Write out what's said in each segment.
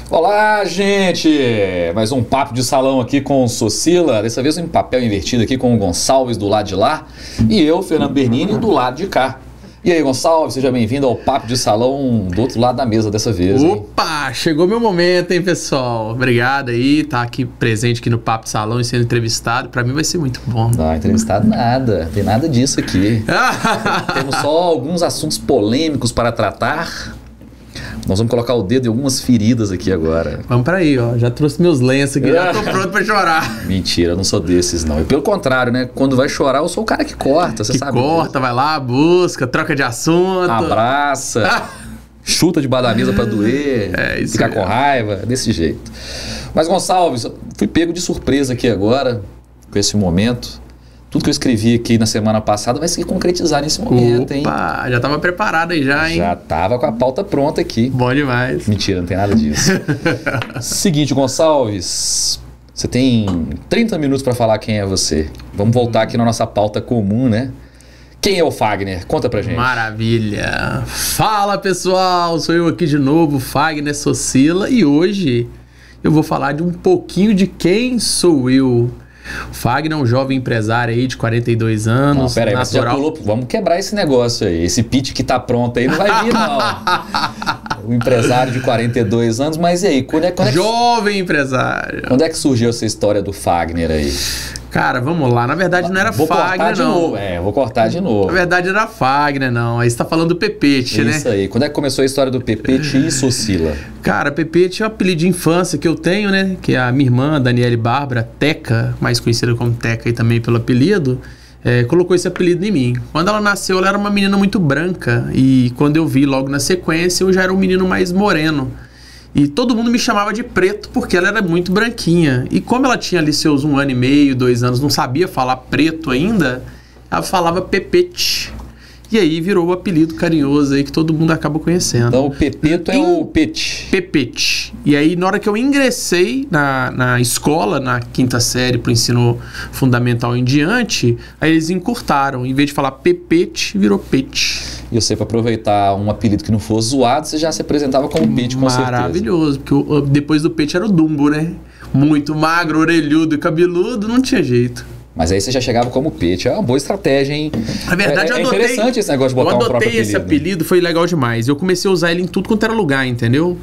Olá, gente! Mais um papo de salão aqui com Socila, dessa vez em papel invertido aqui com o Gonçalves do lado de lá e eu, Fernando Bernini, do lado de cá. E aí, Gonçalves, seja bem-vindo ao papo de salão do outro lado da mesa dessa vez. Opa, chegou meu momento, hein, pessoal? Obrigado aí, tá aqui presente aqui no papo de salão e sendo entrevistado. Pra mim vai ser muito bom. Não, entrevistado nada, tem nada disso aqui. Temos só alguns assuntos polêmicos para tratar. Nós vamos colocar o dedo em algumas feridas aqui agora. Vamos pra aí, ó. Já trouxe meus lenços aqui, já tô pronto pra chorar. Mentira, eu não sou desses, não. E pelo contrário, né? Quando vai chorar, eu sou o cara que corta, você sabe. Corta, vai lá, busca, troca de assunto. Abraça, chuta debaixo da mesa pra doer, ficar com raiva, desse jeito. Mas, Gonçalves, fui pego de surpresa aqui agora, com esse momento. Tudo que eu escrevi aqui na semana passada vai se concretizar nesse momento, hein? Opa, já tava preparado aí já, hein? Já tava com a pauta pronta aqui. Bom demais. Mentira, não tem nada disso. Seguinte, Gonçalves, você tem 30 minutos para falar quem é você. Vamos voltar aqui na nossa pauta comum, né? Quem é o Fagner? Conta pra gente. Maravilha. Fala, pessoal, sou eu aqui de novo, Fagner Socila, e hoje eu vou falar de um pouquinho de quem sou eu. O Fagner é um jovem empresário aí de 42 anos. Não, peraí, você já pulou. Vamos quebrar esse negócio aí. Esse pitch que tá pronto aí não vai vir, não. Um empresário de 42 anos, mas e aí? Jovem empresário. Quando é que surgiu essa história do Fagner aí? Cara, vamos lá. Na verdade não era Fagner, não. Vou cortar de novo. Na verdade era Fagner, não. Aí você tá falando do Pepete, né? Isso aí. Quando é que começou a história do Pepete e Socila? Cara, Pepete é o apelido de infância que eu tenho, né? Que é a minha irmã, Daniele Bárbara, Teca, mais conhecida como Teca e também pelo apelido, colocou esse apelido em mim. Quando ela nasceu, ela era uma menina muito branca. E quando eu vi logo na sequência, eu já era um menino mais moreno. E todo mundo me chamava de preto porque ela era muito branquinha. E como ela tinha ali seus 1 ano e meio, 2 anos, não sabia falar preto ainda, ela falava Pepete. E aí virou o apelido carinhoso aí que todo mundo acaba conhecendo. Então o Pepeto é o Pete. Pepete. E aí na hora que eu ingressei na escola, na 5ª série pro ensino fundamental em diante, aí eles encurtaram. Em vez de falar Pepete, virou Pete. E você, para aproveitar um apelido que não fosse zoado, você já se apresentava como Pete, com certeza. Maravilhoso, porque depois do Pete era o Dumbo, né? Muito magro, orelhudo e cabeludo, não tinha jeito. Mas aí você já chegava como Pete. É uma boa estratégia, hein? Na verdade, eu adotei. É interessante esse negócio de botar um próprio apelido. Eu adotei esse apelido, foi legal demais. Eu comecei a usar ele em tudo quanto era lugar, entendeu?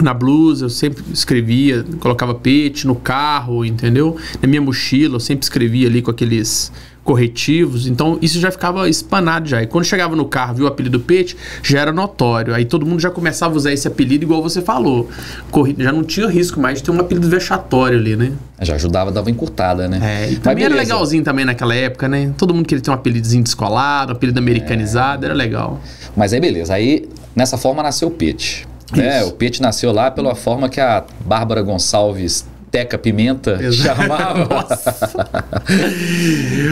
Na blusa, eu sempre escrevia, colocava Pete, no carro, entendeu? Na minha mochila, eu sempre escrevia ali com aqueles corretivos, então isso já ficava espanado já. E quando chegava no carro, viu o apelido Pete, já era notório. Aí todo mundo já começava a usar esse apelido igual você falou. Já não tinha risco mais de ter um apelido vexatório ali, né? Já ajudava, dava encurtada, né? E também era legalzinho também naquela época, né? Todo mundo queria ter um apelidozinho descolado, um apelido americanizado, era legal. Mas aí beleza, aí nessa forma nasceu o Pete. O Pete nasceu lá pela forma que a Bárbara Gonçalves Teca Pimenta chamava. Nossa.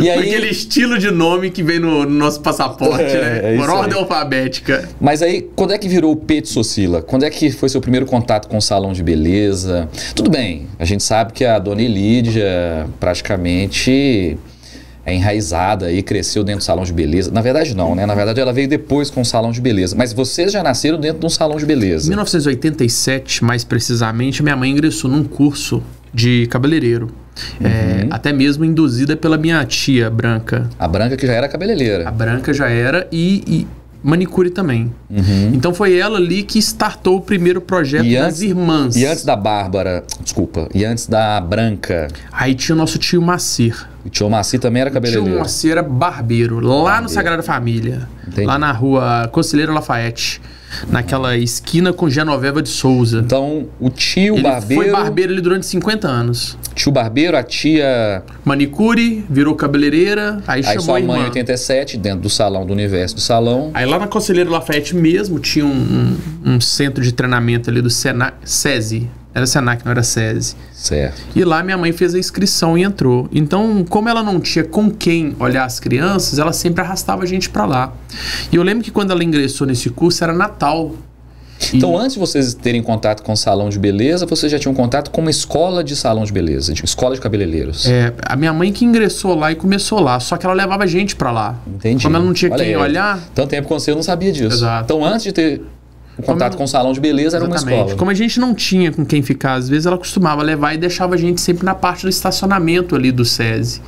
E aí, aquele estilo de nome que vem no nosso passaporte, né? Por ordem alfabética. Mas aí, quando é que virou o Pete Socila? Quando é que foi seu primeiro contato com o salão de beleza? Tudo bem, a gente sabe que a dona Elídia praticamente é enraizada e cresceu dentro do salão de beleza. Na verdade não, né? Na verdade ela veio depois com o salão de beleza. Mas vocês já nasceram dentro de um salão de beleza. Em 1987, mais precisamente, minha mãe ingressou num curso de cabeleireiro. Até mesmo induzida pela minha tia Branca. A Branca que já era cabeleireira. A Branca já era e manicure também. Então foi ela ali que startou o primeiro projeto das irmãs. E antes da Bárbara, desculpa, e antes da Branca? Aí tinha o nosso tio Macir. O tio Macir também era cabeleireiro? O tio Macir era barbeiro, lá no Sagrada Família. Entendi. Lá na rua Conselheiro Lafayette. Naquela esquina com Genoveva de Souza. Então, o tio barbeiro... Ele foi barbeiro ali durante 50 anos. Tio barbeiro, a tia... Manicure, virou cabeleireira, aí chamou sua a irmã. mãe, em 87, dentro do salão, do universo do salão. Aí lá na Conselheiro Lafayette mesmo, tinha um centro de treinamento ali do SESI. Era Senac, não era SESI. Certo. E lá minha mãe fez a inscrição e entrou. Então, como ela não tinha com quem olhar as crianças, ela sempre arrastava a gente pra lá. E eu lembro que quando ela ingressou nesse curso, era Natal. Então, antes de vocês terem contato com o salão de beleza, vocês já tinham contato com uma escola de salão de beleza, escola de cabeleireiros. A minha mãe que ingressou lá e começou lá, só que ela levava a gente pra lá. Entendi. Como ela não tinha quem olhar... Tanto tempo quanto você, eu não sabia disso. Exato. Então, antes de ter o contato com o salão de beleza era uma escola. Como a gente não tinha com quem ficar, às vezes ela costumava levar e deixava a gente sempre na parte do estacionamento ali do SESI.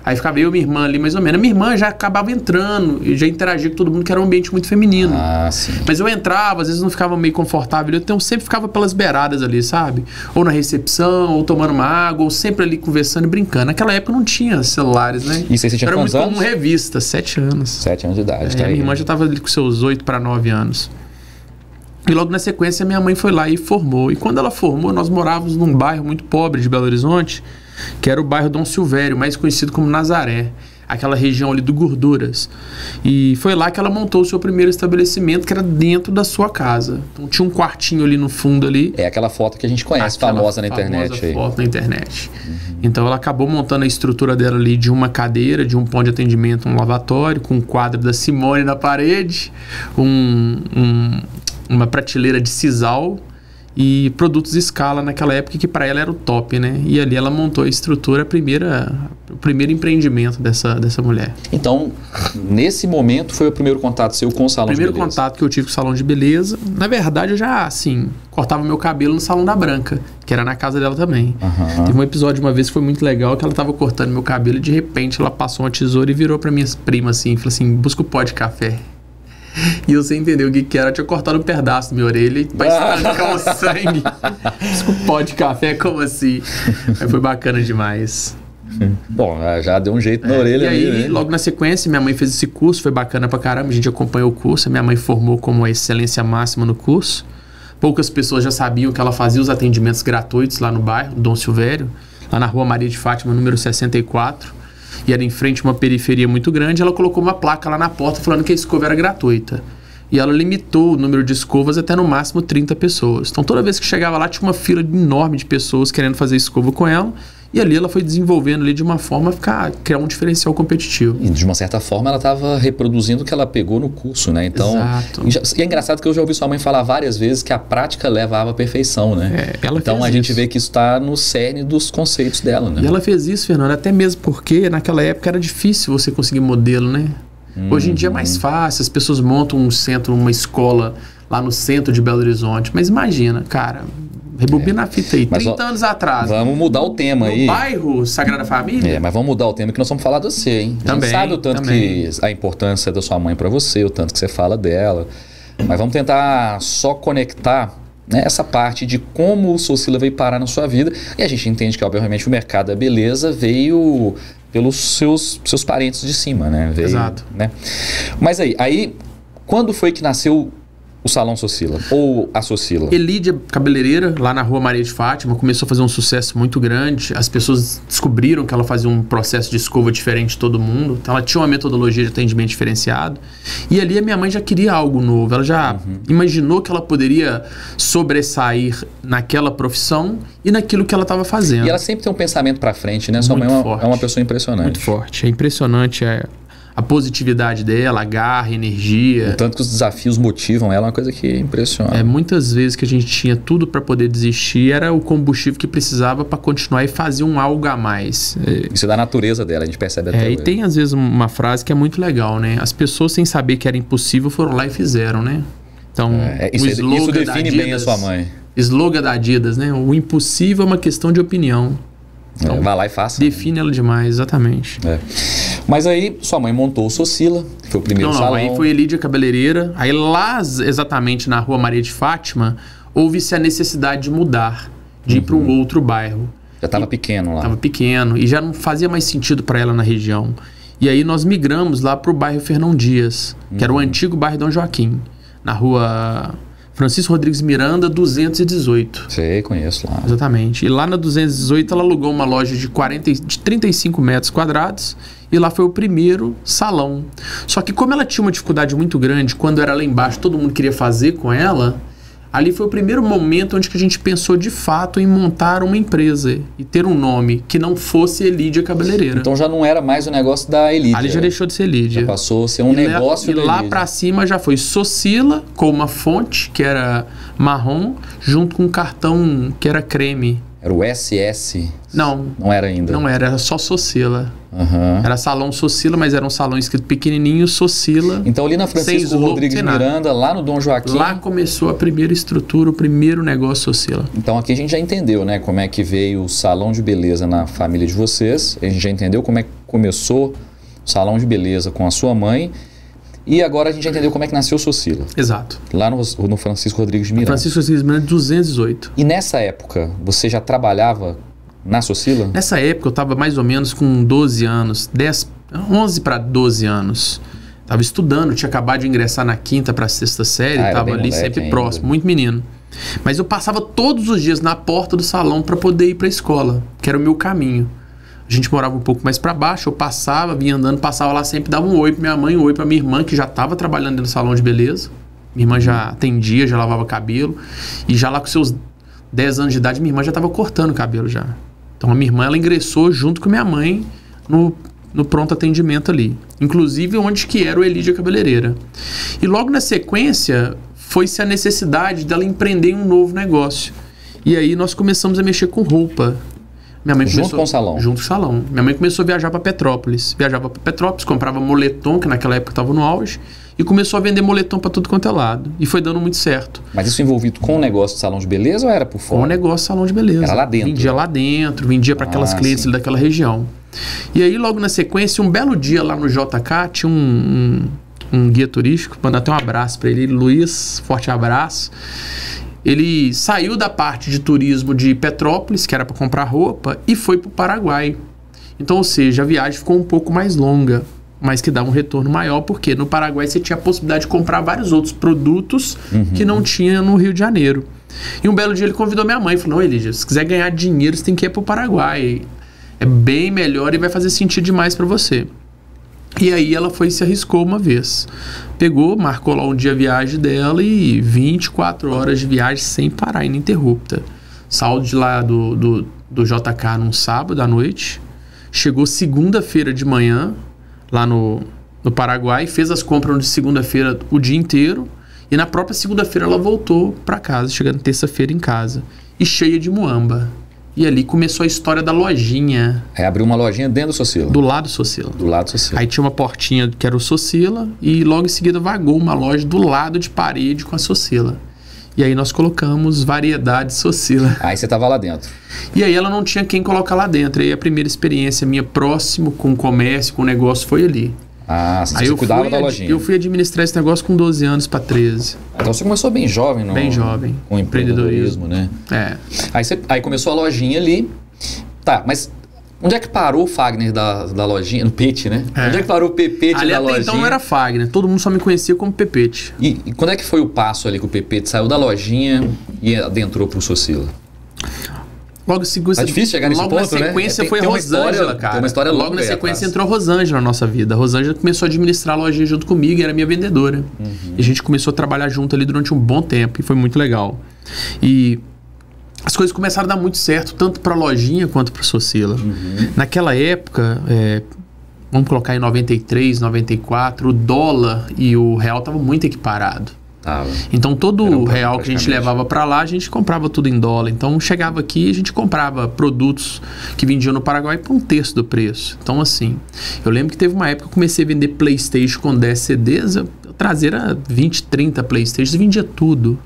Aí ficava eu e minha irmã ali, mais ou menos. A minha irmã já acabava entrando e já interagia com todo mundo, que era um ambiente muito feminino. Ah, sim. Mas eu entrava, às vezes não ficava meio confortável. Então sempre ficava pelas beiradas ali, sabe? Ou na recepção, ou tomando uma água, ou sempre ali conversando e brincando. Naquela época não tinha celulares, né? Isso aí você tinha quantos anos? Era muito comum revista, 7 anos. 7 anos de idade, tá aí. Minha irmã já estava ali com seus 8 para 9 anos. E logo na sequência, minha mãe foi lá e formou. E quando ela formou, nós morávamos num bairro muito pobre de Belo Horizonte, que era o bairro Dom Silvério, mais conhecido como Nazaré. Aquela região ali do Gorduras. E foi lá que ela montou o seu primeiro estabelecimento, que era dentro da sua casa. Então tinha um quartinho ali no fundo ali. É aquela foto que a gente conhece, famosa na internet. Famosa foto na internet. Então ela acabou montando a estrutura dela ali de uma cadeira, de um ponto de atendimento, um lavatório, com um quadro da Simone na parede, uma prateleira de sisal e produtos escala naquela época, que para ela era o top, né? E ali ela montou a estrutura, o primeiro empreendimento dessa mulher. Então, nesse momento foi o primeiro contato seu com o salão de beleza? O primeiro contato que eu tive com o salão de beleza. Na verdade, eu já, assim, cortava meu cabelo no Salão da Branca, que era na casa dela também. Teve um episódio uma vez que foi muito legal, que ela tava cortando meu cabelo e de repente ela passou uma tesoura e virou pra minhas primas assim, falou assim, busca o pó de café. E eu sem entender o que era, eu tinha cortado um pedaço da minha orelha pra estancar o sangue. Busca o pó de café, como assim? Aí foi bacana demais. Bom, já deu um jeito na orelha. E aí, né? logo na sequência, minha mãe fez esse curso, foi bacana pra caramba, a gente acompanhou o curso, a minha mãe formou como a excelência máxima no curso. Poucas pessoas já sabiam que ela fazia os atendimentos gratuitos lá no bairro, Dom Silvério, lá na rua Maria de Fátima, número 64. E era em frente a uma periferia muito grande. Ela colocou uma placa lá na porta falando que a escova era gratuita. E ela limitou o número de escovas até no máximo 30 pessoas. Então toda vez que chegava lá tinha uma fila enorme de pessoas querendo fazer escova com ela. E ali ela foi desenvolvendo ali de uma forma a criar um diferencial competitivo. E de uma certa forma ela estava reproduzindo o que ela pegou no curso, né? Então, exato. E é engraçado que eu já ouvi sua mãe falar várias vezes que a prática leva à perfeição, né? Então a gente vê que isso está no cerne dos conceitos dela, né? E ela fez isso, Fernando, até mesmo porque naquela época era difícil você conseguir modelo, né? Hoje em dia é mais fácil, as pessoas montam um centro, uma escola lá no centro de Belo Horizonte. Mas imagina, cara... Rebobina a fita aí, 30 anos atrás. Vamos mudar o tema aí. No bairro Sagrada Família? Mas vamos mudar o tema que nós vamos falar de você, hein? Também, a gente sabe o tanto que a importância da sua mãe para você, o tanto que você fala dela. Mas vamos tentar só conectar, né, essa parte de como o Socila veio parar na sua vida. E a gente entende que, obviamente, o mercado da beleza veio pelos seus parentes de cima, né? Veio, exato. Né? Mas aí, quando foi que nasceu o Salão Socila, ou a Socila? Elídia, cabeleireira, lá na rua Maria de Fátima, começou a fazer um sucesso muito grande. As pessoas descobriram que ela fazia um processo de escova diferente de todo mundo. Então ela tinha uma metodologia de atendimento diferenciado. E ali a minha mãe já queria algo novo. Ela já imaginou que ela poderia sobressair naquela profissão e naquilo que ela estava fazendo. E ela sempre tem um pensamento para frente, né? Sua mãe é uma pessoa impressionante. Muito forte. É impressionante, a positividade dela, a garra, a energia. O tanto que os desafios motivam ela é uma coisa que impressiona. Muitas vezes que a gente tinha tudo para poder desistir, era o combustível que precisava para continuar e fazer um algo a mais. Isso é da natureza dela, a gente percebe até hoje. E tem às vezes uma frase que é muito legal, né? As pessoas, sem saber que era impossível, foram lá e fizeram, né? Então, isso define bem a sua mãe. Slogan da Adidas, né? O impossível é uma questão de opinião. Então, vai lá e faça. Define ela demais, exatamente. Mas aí, sua mãe montou o Socila, que foi o primeiro salão. Aí foi Elídia cabeleireira. Aí lá, exatamente na rua Maria de Fátima, houve-se a necessidade de mudar, de ir para um outro bairro. Já estava pequeno lá. Estava pequeno e já não fazia mais sentido para ela na região. E aí nós migramos lá para o bairro Fernão Dias, que era o antigo bairro Dom Joaquim, na rua Francisco Rodrigues Miranda, 218. Sei, conheço lá. Exatamente. E lá na 218 ela alugou uma loja de 35 metros quadrados e lá foi o primeiro salão. Só que como ela tinha uma dificuldade muito grande, quando era lá embaixo todo mundo queria fazer com ela, ali foi o primeiro momento onde que a gente pensou de fato em montar uma empresa e ter um nome que não fosse Elídia Cabeleireira. Então já não era mais o negócio da Elídia. Ali já deixou de ser Elídia. Já passou a ser um negócio da Elídia. E lá pra cima já foi Socila, com uma fonte que era marrom, junto com um cartão que era creme. Era o SS? Não. Não era ainda? Não era só Socila. Uhum. Era salão Socila, mas era um salão escrito pequenininho, Socila. Então ali na Francisco Rodrigues de Miranda, lá no Dom Joaquim... Lá começou a primeira estrutura, o primeiro negócio Socila. Então aqui a gente já entendeu, né? Como é que veio o salão de beleza na família de vocês. A gente já entendeu como é que começou o salão de beleza com a sua mãe. E agora a gente já entendeu como é que nasceu o Socila. Exato. Lá no Francisco Rodrigues de Miranda. Francisco Rodrigues de Miranda, 218. E nessa época, você já trabalhava na Socila? Nessa época eu estava mais ou menos com 12 anos, 11 para 12 anos. Estava estudando, tinha acabado de ingressar na 5ª para a 6ª série, estava ali sempre ainda. Próximo, muito menino. Mas eu passava todos os dias na porta do salão para poder ir para a escola, que era o meu caminho. A gente morava um pouco mais para baixo, eu passava, vinha andando, passava lá, sempre dava um oi para minha mãe, um oi para minha irmã, que já estava trabalhando dentro do salão de beleza. Minha irmã já atendia, já lavava cabelo. E já lá com seus 10 anos de idade, minha irmã já estava cortando o cabelo já. Então a minha irmã, ela ingressou junto com minha mãe no pronto atendimento ali. Inclusive onde que era o Elídia Cabeleireira. E logo na sequência, foi-se a necessidade dela empreender um novo negócio. E aí nós começamos a mexer com roupa. Minha mãe junto com o salão? Junto com o salão. Minha mãe começou a viajar para Petrópolis. Viajava para Petrópolis, comprava moletom, que naquela época estava no auge, e começou a vender moletom para tudo quanto é lado. E foi dando muito certo. Mas isso envolvido com o negócio de salão de beleza ou era por fora? Com o negócio de salão de beleza. Era lá dentro? Vendia lá dentro, vendia para aquelas clientes daquela região. E aí, logo na sequência, um belo dia lá no JK, tinha um guia turístico, mandar até um abraço para ele, Luiz, forte abraço. Ele saiu da parte de turismo de Petrópolis, que era para comprar roupa, e foi para o Paraguai. Então, ou seja, a viagem ficou um pouco mais longa, mas que dava um retorno maior, porque no Paraguai você tinha a possibilidade de comprar vários outros produtos que não tinha no Rio de Janeiro. E um belo dia ele convidou minha mãe e falou: não, Elídia, se quiser ganhar dinheiro, você tem que ir para o Paraguai. É bem melhor e vai fazer sentido demais para você. E aí ela foi e se arriscou uma vez. Pegou, marcou lá um dia a viagem dela e 24 horas de viagem sem parar, ininterrupta. Saiu de lá do JK num sábado à noite. Chegou segunda-feira de manhã, lá no Paraguai, fez as compras de segunda-feira o dia inteiro. E na própria segunda-feira ela voltou para casa, chegando terça-feira em casa. E cheia de muamba. E ali começou a história da lojinha. Aí abriu uma lojinha dentro do Socila? Do lado do Socila. Do lado do Socila. Aí tinha uma portinha que era o Socila e logo em seguida vagou uma loja do lado de parede com a Socila. E aí nós colocamos variedade Socila. Aí você estava lá dentro. E aí ela não tinha quem colocar lá dentro. E aí a primeira experiência minha próximo com o comércio, com o negócio foi ali. Ah, você cuidava da lojinha. Eu fui administrar esse negócio com 12 anos para 13. Então você começou bem jovem, não? Bem jovem. Com empreendedorismo, né? É. Aí começou a lojinha ali. Tá, mas onde é que parou o Fagner da lojinha? No Pete, né? É. Onde é que parou o Pepete da lojinha? Ali então não era Fagner. Todo mundo só me conhecia como Pepete. E quando é que foi o passo ali que o Pepete saiu da lojinha e adentrou pro Socila? Logo em sequência, tá difícil chegar nesse ponto, né? Logo na sequência foi a Rosângela, cara. Tem uma história longa. Logo na sequência entrou a Rosângela na nossa vida. A Rosângela começou a administrar a lojinha junto comigo e era minha vendedora. E a gente começou a trabalhar junto ali durante um bom tempo e foi muito legal. E as coisas começaram a dar muito certo, tanto para a lojinha quanto para a Socila. Naquela época, vamos colocar em 93, 94, o dólar e o real estavam muito equiparados. Então todo o real que a gente levava para lá, a gente comprava tudo em dólar. Então chegava aqui, a gente comprava produtos que vendiam no Paraguai por 1/3 do preço. Então assim, eu lembro que teve uma época que eu comecei a vender PlayStation com 10 CDs, eu trazia 20, 30 PlayStation, eu vendia tudo.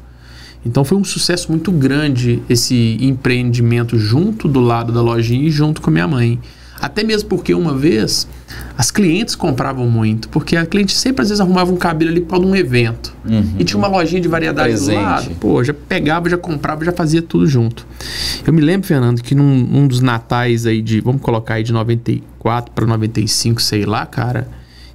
Então foi um sucesso muito grande esse empreendimento junto do lado da lojinha e junto com a minha mãe. Até mesmo porque uma vez as clientes compravam muito, porque a cliente sempre às vezes arrumava um cabelo ali para um evento e tinha uma lojinha de variedade do lado. Pô, já pegava, já comprava, já fazia tudo junto. Eu me lembro, Fernando, que num dos natais aí vamos colocar aí de 94 para 95, sei lá, cara,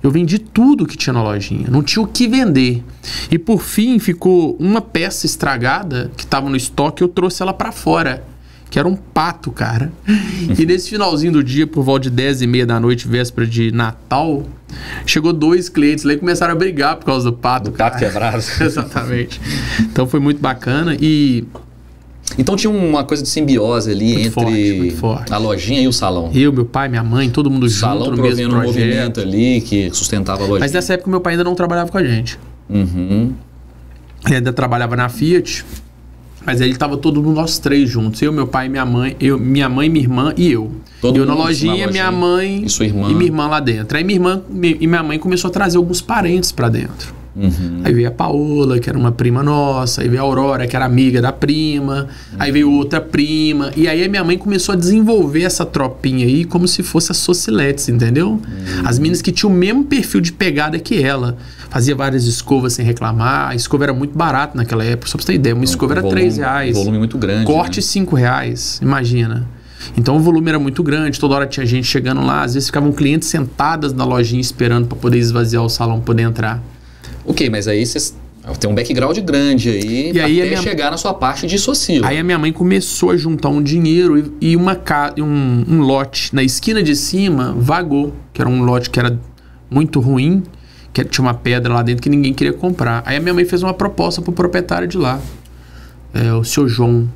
eu vendi tudo que tinha na lojinha, não tinha o que vender. E por fim ficou uma peça estragada que estava no estoque, eu trouxe ela para fora. Que era um pato, cara. E nesse finalzinho do dia, por volta de 10h30 da noite, véspera de Natal, chegou 2 clientes lá e começaram a brigar por causa do pato. Do pato quebrado. Exatamente. Então foi muito bacana e... Então tinha uma coisa de simbiose ali muito forte. A lojinha e o salão. Eu, meu pai, minha mãe, todo mundo junto no mesmo projeto. O salão provendo um movimento ali que sustentava a lojinha. Mas nessa época meu pai ainda não trabalhava com a gente. Ele ainda trabalhava na Fiat. Mas aí ele tava todo mundo, nós três juntos. Eu, meu pai, minha mãe, minha mãe, minha irmã e eu. Todo eu na mundo lojinha, minha mãe e sua irmã. e minha irmã lá dentro. Aí minha irmã e minha mãe começou a trazer alguns parentes pra dentro. Aí veio a Paola, que era uma prima nossa. Aí veio a Aurora, que era amiga da prima. Aí veio outra prima. E aí a minha mãe começou a desenvolver essa tropinha aí como se fosse as sociletes, entendeu? As meninas que tinham o mesmo perfil de pegada que ela. Fazia várias escovas sem reclamar. A escova era muito barata naquela época, só pra você ter ideia. Uma escova era R$3. Um volume muito grande. Corte R$5, imagina. Então o volume era muito grande, toda hora tinha gente chegando lá. Às vezes ficavam clientes sentadas na lojinha esperando pra poder esvaziar o salão, poder entrar. Ok, mas aí vocês tem um background grande aí, e aí até chegar na sua parte de Socila. Aí a minha mãe começou a juntar um dinheiro e um lote na esquina de cima vagou, que era um lote que era muito ruim, que tinha uma pedra lá dentro que ninguém queria comprar. Aí a minha mãe fez uma proposta pro proprietário de lá, o seu João.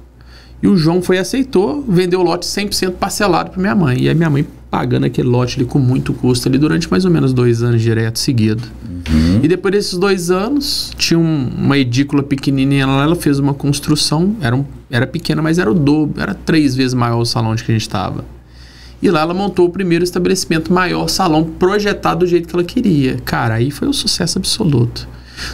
E o João aceitou, vendeu o lote 100% parcelado pra minha mãe. E a minha mãe pagando aquele lote ali com muito custo ali durante mais ou menos 2 anos direto, seguido. E depois desses 2 anos, tinha uma edícula pequenininha lá, ela fez uma construção, era pequena, mas era o dobro, era 3 vezes maior o salão onde que a gente estava. E lá ela montou o primeiro estabelecimento maior, salão projetado do jeito que ela queria. Cara, aí foi um sucesso absoluto.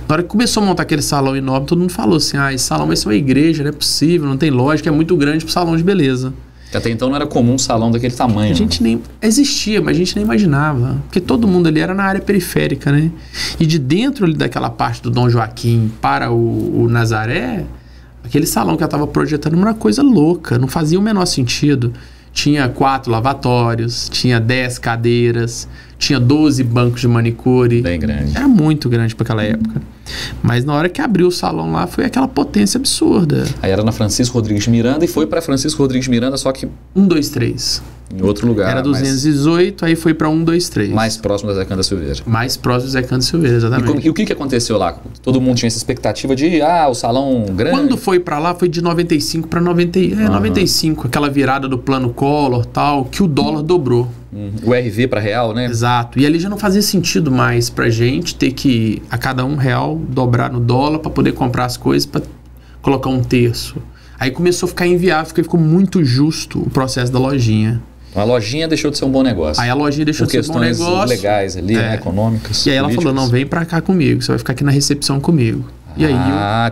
Na hora que começou a montar aquele salão enorme, todo mundo falou assim, esse salão vai ser uma igreja, não é possível, não tem lógica, é muito grande pro salão de beleza. Que até então não era comum um salão daquele tamanho. A gente nem existia, mas a gente nem imaginava. Porque todo mundo ali era na área periférica, né? E de dentro ali daquela parte do Dom Joaquim para o Nazaré, aquele salão que eu estava projetando era uma coisa louca, não fazia o menor sentido. Tinha 4 lavatórios, tinha 10 cadeiras, tinha 12 bancos de manicure. Bem grande. Era muito grande para aquela época. Mas na hora que abriu o salão lá, foi aquela potência absurda. Aí era na Francisco Rodrigues de Miranda e foi para Francisco Rodrigues de Miranda, só que 123. Em outro lugar. Era 218, aí foi para 123. Mais próximo da Zé Cândido Silveira. Mais próximo do Zé Cândido Silveira, exatamente. E o que aconteceu lá? Todo mundo tinha essa expectativa de, o salão grande. Quando foi para lá, foi de 95 para 95. Aquela virada do plano Collor tal, que o dólar dobrou. O RV para real, né? Exato. E ali já não fazia sentido mais pra gente ter que, a cada R$1, dobrar no dólar para poder comprar as coisas, para colocar 1/3. Aí começou a ficar inviável, porque ficou muito justo o processo da lojinha. A lojinha deixou de ser um bom negócio. Aí a lojinha deixou de ser um bom negócio. Questões legais ali, né, econômicas. E aí ela falou, não, vem pra cá comigo, você vai ficar aqui na recepção comigo. E aí eu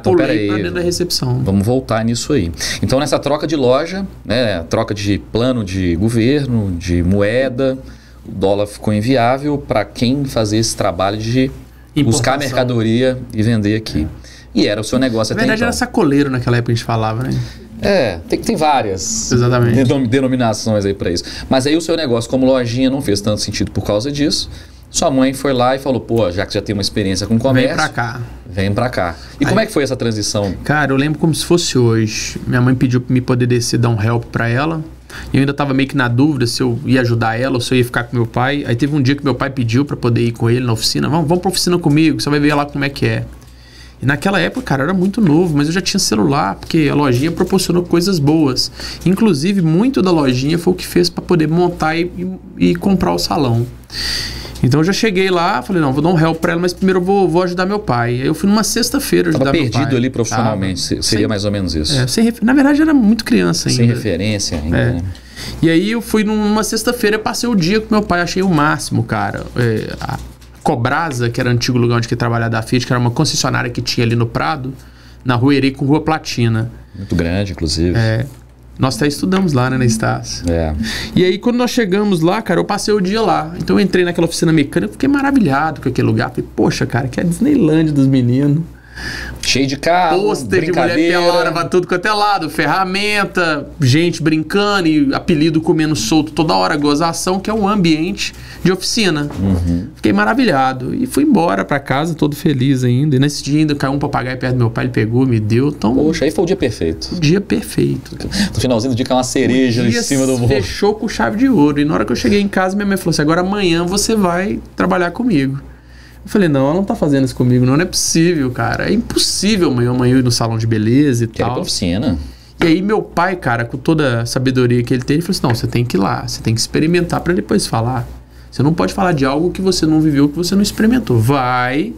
então pulei pra dentro da recepção. Vamos voltar nisso aí. Então nessa troca de loja, né, troca de plano de governo, de moeda, o dólar ficou inviável para quem fazer esse trabalho de buscar mercadoria e vender aqui. E era o seu negócio até então. Na verdade era sacoleiro naquela época a gente falava, né? Tem várias denominações aí para isso. Mas aí o seu negócio como lojinha não fez tanto sentido por causa disso. Sua mãe foi lá e falou, pô, já que já tem uma experiência com comércio... Vem pra cá. E como é que foi essa transição? Cara, eu lembro como se fosse hoje. Minha mãe pediu pra me poder descer, dar um help pra ela. E eu ainda tava meio que na dúvida se eu ia ajudar ela ou se eu ia ficar com meu pai. Aí teve um dia que meu pai pediu pra poder ir com ele na oficina. Vamos pra oficina comigo, você vai ver lá como é que é. E naquela época, cara, eu era muito novo, mas eu já tinha celular, porque a lojinha proporcionou coisas boas. Inclusive, muito da lojinha foi o que fez pra poder montar e comprar o salão. Então eu já cheguei lá, falei, não, vou dar um help pra ela, mas primeiro eu vou ajudar meu pai. Aí eu fui numa sexta-feira ajudar meu pai. Tava perdido ali profissionalmente, seria mais ou menos isso. Na verdade era muito criança ainda. Sem referência ainda, né? E aí eu fui numa sexta-feira, passei o dia com meu pai, achei o máximo, cara. A Cobrasa, que era o antigo lugar onde que trabalhava da Fiat, que era uma concessionária que tinha ali no Prado, na Rua Eri com Rua Platina. Muito grande, inclusive. Nós até estudamos lá, né, na Estácio. E aí, quando nós chegamos lá, cara, eu passei o dia lá. Então, eu entrei naquela oficina mecânica, fiquei maravilhado com aquele lugar. Falei, poxa, cara, que é a Disneyland dos meninos. Cheio de carro, pôster de mulher pelada pra tudo quanto é lado, ferramenta, gente brincando e apelido comendo solto toda hora, gozação, que é um ambiente de oficina. Fiquei maravilhado e fui embora pra casa, todo feliz ainda. E nesse dia ainda caiu um papagaio perto do meu pai, ele pegou, me deu. Então, poxa, aí foi o dia perfeito. O dia perfeito. No finalzinho do dia caiu uma cereja em cima do morro. Fechou com chave de ouro. E na hora que eu cheguei em casa, minha mãe falou assim, agora amanhã você vai trabalhar comigo. Eu falei, não, ela não tá fazendo isso comigo, não é possível, cara. É impossível amanhã ir no salão de beleza e tal. Quer ir pra oficina. E aí meu pai, cara, com toda a sabedoria que ele tem, ele falou assim, não, você tem que ir lá, você tem que experimentar pra depois falar. Você não pode falar de algo que você não viveu, que você não experimentou. Vai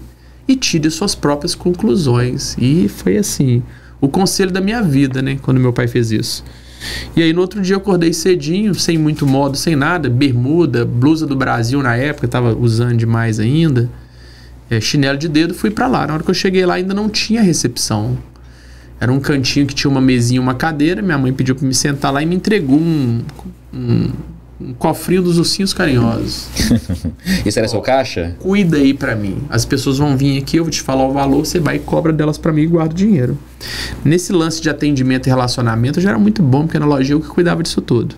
e tire suas próprias conclusões. E foi assim, o conselho da minha vida, né? Quando meu pai fez isso. E aí no outro dia eu acordei cedinho, sem muito modo, sem nada, bermuda, blusa do Brasil na época, tava usando demais ainda, chinelo de dedo, fui pra lá. Na hora que eu cheguei lá ainda não tinha recepção. Era um cantinho que tinha uma mesinha, uma cadeira, minha mãe pediu pra me sentar lá e me entregou um cofrinho dos ursinhos carinhosos. Isso era seu caixa? Cuida aí pra mim. As pessoas vão vir aqui, eu vou te falar o valor, você vai e cobra delas pra mim e guarda o dinheiro. Nesse lance de atendimento e relacionamento, eu já era muito bom, porque na loja eu que cuidava disso tudo.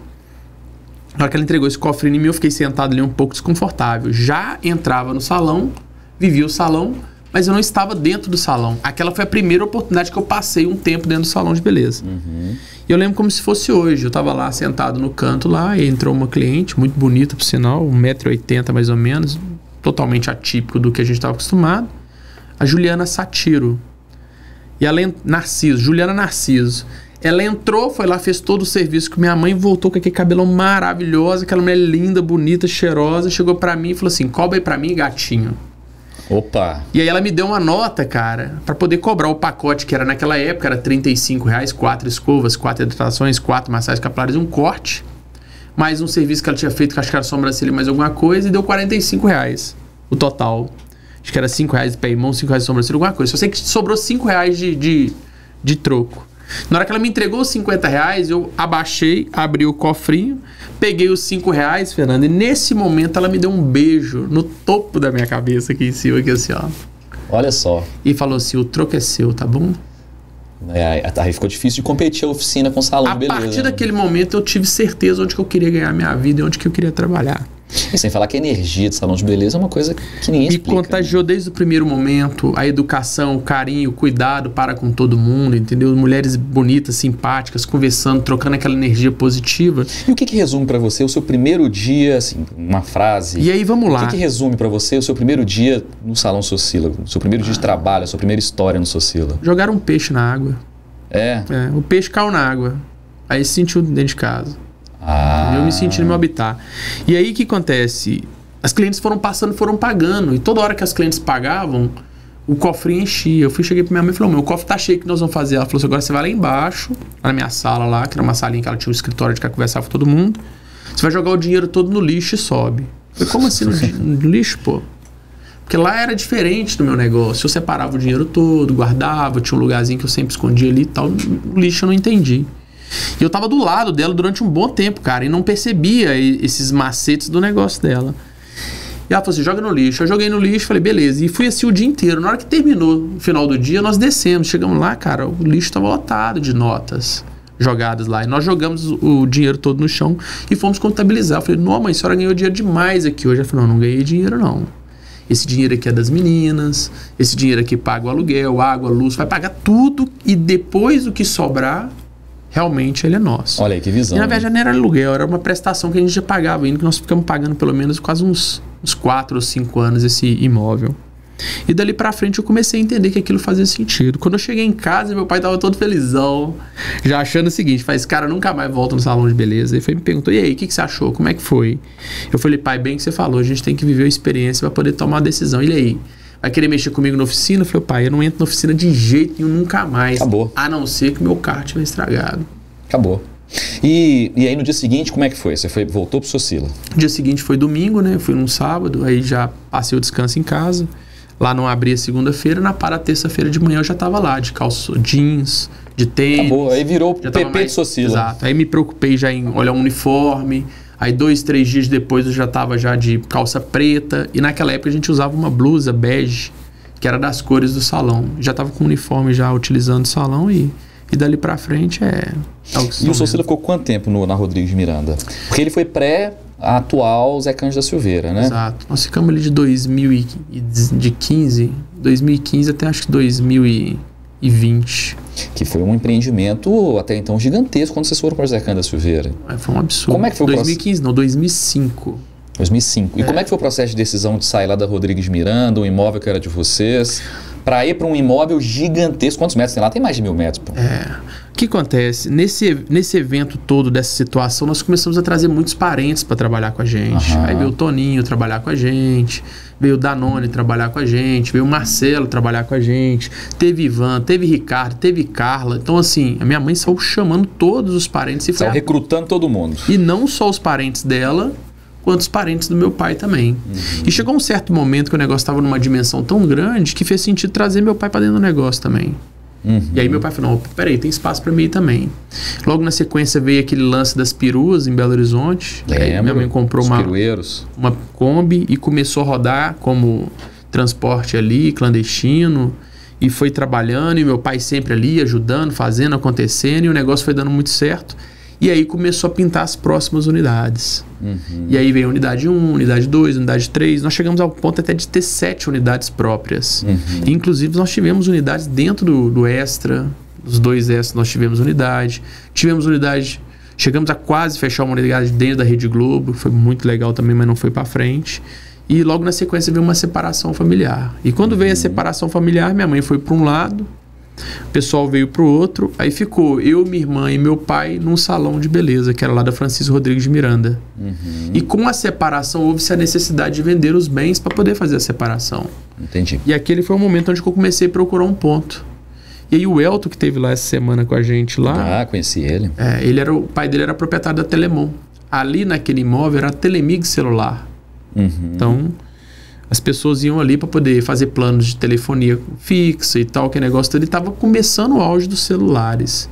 Na hora que ela entregou esse cofrinho em mim, eu fiquei sentado ali um pouco desconfortável. Já entrava no salão, vivia o salão, mas eu não estava dentro do salão. Aquela foi a primeira oportunidade que eu passei um tempo dentro do salão de beleza. E eu lembro como se fosse hoje. Eu estava lá sentado no canto lá e entrou uma cliente, muito bonita por sinal, 1,80 m mais ou menos, totalmente atípico do que a gente estava acostumado. A Juliana Satiro. E ela Juliana Narciso. Ela entrou, foi lá, fez todo o serviço com minha mãe, voltou com aquele cabelão maravilhoso, aquela mulher linda, bonita, cheirosa, chegou pra mim e falou assim, cobra aí pra mim, gatinho. Opa! E aí ela me deu uma nota, cara, pra poder cobrar o pacote, que era naquela época, era R$35, 4 escovas, 4 hidratações, 4 massagens capilares, um corte, mais um serviço que ela tinha feito, que acho que era sobrancelha mais alguma coisa, e deu R$45 o total. Acho que era R$5 de pé e mão, R$5 de sobrancelha, alguma coisa. Só sei que sobrou R$5 de troco. Na hora que ela me entregou os R$50, eu abaixei, abri o cofrinho, peguei os R$5, Fernando, e nesse momento ela me deu um beijo no topo da minha cabeça aqui em cima, aqui assim, ó. Olha só. E falou assim, o troco é seu, tá bom? Aí ficou difícil de competir a oficina com o salão de beleza. A partir daquele momento eu tive certeza onde que eu queria ganhar minha vida e onde que eu queria trabalhar. E sem falar que a energia de salão de beleza é uma coisa que ninguém explica. Me contagiou, né? Desde o primeiro momento, a educação, o carinho, o cuidado para com todo mundo, entendeu? Mulheres bonitas, simpáticas, conversando, trocando aquela energia positiva. E o que resume para você o seu primeiro dia, assim, uma frase? E aí, vamos lá. O que resume para você o seu primeiro dia no Salão Socila? O seu primeiro dia de trabalho, a sua primeira história no Socila? Jogaram um peixe na água. O peixe caiu na água. Aí se sentiu dentro de casa. Eu me senti no meu habitat. E aí o que acontece? As clientes foram passando, foram pagando. E toda hora que as clientes pagavam, o cofrinho enchia. Eu cheguei pra minha mãe e falei, meu cofre tá cheio, o que nós vamos fazer? Ela falou assim, agora você vai lá embaixo, na minha sala lá, que era uma salinha que ela tinha um escritório de que ela conversava com todo mundo. Você vai jogar o dinheiro todo no lixo e sobe. Eu falei, como assim no lixo, pô? Porque lá era diferente do meu negócio. Eu separava o dinheiro todo, guardava, tinha um lugarzinho que eu sempre escondia ali e tal. No lixo eu não entendi. E eu tava do lado dela durante um bom tempo, cara, e não percebia esses macetes do negócio dela. E ela falou assim, joga no lixo. Eu joguei no lixo, falei, beleza. E fui assim o dia inteiro. Na hora que terminou, no final do dia, nós descemos. Chegamos lá, cara, o lixo tava lotado de notas jogadas lá. E nós jogamos o dinheiro todo no chão e fomos contabilizar. Eu falei, não, mãe, a senhora ganhou dinheiro demais aqui hoje. Ela falou, não ganhei dinheiro, não. Esse dinheiro aqui é das meninas, esse dinheiro aqui paga o aluguel, água, luz, vai pagar tudo e depois o que sobrar, realmente ele é nosso. Olha aí, que visão. E na verdade não era aluguel, era uma prestação que a gente já pagava, ainda que nós ficamos pagando pelo menos quase uns 4 ou 5 anos esse imóvel. E dali pra frente eu comecei a entender que aquilo fazia sentido. Quando eu cheguei em casa, meu pai tava todo felizão, já achando o seguinte, faz, cara, nunca mais volta no salão de beleza. Ele foi, me perguntou, e aí, o que você achou? Como é que foi? Eu falei, pai, bem que você falou, a gente tem que viver a experiência pra poder tomar uma decisão. Ele aí, vai querer mexer comigo na oficina? Eu falei, pai, eu não entro na oficina de jeito nenhum, nunca mais. Acabou. A não ser que meu carro estiver estragado. Acabou. E aí no dia seguinte, como é que foi? Você voltou pro Socila? O dia seguinte foi domingo, né? Eu fui num sábado, aí já passei o descanso em casa. Lá não abria segunda-feira, na para terça-feira de manhã eu já tava lá, de calça jeans, de tênis. Acabou, aí virou PP de Socila. Exato, aí me preocupei já em olhar um uniforme, aí 2, 3 dias depois eu já tava já de calça preta, e naquela época a gente usava uma blusa bege, que era das cores do salão. Já tava com o uniforme já utilizando o salão e dali pra frente E o Socila ficou quanto tempo na Rodrigues de Miranda? Porque ele foi atual Zé Cândido da Silveira, né? Exato. Nós ficamos ali de 2015 até acho que 2020. Que foi um empreendimento até então gigantesco quando vocês foram para o Zé Cândido da Silveira. Foi um absurdo. Como é que foi 2015 não, 2005. 2005. E como é que foi o processo de decisão de sair lá da Rodrigues de Miranda, um imóvel que era de vocês, para ir para um imóvel gigantesco? Quantos metros tem lá? Tem mais de 1000 metros, pô. O que acontece? Nesse evento todo, dessa situação, nós começamos a trazer muitos parentes para trabalhar com a gente. Aí veio o Toninho trabalhar com a gente, Veio o Danone trabalhar com a gente, veio o Marcelo trabalhar com a gente, teve Ivan, teve Ricardo, teve Carla. Então, assim, a minha mãe saiu chamando todos os parentes. Saiu recrutando todo mundo. E não só os parentes dela, quanto os parentes do meu pai também. E chegou um certo momento que o negócio estava numa dimensão tão grande que fez sentido trazer meu pai para dentro do negócio também. E aí meu pai falou, não, peraí, tem espaço para mim aí também. Logo na sequência veio aquele lance das peruas em Belo Horizonte. Lembro, minha mãe comprou uma Kombi e começou a rodar como transporte ali, clandestino, e foi trabalhando, e meu pai sempre ali, ajudando, fazendo, acontecendo, e o negócio foi dando muito certo. E aí começou a pintar as próximas unidades. E aí veio a unidade 1, unidade 2, unidade 3. Nós chegamos ao ponto até de ter 7 unidades próprias. E, inclusive, nós tivemos unidades dentro do Extra. Os 2 Extras nós tivemos unidade. Tivemos unidade... Chegamos a quase fechar uma unidade dentro da Rede Globo. Foi muito legal também, mas não foi para frente. E logo na sequência veio uma separação familiar. E quando veio a separação familiar, minha mãe foi para um lado, o pessoal veio pro outro, aí ficou eu, minha irmã e meu pai num salão de beleza, que era lá da Francisco Rodrigues de Miranda. E com a separação houve-se a necessidade de vender os bens para poder fazer a separação. Entendi. E aquele foi o momento onde eu comecei a procurar um ponto. E aí o Elton, que esteve lá essa semana com a gente lá... Ah, conheci ele. O pai dele era proprietário da Telemon. Ali naquele imóvel era a Telemig celular. Então... As pessoas iam ali para poder fazer planos de telefonia fixa e tal, que negócio. Ele estava começando o auge dos celulares.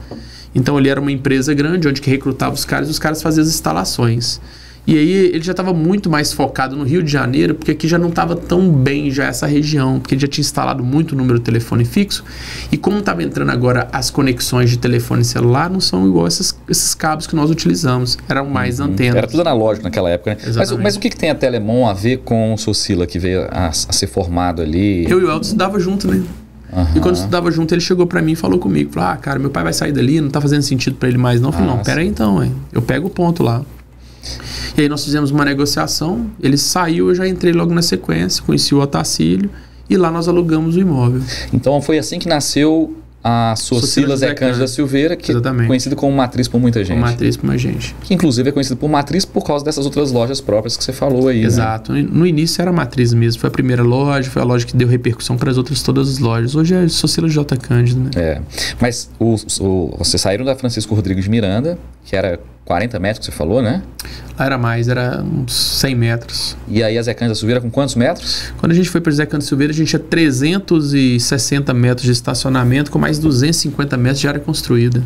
Então ele era uma empresa grande, onde que recrutava os caras faziam as instalações. E aí ele já estava muito mais focado no Rio de Janeiro, porque aqui já não estava tão bem já essa região, porque ele já tinha instalado muito número de telefone fixo. E como estava entrando agora as conexões de telefone celular, não são igual esses cabos que nós utilizamos. Eram mais antenas. Era tudo analógico naquela época, né? Mas o que tem a Telemon a ver com o Socila, que veio a ser formado ali? Eu e o Elton estudava junto, né? E quando estudava junto, ele chegou pra mim e falou comigo. Falou, cara, meu pai vai sair dali, não tá fazendo sentido pra ele mais não. Eu falei, não, pera aí então, eu pego o ponto lá. E aí nós fizemos uma negociação, ele saiu, eu já entrei logo na sequência, conheci o Otacílio e lá nós alugamos o imóvel. Então foi assim que nasceu a Socila Zé Cândido da Silveira, que é conhecido como Matriz por muita gente. Como Matriz por muita gente. Que inclusive é conhecido por Matriz por causa dessas outras lojas próprias que você falou aí. Exato. Né? No início era Matriz mesmo, foi a primeira loja, foi a loja que deu repercussão para as outras todas as lojas. Hoje é Socila J. Cândido, né? Mas vocês saíram da Francisco Rodrigues de Miranda, que era 40 metros que você falou, né? Lá era mais, era uns 100 metros. E aí a Zé Cândido da Silveira com quantos metros? Quando a gente foi para Zé Cândido da Silveira, a gente tinha 360 metros de estacionamento com mais 250 metros de área construída.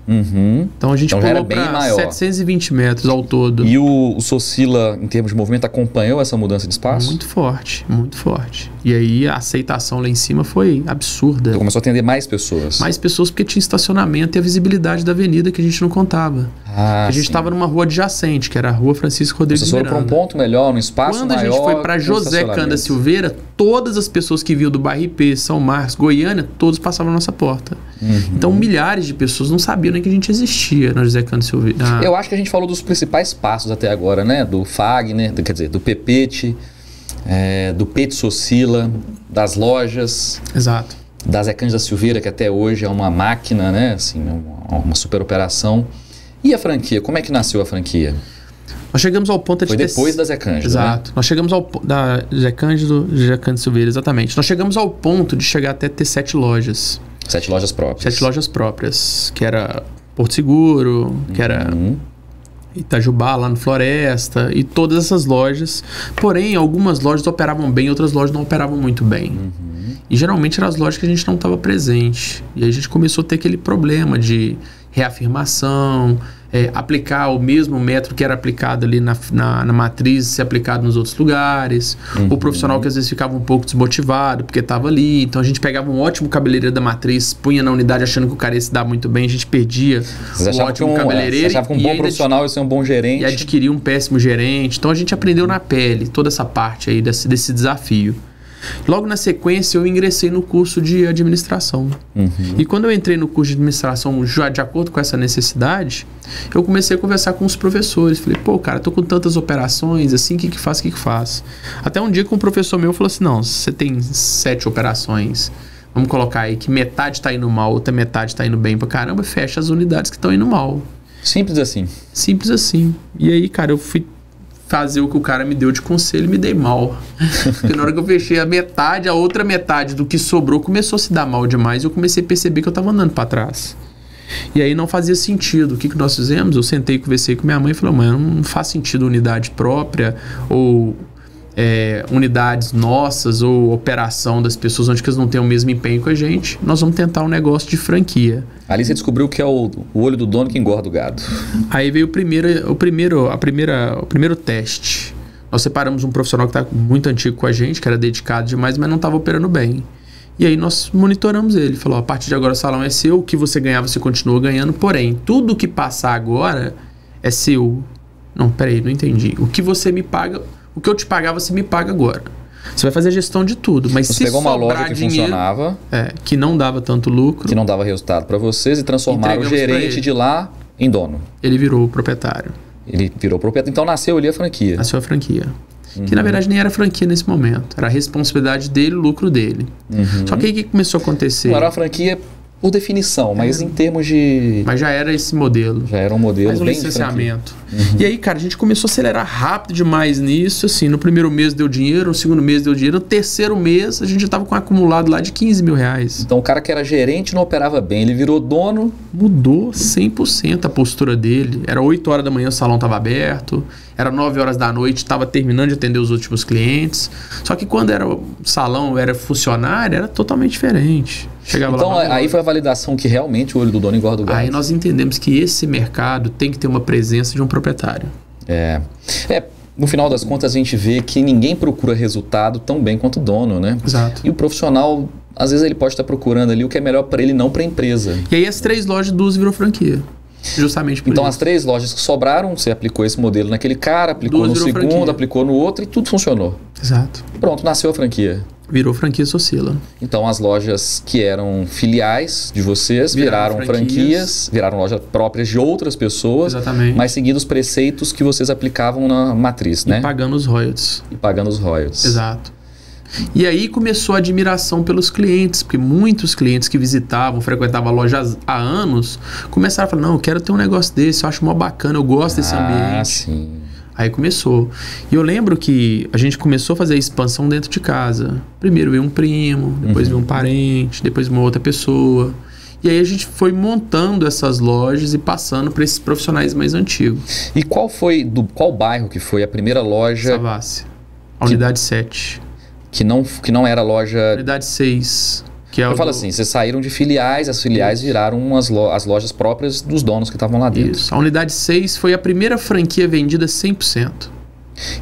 Então a gente pulou para 720 metros ao todo. E o Socila, em termos de movimento, acompanhou essa mudança de espaço? Muito forte, muito forte. E aí a aceitação lá em cima foi absurda. Então começou a atender mais pessoas? Mais pessoas porque tinha estacionamento e a visibilidade da avenida que a gente não contava. A gente estava numa rua adjacente, que era a Rua Francisco Rodrigues de Miranda. Vocês foram para um ponto melhor, um espaço maior. Quando a gente foi para José Cândido da Silveira, todas as pessoas que vinham do bairro IP, São Marcos, Goiânia, todos passavam na nossa porta. Então milhares de pessoas não sabiam nem que a gente existia na José Cândido da Silveira. Eu acho que a gente falou dos principais passos até agora, né? Do Fagner, quer dizer, do Pepete, do Pete Socila, das lojas. Exato. Da Zé Cândido da Silveira, que até hoje é uma máquina, né? Assim, uma super operação. E a franquia? Como é que nasceu a franquia? Nós chegamos ao ponto de Foi depois da Zé Cândido, Exato. Né? Nós chegamos da Zé Cândido Silveira, exatamente. Nós chegamos ao ponto de chegar até ter 7 lojas. 7 lojas próprias. 7 lojas próprias, que era Porto Seguro, que era Itajubá, lá no Floresta, e todas essas lojas. Porém, algumas lojas operavam bem, outras lojas não operavam muito bem. E geralmente eram as lojas que a gente não estava presente. E aí a gente começou a ter aquele problema de reafirmação, aplicar o mesmo método que era aplicado ali na matriz, ser aplicado nos outros lugares. O profissional que às vezes ficava um pouco desmotivado porque estava ali. Então a gente pegava um ótimo cabeleireiro da matriz, punha na unidade achando que o cara ia se dar muito bem, a gente perdia o ótimo cabeleireiro. Você achava que um bom profissional ia ser um bom gerente. E adquiria um péssimo gerente. Então a gente aprendeu na pele toda essa parte aí desse desafio. Logo na sequência eu ingressei no curso de administração. E quando eu entrei no curso de administração, já de acordo com essa necessidade, eu comecei a conversar com os professores. Falei, cara, tô com tantas operações, assim, o que faz? Até um dia que um professor meu falou assim, não, você tem 7 operações, vamos colocar aí que metade tá indo mal, outra metade tá indo bem pra caramba, fecha as unidades que estão indo mal. Simples assim. Simples assim. E aí, cara, eu fazer o que o cara me deu de conselho e me dei mal. Porque na hora que eu fechei a metade, a outra metade do que sobrou começou a se dar mal demais e eu comecei a perceber que eu tava andando para trás. E aí não fazia sentido. O que nós fizemos? Eu sentei e conversei com minha mãe e falei, mãe, não faz sentido unidade própria ou unidades nossas ou operação das pessoas onde que eles não têm o mesmo empenho que a gente. Nós vamos tentar um negócio de franquia. Ali você descobriu que é o olho do dono que engorda o gado. Aí veio o primeiro teste. Nós separamos um profissional que está muito antigo com a gente, que era dedicado demais, mas não estava operando bem. E aí nós monitoramos ele. Falou, a partir de agora o salão é seu, o que você ganhava você continua ganhando, porém, tudo que passar agora é seu. Não, peraí, não entendi. O que você me paga, o que eu te pagar, você me paga agora. Você vai fazer a gestão de tudo, mas você se pegou uma sobrar loja que dinheiro, funcionava, que não dava tanto lucro, que não dava resultado para vocês e transformaram o gerente de lá em dono. Ele virou o proprietário. Ele virou proprietário. Então nasceu ali a franquia. Nasceu a franquia. Que na verdade nem era franquia nesse momento. Era a responsabilidade dele, o lucro dele. Só que aí o que começou a acontecer? Não era uma franquia por definição, mas em termos de... Mas já era esse modelo. Já era um modelo bem licenciamento. E aí, cara, a gente começou a acelerar rápido demais nisso. Assim, no primeiro mês deu dinheiro, no segundo mês deu dinheiro. No terceiro mês, a gente já tava com um acumulado lá de 15 mil reais. Então o cara que era gerente não operava bem. Ele virou dono. Mudou 100% a postura dele. Era 8 horas da manhã, o salão tava aberto. Era 9 horas da noite, estava terminando de atender os últimos clientes. Só que quando era o salão, era funcionário, era totalmente diferente. Chegava então lá, aí foi a validação que realmente o olho do dono engorda o gado. Aí nós entendemos que esse mercado tem que ter uma presença de um proprietário. No final das contas a gente vê que ninguém procura resultado tão bem quanto o dono, né? Exato. E o profissional, às vezes ele pode estar procurando ali o que é melhor para ele, não para a empresa. E aí as 3 lojas, 2 virou franquia. Justamente por então isso. As 3 lojas que sobraram, você aplicou esse modelo naquele cara, aplicou no segundo, franquia. Aplicou no outro e tudo funcionou. Exato. Pronto, nasceu a franquia. Virou franquia Socila. Então as lojas que eram filiais de vocês viraram franquias, viraram lojas próprias de outras pessoas. Exatamente. Mas seguindo os preceitos que vocês aplicavam na matriz, né? E pagando os royalties. Exato. E aí começou a admiração pelos clientes, porque muitos clientes que visitavam, frequentavam a loja há anos, começaram a falar, não, eu quero ter um negócio desse, eu acho mó bacana, eu gosto desse ambiente. Sim. Aí começou. E eu lembro que a gente começou a fazer a expansão dentro de casa. Primeiro veio um primo, depois veio um parente, depois uma outra pessoa. E aí a gente foi montando essas lojas e passando para esses profissionais mais antigos. E qual bairro que foi a primeira loja? Savassi. A unidade 7. Que não era loja... Unidade 6. Que é eu falo assim, vocês saíram de filiais, as filiais viraram as lojas próprias dos donos que estavam lá dentro. Isso. A unidade 6 foi a primeira franquia vendida 100%.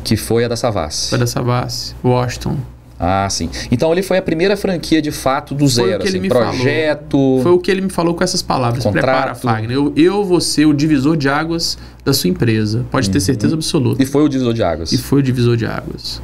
Que foi a da Savassi. Foi da Savassi, Washington. Ah, sim. Então ali foi a primeira franquia de fato do zero, assim, projeto... Falou. Foi o que ele me falou com essas palavras. Contrato. Prepara, Fagner. Eu vou ser o divisor de águas da sua empresa. Pode ter certeza absoluta. E foi o divisor de águas. E foi o divisor de águas.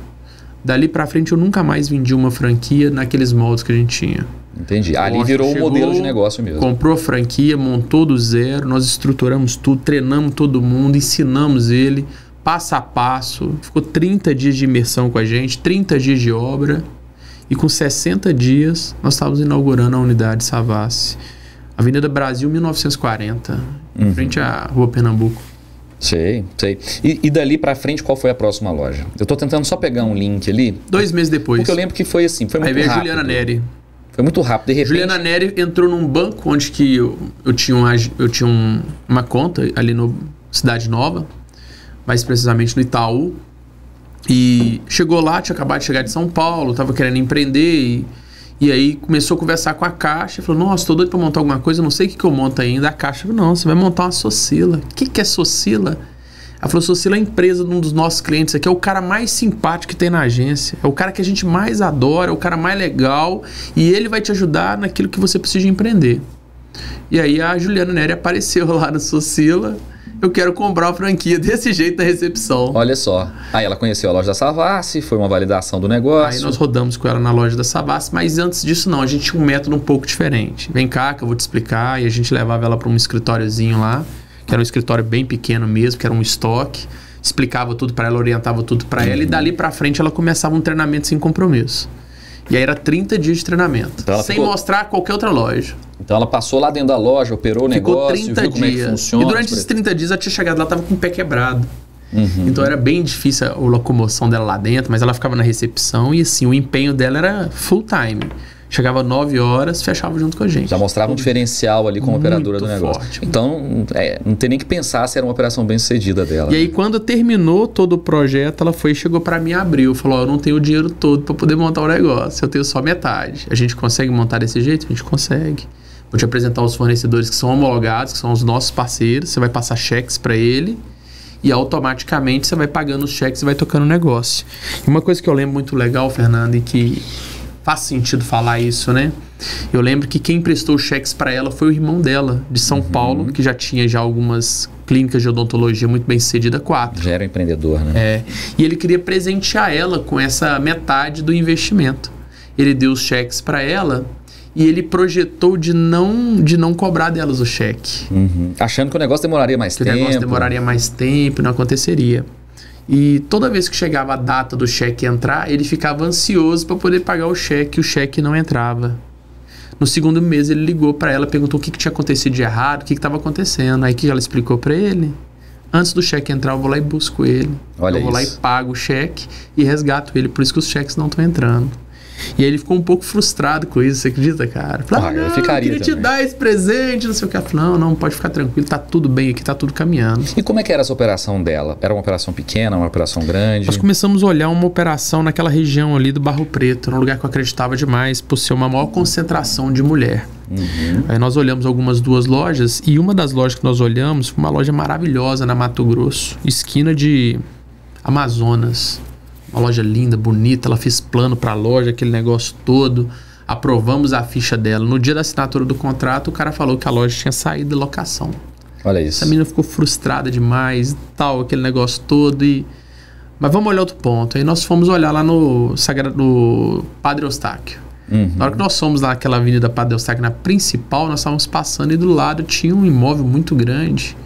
Dali pra frente eu nunca mais vendi uma franquia naqueles moldes que a gente tinha. Entendi. Ali virou um modelo de negócio mesmo. Comprou a franquia, montou do zero, nós estruturamos tudo, treinamos todo mundo, ensinamos ele, passo a passo. Ficou 30 dias de imersão com a gente, 30 dias de obra. E com 60 dias nós estávamos inaugurando a unidade Savassi. Avenida Brasil, 1940, em frente à Rua Pernambuco. Sei. E dali pra frente, qual foi a próxima loja? Eu tô tentando só pegar um link ali. 2 meses depois. Porque eu lembro que foi assim, foi muito rápido. Aí veio a Juliana Neri. Foi muito rápido, de repente. Juliana Neri entrou num banco onde que eu tinha uma conta ali no Cidade Nova, mais precisamente no Itaú. E chegou lá, tinha acabado de chegar de São Paulo, tava querendo empreender e aí começou a conversar com a Caixa. Falou, nossa, tô doido pra montar alguma coisa, eu não sei o que eu monto ainda. A Caixa falou, não, você vai montar uma Socila. O que é Socila? Ela falou, Socila é a empresa de um dos nossos clientes aqui, é o cara mais simpático que tem na agência, é o cara que a gente mais adora, é o cara mais legal e ele vai te ajudar naquilo que você precisa empreender. E aí a Juliana Neri apareceu lá no Socila. Eu quero comprar uma franquia desse jeito na recepção. Olha só. Aí ela conheceu a loja da Savassi, foi uma validação do negócio. Aí nós rodamos com ela na loja da Savassi, mas antes disso não, a gente tinha um método um pouco diferente. Vem cá que eu vou te explicar. E a gente levava ela para um escritóriozinho lá, que era um escritório bem pequeno mesmo, que era um estoque. Explicava tudo para ela, orientava tudo para ela e dali para frente ela começava um treinamento sem compromisso. E aí era 30 dias de treinamento, então sem mostrar qualquer outra loja. Então ela passou lá dentro da loja, operou o negócio, viu como é que funciona. E durante esses 30 dias ela tinha chegado lá, tava com o pé quebrado. Então era bem difícil a locomoção dela lá dentro, mas ela ficava na recepção e assim, o empenho dela era full time. Chegava 9 horas, fechava junto com a gente. Já mostrava um diferencial ali como operadora do negócio. Forte. Então, não tem nem que pensar se era uma operação bem sucedida dela. E aí, quando terminou todo o projeto, ela foi e chegou para mim e abriu. Falou, eu não tenho o dinheiro todo para poder montar o negócio. Eu tenho só metade. A gente consegue montar desse jeito? A gente consegue. Vou te apresentar os fornecedores que são homologados, que são os nossos parceiros. Você vai passar cheques para ele e automaticamente você vai pagando os cheques e vai tocando o negócio. E uma coisa que eu lembro muito legal, Fernando, e que faz sentido falar isso, né? Eu lembro que quem prestou cheques para ela foi o irmão dela, de São Paulo, que já tinha algumas clínicas de odontologia muito bem sucedida, 4. Já era um empreendedor, né? E ele queria presentear ela com essa metade do investimento. Ele deu os cheques para ela e ele projetou de não cobrar delas o cheque. Achando que o negócio demoraria mais tempo. Que o negócio demoraria mais tempo, não aconteceria. E toda vez que chegava a data do cheque entrar, ele ficava ansioso para poder pagar o cheque não entrava. No segundo mês ele ligou para ela, perguntou o que tinha acontecido de errado, o que estava acontecendo. Aí que ela explicou para ele: antes do cheque entrar eu vou lá e busco ele. Olha, eu vou lá e pago o cheque e resgato ele, por isso que os cheques não estão entrando. E aí ele ficou um pouco frustrado com isso, você acredita, cara? Falou, eu ficaria queria te dar esse presente, não sei o que. Ela falou, não, pode ficar tranquilo, tá tudo bem aqui, tá tudo caminhando. E como é que era essa operação dela? Era uma operação pequena, uma operação grande? Nós começamos a olhar uma operação naquela região ali do Barro Preto, num lugar que eu acreditava demais, por ser uma maior concentração de mulher. Aí nós olhamos algumas 2 lojas, e uma das lojas que nós olhamos foi uma loja maravilhosa na Mato Grosso, esquina de Amazonas. Uma loja linda, bonita, ela fez plano para a loja, aquele negócio todo. Aprovamos a ficha dela. No dia da assinatura do contrato, o cara falou que a loja tinha saído de locação. Olha isso. Essa menina ficou frustrada demais e tal, aquele negócio todo. Mas vamos olhar outro ponto. Aí nós fomos olhar lá no Padre Eustáquio. Na hora que nós fomos lá naquela avenida Padre Eustáquio, na principal, nós estávamos passando e do lado tinha um imóvel muito grande.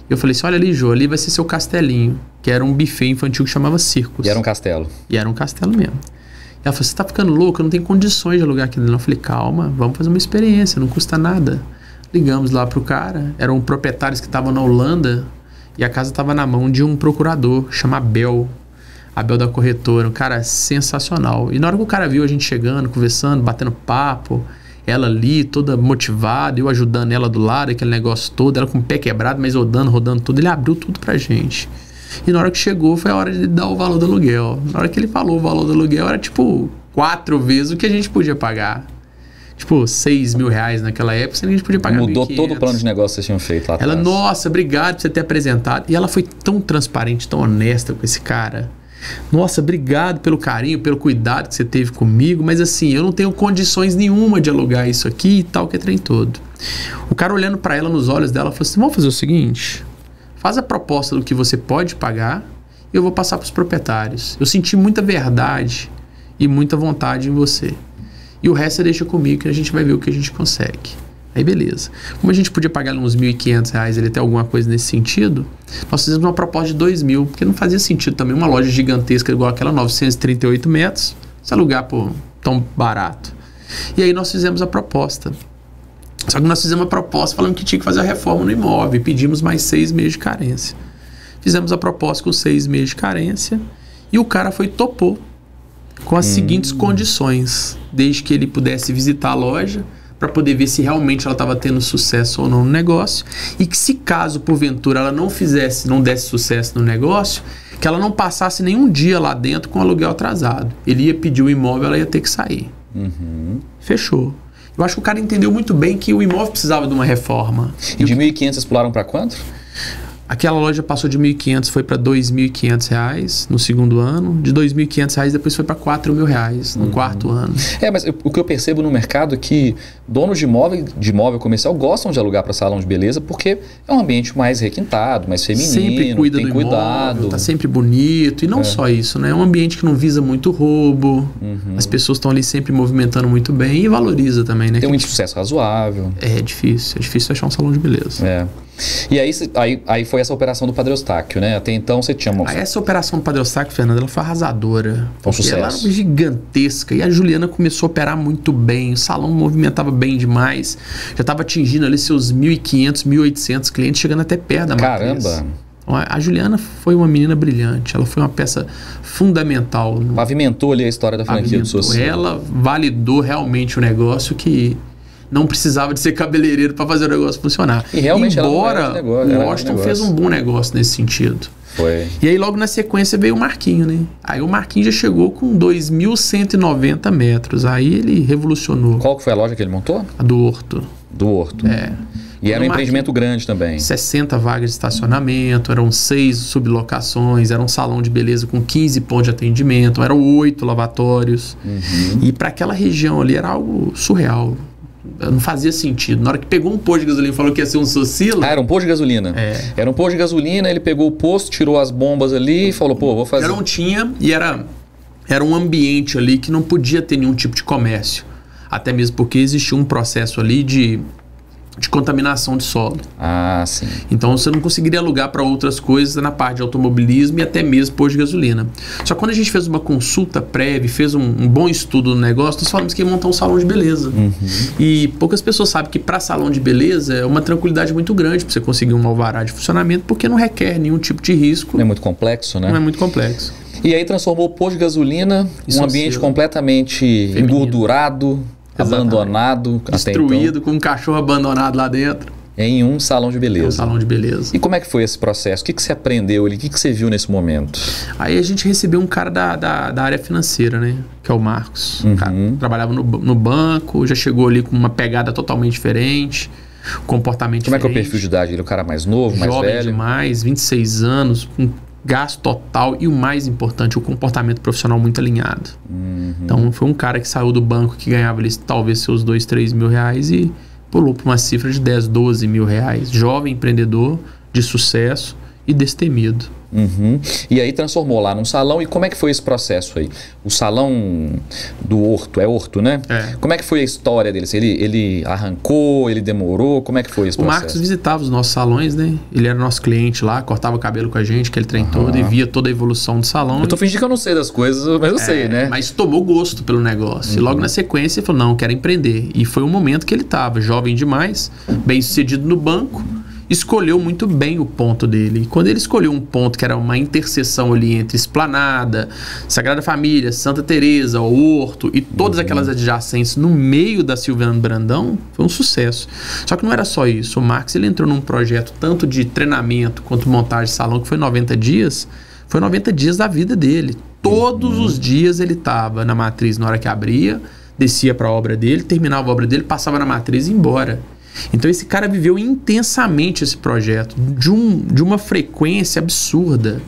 Eu falei assim, olha ali, Jô, ali vai ser seu castelinho. Que era um buffet infantil que chamava Circus. E era um castelo. E era um castelo mesmo. E ela falou, você tá ficando louco, eu não tenho condições de alugar aquilo. Eu falei, calma, vamos fazer uma experiência, não custa nada. Ligamos lá pro cara, eram proprietários que estavam na Holanda e a casa estava na mão de um procurador, chama Abel da corretora, um cara sensacional. E na hora que o cara viu a gente chegando, conversando, batendo papo, ela ali toda motivada, eu ajudando ela do lado, aquele negócio todo, ela com o pé quebrado, mas rodando tudo, ele abriu tudo pra gente. E na hora que chegou, foi a hora de dar o valor do aluguel. Na hora que ele falou o valor do aluguel, era tipo 4 vezes o que a gente podia pagar. Tipo, R$6.000 naquela época, sendo que a gente podia pagar Mudou 1.500. todo o plano de negócio que vocês tinham feito lá atrás. Ela, nossa, obrigado por você ter apresentado. E ela foi tão transparente, tão honesta com esse cara. Nossa, obrigado pelo carinho, pelo cuidado que você teve comigo, mas assim, eu não tenho condições nenhuma de alugar isso aqui e tal, que é trem todo. O cara olhando pra ela nos olhos dela, falou assim, vamos fazer o seguinte, faz a proposta do que você pode pagar e eu vou passar pros proprietários. Eu senti muita verdade e muita vontade em você. E o resto você deixa comigo que a gente vai ver o que a gente consegue. Aí beleza. Como a gente podia pagar uns R$1.500, ele ter alguma coisa nesse sentido, nós fizemos uma proposta de 2.000, porque não fazia sentido também uma loja gigantesca igual aquela, 938 metros, se alugar por tão barato. E aí nós fizemos a proposta. Só que nós fizemos a proposta falando que tinha que fazer a reforma no imóvel e pedimos mais 6 meses de carência. Fizemos a proposta com 6 meses de carência e o cara topou com as seguintes condições, desde que ele pudesse visitar a loja para poder ver se realmente ela estava tendo sucesso ou não no negócio, e que se caso porventura ela não desse sucesso no negócio, que ela não passasse nenhum dia lá dentro com o aluguel atrasado. Ele ia pedir o imóvel, ela ia ter que sair. Fechou. Eu acho que o cara entendeu muito bem que o imóvel precisava de uma reforma. E de 1.500 vocês pularam para quanto? Aquela loja passou de 1.500, foi para R$2.500 no segundo ano. De R$2.500 depois foi para R$4.000 no quarto ano. Mas o que eu percebo no mercado é que donos de imóvel comercial gostam de alugar para salão de beleza porque é um ambiente mais requintado, mais feminino, sempre cuida tem do cuidado. Imóvel, tá sempre bonito. E não só isso, né? É um ambiente que não visa muito roubo. As pessoas estão ali sempre movimentando muito bem e valoriza também, né? Tem um sucesso razoável. É difícil fechar um salão de beleza. E aí foi essa operação do Padre Eustáquio, né? Até então você tinha... Essa operação do Padre Eustáquio, Fernando, ela foi arrasadora. Foi um sucesso. Ela era gigantesca. E a Juliana começou a operar muito bem. O salão movimentava bem demais. Já estava atingindo ali seus 1.500, 1.800 clientes, chegando até perto da matriz. Caramba! A Juliana foi uma menina brilhante, ela foi uma peça fundamental. Pavimentou ali a história da franquia do Socila. Ela validou realmente o negócio que não precisava de ser cabeleireiro para fazer o negócio funcionar. E realmente embora o Washington fez um bom negócio nesse sentido. Foi. E aí logo na sequência veio o Marquinho, né? Aí o Marquinho já chegou com 2.190 metros. Aí ele revolucionou. Qual que foi a loja que ele montou? A do Horto. Do Horto. E era um empreendimento grande também. 60 vagas de estacionamento, eram 6 sublocações, era um salão de beleza com 15 pontos de atendimento, eram 8 lavatórios. E para aquela região ali era algo surreal. Não fazia sentido. Na hora que pegou um posto de gasolina e falou que ia ser um Socila... era um posto de gasolina. Era um posto de gasolina, ele pegou o posto, tirou as bombas ali e falou, pô, vou fazer... Não tinha, e era um ambiente ali que não podia ter nenhum tipo de comércio. Até mesmo porque existia um processo ali de contaminação de solo. Sim. Então você não conseguiria alugar para outras coisas na parte de automobilismo e até mesmo posto de gasolina. Só que quando a gente fez uma consulta prévia, fez um bom estudo no negócio, nós falamos que ia montar um salão de beleza. E poucas pessoas sabem que para salão de beleza é uma tranquilidade muito grande para você conseguir um alvará de funcionamento, porque não requer nenhum tipo de risco. Não é muito complexo, né? Não é muito complexo. E aí transformou o posto de gasolina em um ambiente completamente engordurado, abandonado, destruído, com um cachorro abandonado lá dentro. Em um salão de beleza. Um salão de beleza. E como é que foi esse processo? O que você aprendeu ali? O que você viu nesse momento? Aí a gente recebeu um cara da área financeira, né? Que é o Marcos. O cara trabalhava no banco, já chegou ali com uma pegada totalmente diferente, comportamento diferente. Como é que é o perfil de idade? Ele é o cara mais novo, mais velho? Jovem demais, 26 anos, com gasto total e o mais importante, o comportamento profissional muito alinhado. Então foi um cara que saiu do banco que ganhava ali talvez seus 2, 3 mil reais e pulou para uma cifra de 10, 12 mil reais. Jovem empreendedor de sucesso e destemido. E aí transformou lá num salão. E como é que foi esse processo aí? O salão do Horto, é Horto, né? Como é que foi a história dele? Ele arrancou, ele demorou? Como é que foi esse processo? O Marcos visitava os nossos salões, né? Ele era nosso cliente lá, cortava o cabelo com a gente, que ele trem todo, e via toda a evolução do salão. Eu tô fingindo que eu não sei das coisas, mas eu sei, né? Mas tomou gosto pelo negócio. E logo na sequência ele falou, não, eu quero empreender. E foi um momento que ele tava jovem demais, bem sucedido no banco, escolheu muito bem o ponto dele. E quando ele escolheu um ponto que era uma interseção ali entre Esplanada, Sagrada Família, Santa Teresa, Horto e todas aquelas adjacentes no meio da Silviano Brandão, foi um sucesso. Só que não era só isso. O Marcos ele entrou num projeto tanto de treinamento quanto montagem de salão, que foi 90 dias. Foi 90 dias da vida dele. Todos os dias ele estava na matriz na hora que abria, descia para a obra dele, terminava a obra dele, passava na matriz e ia embora. Então esse cara viveu intensamente esse projeto, de uma frequência absurda.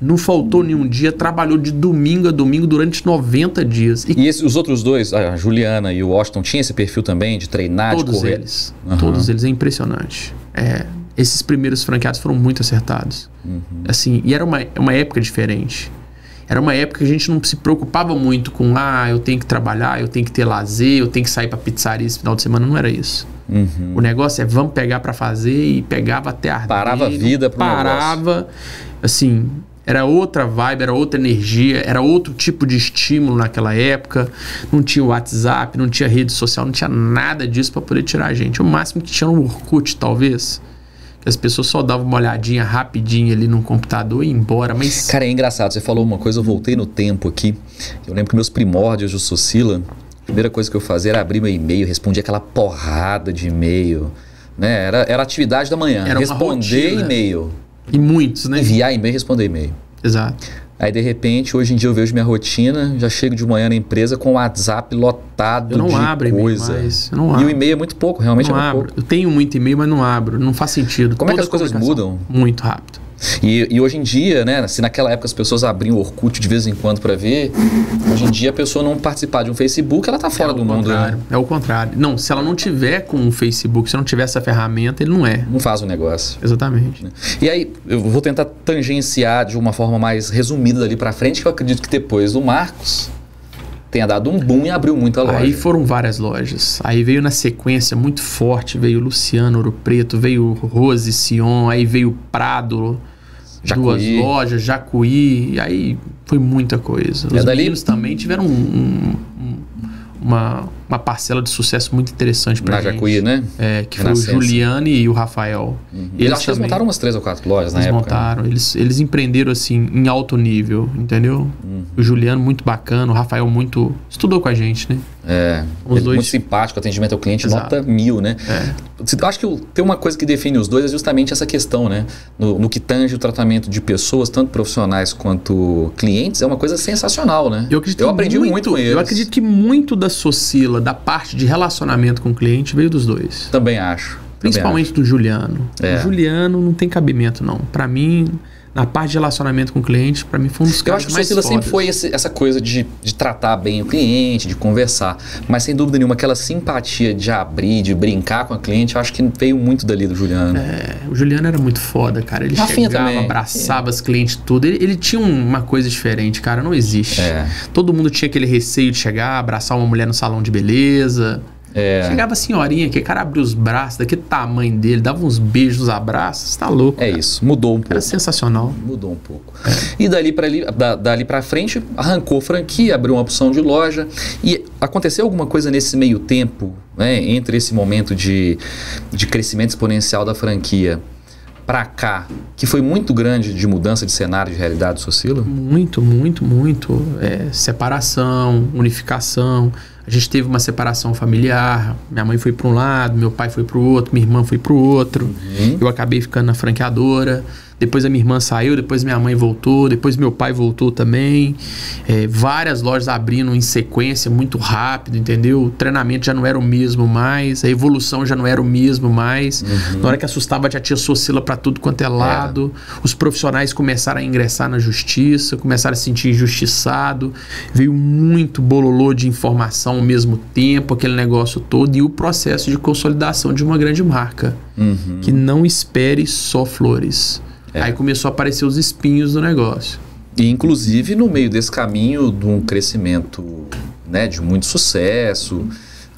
Não faltou nenhum dia, trabalhou de domingo a domingo durante 90 dias. E os outros dois, a Juliana e o Washington, tinham esse perfil também de treinar, de correr? Todos eles, é impressionante. Esses primeiros franqueados foram muito acertados. Assim, e era uma época diferente. Era uma época que a gente não se preocupava muito com eu tenho que trabalhar, eu tenho que ter lazer, eu tenho que sair pra pizzaria esse final de semana. Não era isso. O negócio vamos pegar pra fazer, e pegava até arder. Parava a vida pro negócio. Parava, assim, era outra vibe, era outra energia, era outro tipo de estímulo naquela época. Não tinha WhatsApp, não tinha rede social, não tinha nada disso pra poder tirar a gente. O máximo que tinha no Orkut, talvez. Que as pessoas só davam uma olhadinha rapidinho ali no computador e ia embora, mas... Cara, é engraçado, você falou uma coisa, eu voltei no tempo aqui. Eu lembro que meus primórdios do Socila, a primeira coisa que eu fazia era abrir meu e-mail, respondia aquela porrada de e-mail, né? Era a atividade da manhã, era responder e-mail. E muitos, né? Enviar e-mail e responder e-mail. Exato. Aí, de repente, hoje em dia eu vejo minha rotina, já chego de manhã na empresa com o WhatsApp lotado de coisa. Eu não abro e-mail mais. Eu não abro. E o e-mail é muito pouco, realmente é muito pouco. Eu tenho muito e-mail, mas não abro. Não faz sentido. Como é que as coisas mudam? Muito rápido. E hoje em dia, né, se naquela época as pessoas abriam o Orkut de vez em quando para ver, hoje em dia a pessoa não participar de um Facebook, ela tá fora do mundo, né? É o contrário. Não, se ela não tiver com o Facebook, se não tiver essa ferramenta, ele não é. Não faz o negócio. Exatamente. E aí, eu vou tentar tangenciar de uma forma mais resumida dali para frente, que eu acredito que depois do Marcos tenha dado um boom e abriu muita loja. Aí foram várias lojas. Aí veio na sequência muito forte, veio Luciano, Ouro Preto, veio Rose, Sion, aí veio Prado, Jacuí. 2 lojas, Jacuí, e aí foi muita coisa. Os meninos também tiveram uma uma parcela de sucesso muito interessante pra gente. Na Jacuí, né? Que foi o Juliano e o Rafael. Eles montaram umas 3 ou 4 lojas na época. Eles montaram. Eles empreenderam, assim, em alto nível, entendeu? O Juliano, muito bacana. O Rafael, muito... Estudou com a gente, né? Os dois... Muito simpático, atendimento ao cliente, nota 1000, né? Eu acho que tem uma coisa que define os dois, é justamente essa questão, né? No que tange o tratamento de pessoas, tanto profissionais quanto clientes, é uma coisa sensacional, né? Eu aprendi muito com eles. Eu acredito que muito da Socila, da parte de relacionamento com o cliente, veio dos dois. Também acho. Principalmente do Juliano. O Juliano não tem cabimento, não. Pra mim, na parte de relacionamento com o cliente, pra mim foi um dos caras mais fodas. Eu acho que a Socila sempre foi essa coisa de tratar bem o cliente, de conversar. Mas, sem dúvida nenhuma, aquela simpatia de abrir, de brincar com a cliente, eu acho que veio muito dali do Juliano. O Juliano era muito foda, cara. Ele chegava, abraçava as clientes, tudo. Ele tinha uma coisa diferente, cara. Não existe. Todo mundo tinha aquele receio de chegar, abraçar uma mulher no salão de beleza. Chegava a senhorinha, que o cara abria os braços, daquele tamanho dele, dava uns beijos nos abraços, tá louco. Cara. Isso, mudou um pouco. Era sensacional. Mudou um pouco. E dali pra frente, arrancou franquia, abriu uma opção de loja. E aconteceu alguma coisa nesse meio tempo, né, entre esse momento de crescimento exponencial da franquia pra cá, que foi muito grande de mudança de cenário de realidade do Socila? Muito, muito, muito. Separação, unificação. A gente teve uma separação familiar. Minha mãe foi para um lado, meu pai foi para o outro, minha irmã foi para o outro. Eu acabei ficando na franqueadora. Depois a minha irmã saiu, depois minha mãe voltou, depois meu pai voltou também. Várias lojas abrindo em sequência, muito rápido, entendeu? O treinamento já não era o mesmo mais, a evolução já não era o mesmo mais. Na hora que assustava, já tinha Socila para tudo quanto é lado. Os profissionais começaram a ingressar na justiça, começaram a se sentir injustiçado. Veio muito bololô de informação ao mesmo tempo, aquele negócio todo, e o processo de consolidação de uma grande marca. Que não espere só flores. Aí começou a aparecer os espinhos do negócio. E inclusive no meio desse caminho de um crescimento, né, de muito sucesso,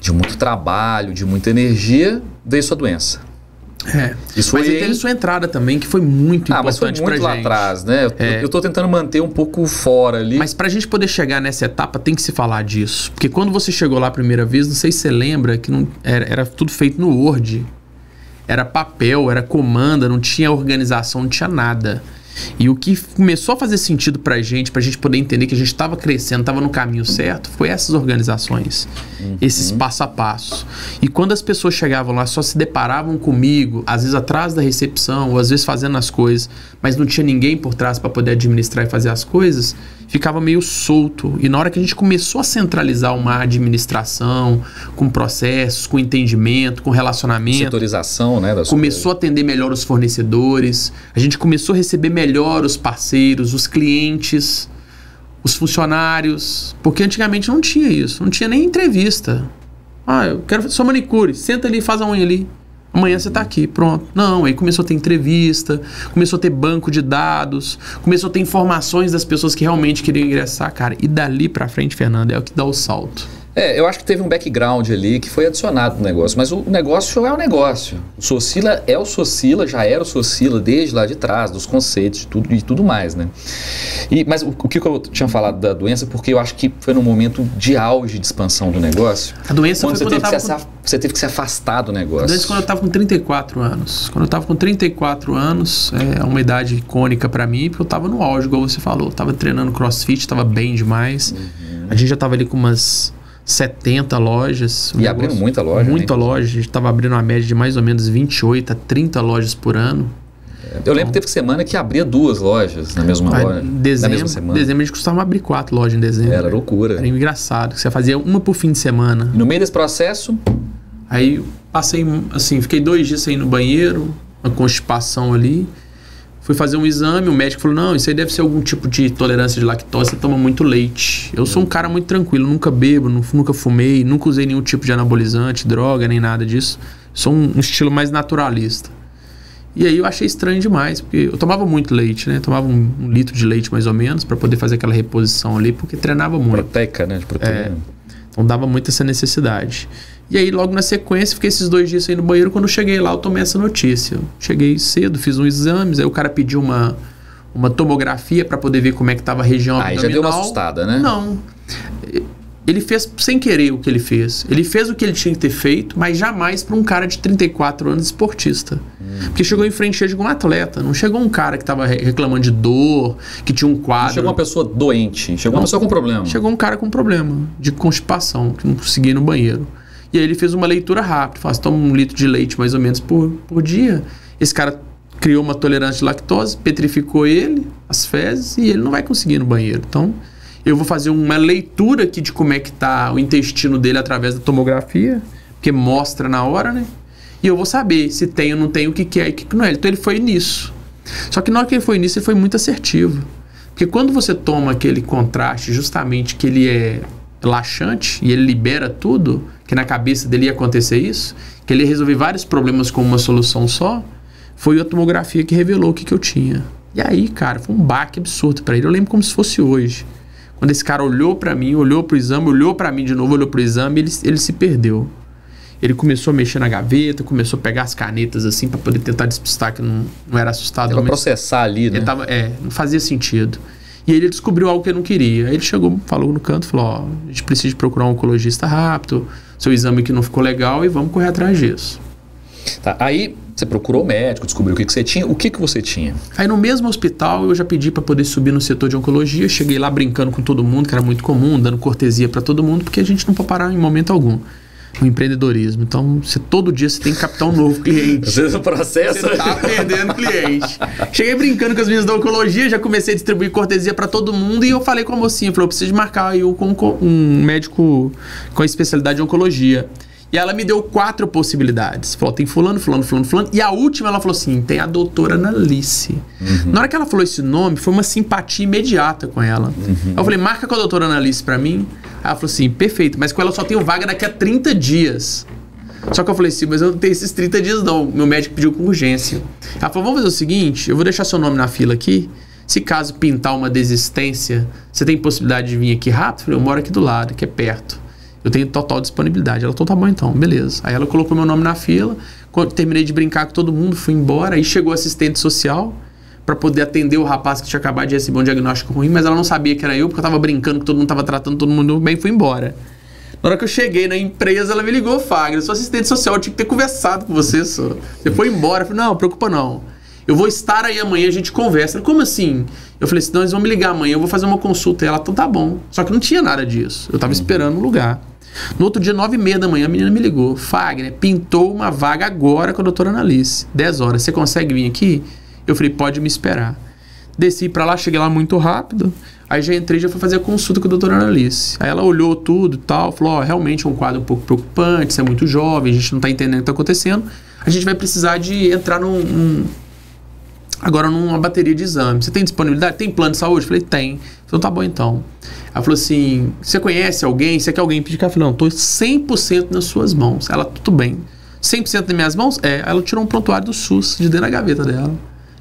de muito trabalho, de muita energia, veio sua doença. Mas ele teve sua entrada também, que foi muito importante mas foi muito lá atrás, né? Eu tô tentando manter um pouco fora ali. Mas pra gente poder chegar nessa etapa, tem que se falar disso. Porque quando você chegou lá a primeira vez, não sei se você lembra, que não, era tudo feito no Word. Era papel, era comanda, não tinha organização, não tinha nada. E o que começou a fazer sentido pra gente poder entender que a gente estava crescendo, estava no caminho certo, foi essas organizações, esses passo a passo. E quando as pessoas chegavam lá, só se deparavam comigo, às vezes atrás da recepção, ou às vezes fazendo as coisas, mas não tinha ninguém por trás para poder administrar e fazer as coisas, ficava meio solto. E na hora que a gente começou a centralizar uma administração, com processos, com entendimento, com relacionamento, setorização, né, começou a atender melhor os fornecedores, a gente começou a receber melhor os parceiros, os clientes, os funcionários, porque antigamente não tinha isso, não tinha nem entrevista. Eu quero sua manicure, senta ali, faz a unha ali. Amanhã você tá aqui, pronto. Não, aí começou a ter entrevista, começou a ter banco de dados, começou a ter informações das pessoas que realmente queriam ingressar, cara. E dali pra frente, Fernando, é o que dá o salto. Eu acho que teve um background ali que foi adicionado no negócio, mas o negócio é o negócio. O Socila é o Socila, já era o Socila desde lá de trás, dos conceitos e tudo mais, né? Mas o que eu tinha falado da doença, porque eu acho que foi num momento de auge de expansão do negócio. A doença foi quando você teve que se afastar do negócio. A doença quando eu estava com 34 anos. Quando eu estava com 34 anos, é uma idade icônica para mim, porque eu estava no auge, igual você falou. Eu estava treinando crossfit, estava bem demais. A gente já estava ali com umas 70 lojas. E abrindo muita loja, muita loja. A gente estava abrindo uma média de mais ou menos 28 a 30 lojas por ano. Eu lembro que teve semana que abria 2 lojas na mesma loja. Na mesma semana. Dezembro a gente costumava abrir 4 lojas em dezembro. Era loucura. Era engraçado. Você fazia uma por fim de semana. E no meio desse processo? Aí passei, assim, fiquei 2 dias sem ir no banheiro, uma constipação ali. Fui fazer um exame, o médico falou, não, isso aí deve ser algum tipo de intolerância de lactose, você toma muito leite. Eu sou um cara muito tranquilo, nunca bebo, nunca fumei, nunca usei nenhum tipo de anabolizante, droga, nem nada disso. Sou um estilo mais naturalista. E aí eu achei estranho demais, porque eu tomava muito leite, né? Tomava um litro de leite mais ou menos, para poder fazer aquela reposição ali, porque treinava muito. Proteica, né? De proteína. Então dava muito essa necessidade. E aí logo na sequência, fiquei esses 2 dias aí no banheiro. Quando eu cheguei lá, eu tomei essa notícia. Eu cheguei cedo, fiz uns exames, aí o cara pediu uma tomografia para poder ver como é que estava a região abdominal. Aí já deu uma assustada, né? Não. ele fez sem querer o que ele fez. Ele fez o que ele tinha que ter feito, mas jamais para um cara de 34 anos esportista. Porque chegou em frente de um atleta. Não chegou um cara que estava reclamando de dor, que tinha um quadro. Não chegou uma pessoa doente. Chegou uma pessoa com problema. Chegou um cara com problema de constipação, que não conseguia ir no banheiro. E aí ele fez uma leitura rápida. Falou, toma 1 litro de leite mais ou menos por dia. Esse cara criou uma tolerância de lactose, petrificou ele, as fezes, e ele não vai conseguir ir no banheiro. Então, eu vou fazer uma leitura aqui de como é que está o intestino dele através da tomografia, porque mostra na hora, né? E eu vou saber se tem ou não tem, o que é e o que não é. Então ele foi nisso. Só que na hora que ele foi nisso, ele foi muito assertivo. Porque quando você toma aquele contraste, justamente que ele é laxante e ele libera tudo, que na cabeça dele ia acontecer isso, que ele ia resolver vários problemas com uma solução só, foi a tomografia que revelou o que eu tinha. E aí, cara, foi um baque absurdo para ele. Eu lembro como se fosse hoje. Quando esse cara olhou para mim, olhou pro exame, olhou para mim de novo, olhou pro exame, ele se perdeu. Ele começou a mexer na gaveta, começou a pegar as canetas assim para poder tentar despistar que não era assustador. Pra processar ali, né? Não fazia sentido. E aí ele descobriu algo que eu não queria. Aí ele chegou, falou no canto, falou, ó, a gente precisa de procurar um oncologista rápido, seu exame aqui não ficou legal e vamos correr atrás disso. Tá, aí você procurou o médico, descobriu o que você tinha. O que você tinha? Aí no mesmo hospital eu já pedi para poder subir no setor de oncologia. Cheguei lá brincando com todo mundo, que era muito comum, dando cortesia para todo mundo, porque a gente não pode parar em momento algum. O empreendedorismo. Então, todo dia você tem que captar um novo cliente. Às vezes o processo... Você tá perdendo cliente. Cheguei brincando com as meninas da oncologia, já comecei a distribuir cortesia para todo mundo e eu falei com a mocinha, falei, eu preciso de marcar aí um médico com a especialidade de oncologia. E ela me deu 4 possibilidades. Falou, tem fulano. E a última ela falou assim, tem a doutora Analice. Na hora que ela falou esse nome, foi uma simpatia imediata com ela. Eu falei, marca com a doutora Analice pra mim. Aí ela falou assim, perfeito, mas com ela eu só tenho vaga daqui a 30 dias. Só que eu falei assim, mas eu não tenho esses 30 dias não. Meu médico pediu com urgência. Ela falou, vamos fazer o seguinte, eu vou deixar seu nome na fila aqui. Se caso pintar uma desistência, você tem possibilidade de vir aqui rápido? Eu falei, eu moro aqui do lado, que é perto. Eu tenho total disponibilidade. Ela falou, tá bom então, beleza. Aí ela colocou meu nome na fila. Quando terminei de brincar com todo mundo, fui embora. Aí chegou a assistente social para poder atender o rapaz que tinha acabado de receber um diagnóstico ruim, mas ela não sabia que era eu, porque eu tava brincando que todo mundo tava tratando todo mundo bem, fui embora. Na hora que eu cheguei na empresa, ela me ligou, Fagner, eu sou assistente social, eu tinha que ter conversado com você, só. Você foi embora. Eu falei, não, preocupa não. Eu vou estar aí amanhã, a gente conversa. Ela, como assim? Eu falei assim, não, eles vão me ligar amanhã, eu vou fazer uma consulta. E ela, então tá bom. Só que não tinha nada disso. Eu tava esperando um lugar. No outro dia, 9h30 da manhã, a menina me ligou. Fagner, pintou uma vaga agora com a doutora Analice. 10 horas. Você consegue vir aqui? Eu falei, pode me esperar. Desci pra lá, cheguei lá muito rápido. Aí já entrei, já fui fazer a consulta com a doutora Analice. Aí ela olhou tudo e tal, falou, ó, realmente é um quadro um pouco preocupante, você é muito jovem, a gente não tá entendendo o que tá acontecendo. A gente vai precisar de entrar agora numa bateria de exames. Você tem disponibilidade? Tem plano de saúde? Eu falei, tem. Então tá bom então. Ela falou assim, você conhece alguém? Você quer alguém pedir café? Não, tô 100% nas suas mãos. Ela, tudo bem. 100% nas minhas mãos? É. Aí ela tirou um prontuário do SUS de dentro da gaveta dela.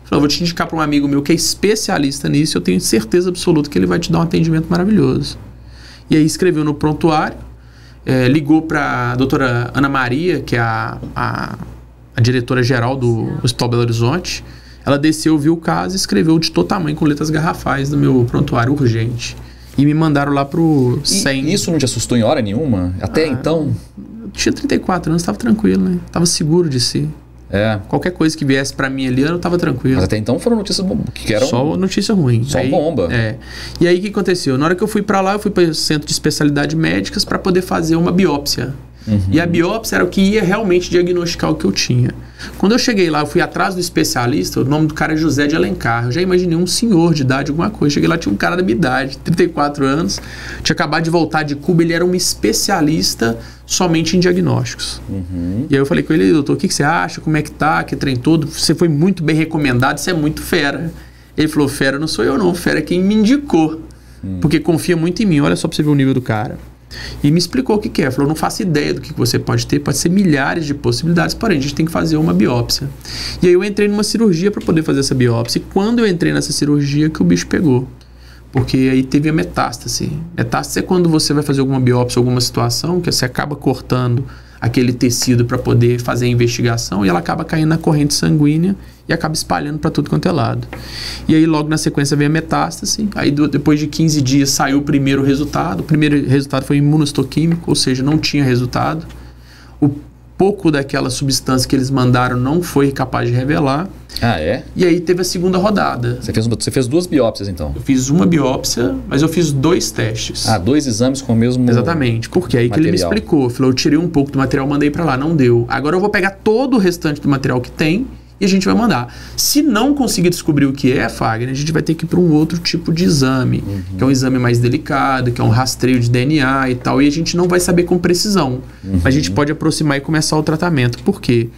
Falou, vou te indicar para um amigo meu que é especialista nisso, eu tenho certeza absoluta que ele vai te dar um atendimento maravilhoso. E aí escreveu no prontuário, ligou para a doutora Ana Maria, que é a diretora-geral do Hospital Belo Horizonte. Ela desceu, viu o caso e escreveu de todo tamanho com letras garrafais no meu prontuário urgente. E me mandaram lá pro 100. E isso não te assustou em hora nenhuma? Até então? Eu tinha 34 anos, estava tranquilo, né? Estava seguro de si. Qualquer coisa que viesse pra mim ali, eu tava tranquilo. Mas até então foram notícias que eram... Só notícia ruim. Só bomba. E aí o que aconteceu? Na hora que eu fui pra lá, eu fui para o centro de especialidade médicas para poder fazer uma biópsia. E a biópsia era o que ia realmente diagnosticar o que eu tinha. Quando eu cheguei lá, eu fui atrás do especialista, o nome do cara é José de Alencar. Eu já imaginei um senhor de idade, alguma coisa. Cheguei lá, tinha um cara da minha idade, 34 anos, tinha acabado de voltar de Cuba, ele era um especialista somente em diagnósticos. E aí eu falei com ele, doutor, o que você acha? Como é que tá? Que trem todo? Você foi muito bem recomendado, você é muito fera. Ele falou, fera não sou eu não, fera é quem me indicou. Porque confia muito em mim, olha só pra você ver o nível do cara. E me explicou o que é. Falou, não faço ideia do que você pode ter, pode ser milhares de possibilidades, porém a gente tem que fazer uma biópsia. E aí eu entrei numa cirurgia para poder fazer essa biópsia. E quando eu entrei nessa cirurgia que o bicho pegou. Porque aí teve a metástase. Metástase é quando você vai fazer alguma biópsia, alguma situação, que você acaba cortando aquele tecido para poder fazer a investigação e ela acaba caindo na corrente sanguínea e acaba espalhando para tudo quanto é lado. E aí logo na sequência veio a metástase, aí depois de 15 dias saiu o primeiro resultado. O primeiro resultado foi imunohistoquímico, ou seja, não tinha resultado. O pouco daquela substância que eles mandaram não foi capaz de revelar. Ah, é? E aí teve a segunda rodada. Você fez 2 biópsias, então? Eu fiz uma biópsia, mas eu fiz 2 testes. Ah, 2 exames com o mesmo Exatamente, porque aí material. que ele me explicou. Falou, eu tirei um pouco do material, mandei para lá, não deu. Agora eu vou pegar todo o restante do material que tem e a gente vai mandar. Se não conseguir descobrir o que é, Fagner, a gente vai ter que ir para um outro tipo de exame, que é um exame mais delicado, que é um rastreio de DNA e tal, e a gente não vai saber com precisão. Mas a gente pode aproximar e começar o tratamento. Por quê?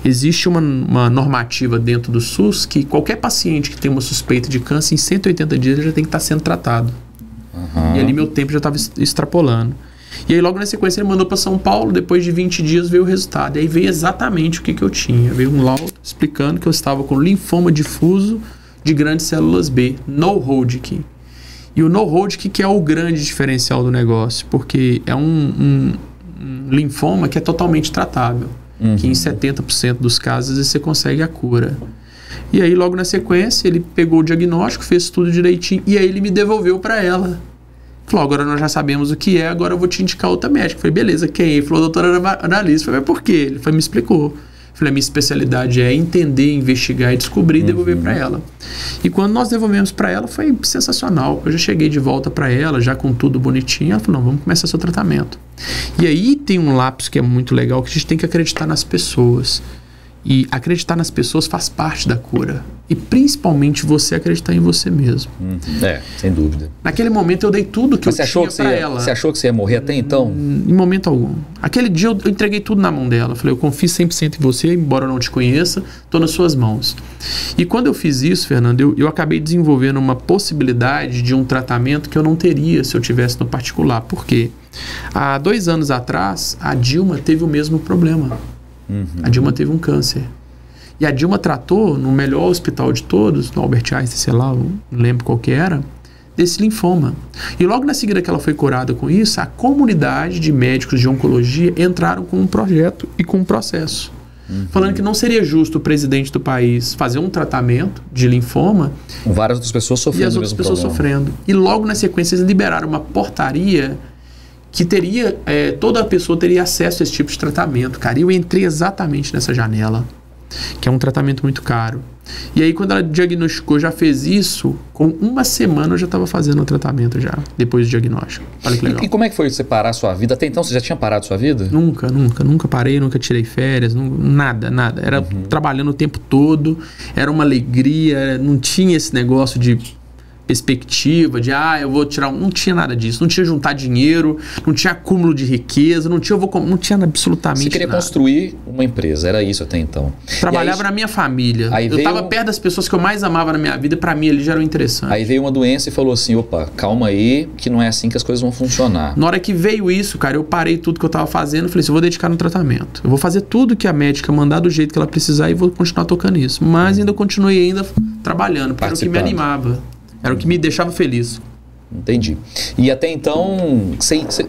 Existe uma normativa dentro do SUS que qualquer paciente que tem uma suspeita de câncer, em 180 dias ele já tem que estar sendo tratado. E ali meu tempo já estava extrapolando. E aí logo na sequência ele mandou para São Paulo, depois de 20 dias veio o resultado. E aí veio exatamente o que eu tinha. Veio um laudo explicando que eu estava com linfoma difuso de grandes células B, no-Hodgkin. E o no-Hodgkin que é o grande diferencial do negócio, porque é um linfoma que é totalmente tratável. Que em 70% dos casos você consegue a cura. E aí logo na sequência ele pegou o diagnóstico, fez tudo direitinho e aí ele me devolveu para ela. Falou, agora nós já sabemos o que é, agora eu vou te indicar outra médica. Eu falei, beleza, quem? Ele falou, doutora Annalise. Eu falei, mas por quê? Ele me explicou. Eu falei, a minha especialidade é entender, investigar e descobrir e devolver para ela. E quando nós devolvemos para ela, foi sensacional. Eu já cheguei de volta para ela, já com tudo bonitinho. Ela falou, não, vamos começar seu tratamento. E aí tem um lapso que é muito legal, que a gente tem que acreditar nas pessoas. E acreditar nas pessoas faz parte da cura. E principalmente você acreditar em você mesmo. Sem dúvida. Naquele momento eu dei tudo que Mas eu tinha pra ela. Você achou que você ia morrer até então? Em momento algum. Aquele dia eu entreguei tudo na mão dela. Falei, eu confio 100% em você, embora eu não te conheça, estou nas suas mãos. E quando eu fiz isso, Fernando, eu acabei desenvolvendo uma possibilidade de um tratamento que eu não teria se eu tivesse no particular. Por quê? Há 2 anos atrás, a Dilma teve o mesmo problema. A Dilma teve um câncer. E a Dilma tratou no melhor hospital de todos, no Albert Einstein, sei lá, não lembro qual que era, desse linfoma. E logo na seguida que ela foi curada com isso, a comunidade de médicos de oncologia entraram com um projeto e com um processo. Falando que não seria justo o presidente do país fazer um tratamento de linfoma com várias outras pessoas sofrendo. E as outras pessoas sofrendo. E logo na sequência eles liberaram uma portaria que teria, toda pessoa teria acesso a esse tipo de tratamento, cara. E eu entrei exatamente nessa janela, que é um tratamento muito caro. E aí quando ela diagnosticou, já fez isso, com 1 semana eu já estava fazendo o tratamento já, depois do diagnóstico. Olha que legal. E como é que foi separar a sua vida? Até então você já tinha parado a sua vida? Nunca parei, nunca tirei férias, nada. Era trabalhando o tempo todo, era uma alegria, não tinha esse negócio de perspectiva de, eu vou tirar... Não tinha nada disso. Não tinha juntar dinheiro, não tinha acúmulo de riqueza, não tinha absolutamente nada. Você queria construir uma empresa, era isso até então. Trabalhava na minha família. Eu estava perto das pessoas que eu mais amava na minha vida, para mim ali já era interessante. Aí veio uma doença e falou assim, opa, calma aí, que não é assim que as coisas vão funcionar. Na hora que veio isso, cara, eu parei tudo que eu estava fazendo, falei assim, eu vou dedicar no tratamento. Eu vou fazer tudo que a médica mandar do jeito que ela precisar e vou continuar tocando isso. Mas ainda continuei trabalhando, porque era o que me animava. Era o que me deixava feliz. Entendi. E até então,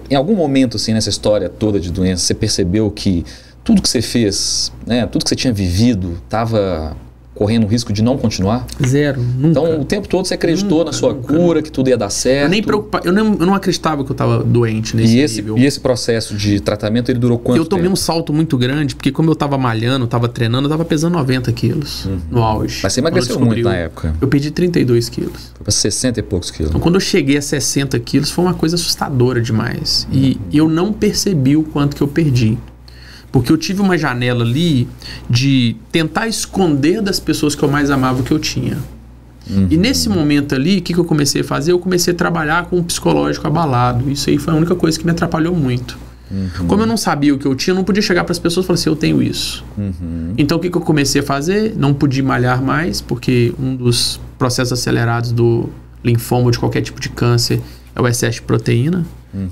em algum momento assim nessa história toda de doença, você percebeu que tudo que você fez, né, tudo que você tinha vivido, estava correndo o risco de não continuar? Zero, nunca. Então, o tempo todo você acreditou na sua cura, que tudo ia dar certo? Eu não acreditava que eu estava doente nesse nível. E esse processo de tratamento, ele durou quanto tempo? Eu tomei um salto muito grande, porque como eu estava malhando, estava treinando, eu estava pesando 90 quilos no auge. Mas você emagreceu muito na época? Eu perdi 32 quilos. Foi para 60 e poucos quilos. Então, quando eu cheguei a 60 quilos, foi uma coisa assustadora demais. E eu não percebi o quanto que eu perdi. Porque eu tive uma janela ali de tentar esconder das pessoas que eu mais amava o que eu tinha. E nesse momento ali, o que eu comecei a fazer? Eu comecei a trabalhar com um psicológico abalado. Isso aí foi a única coisa que me atrapalhou muito. Como eu não sabia o que eu tinha, eu não podia chegar para as pessoas e falar assim, eu tenho isso. Então o que eu comecei a fazer? Não podia malhar mais, porque um dos processos acelerados do linfoma ou de qualquer tipo de câncer é o excesso de proteína,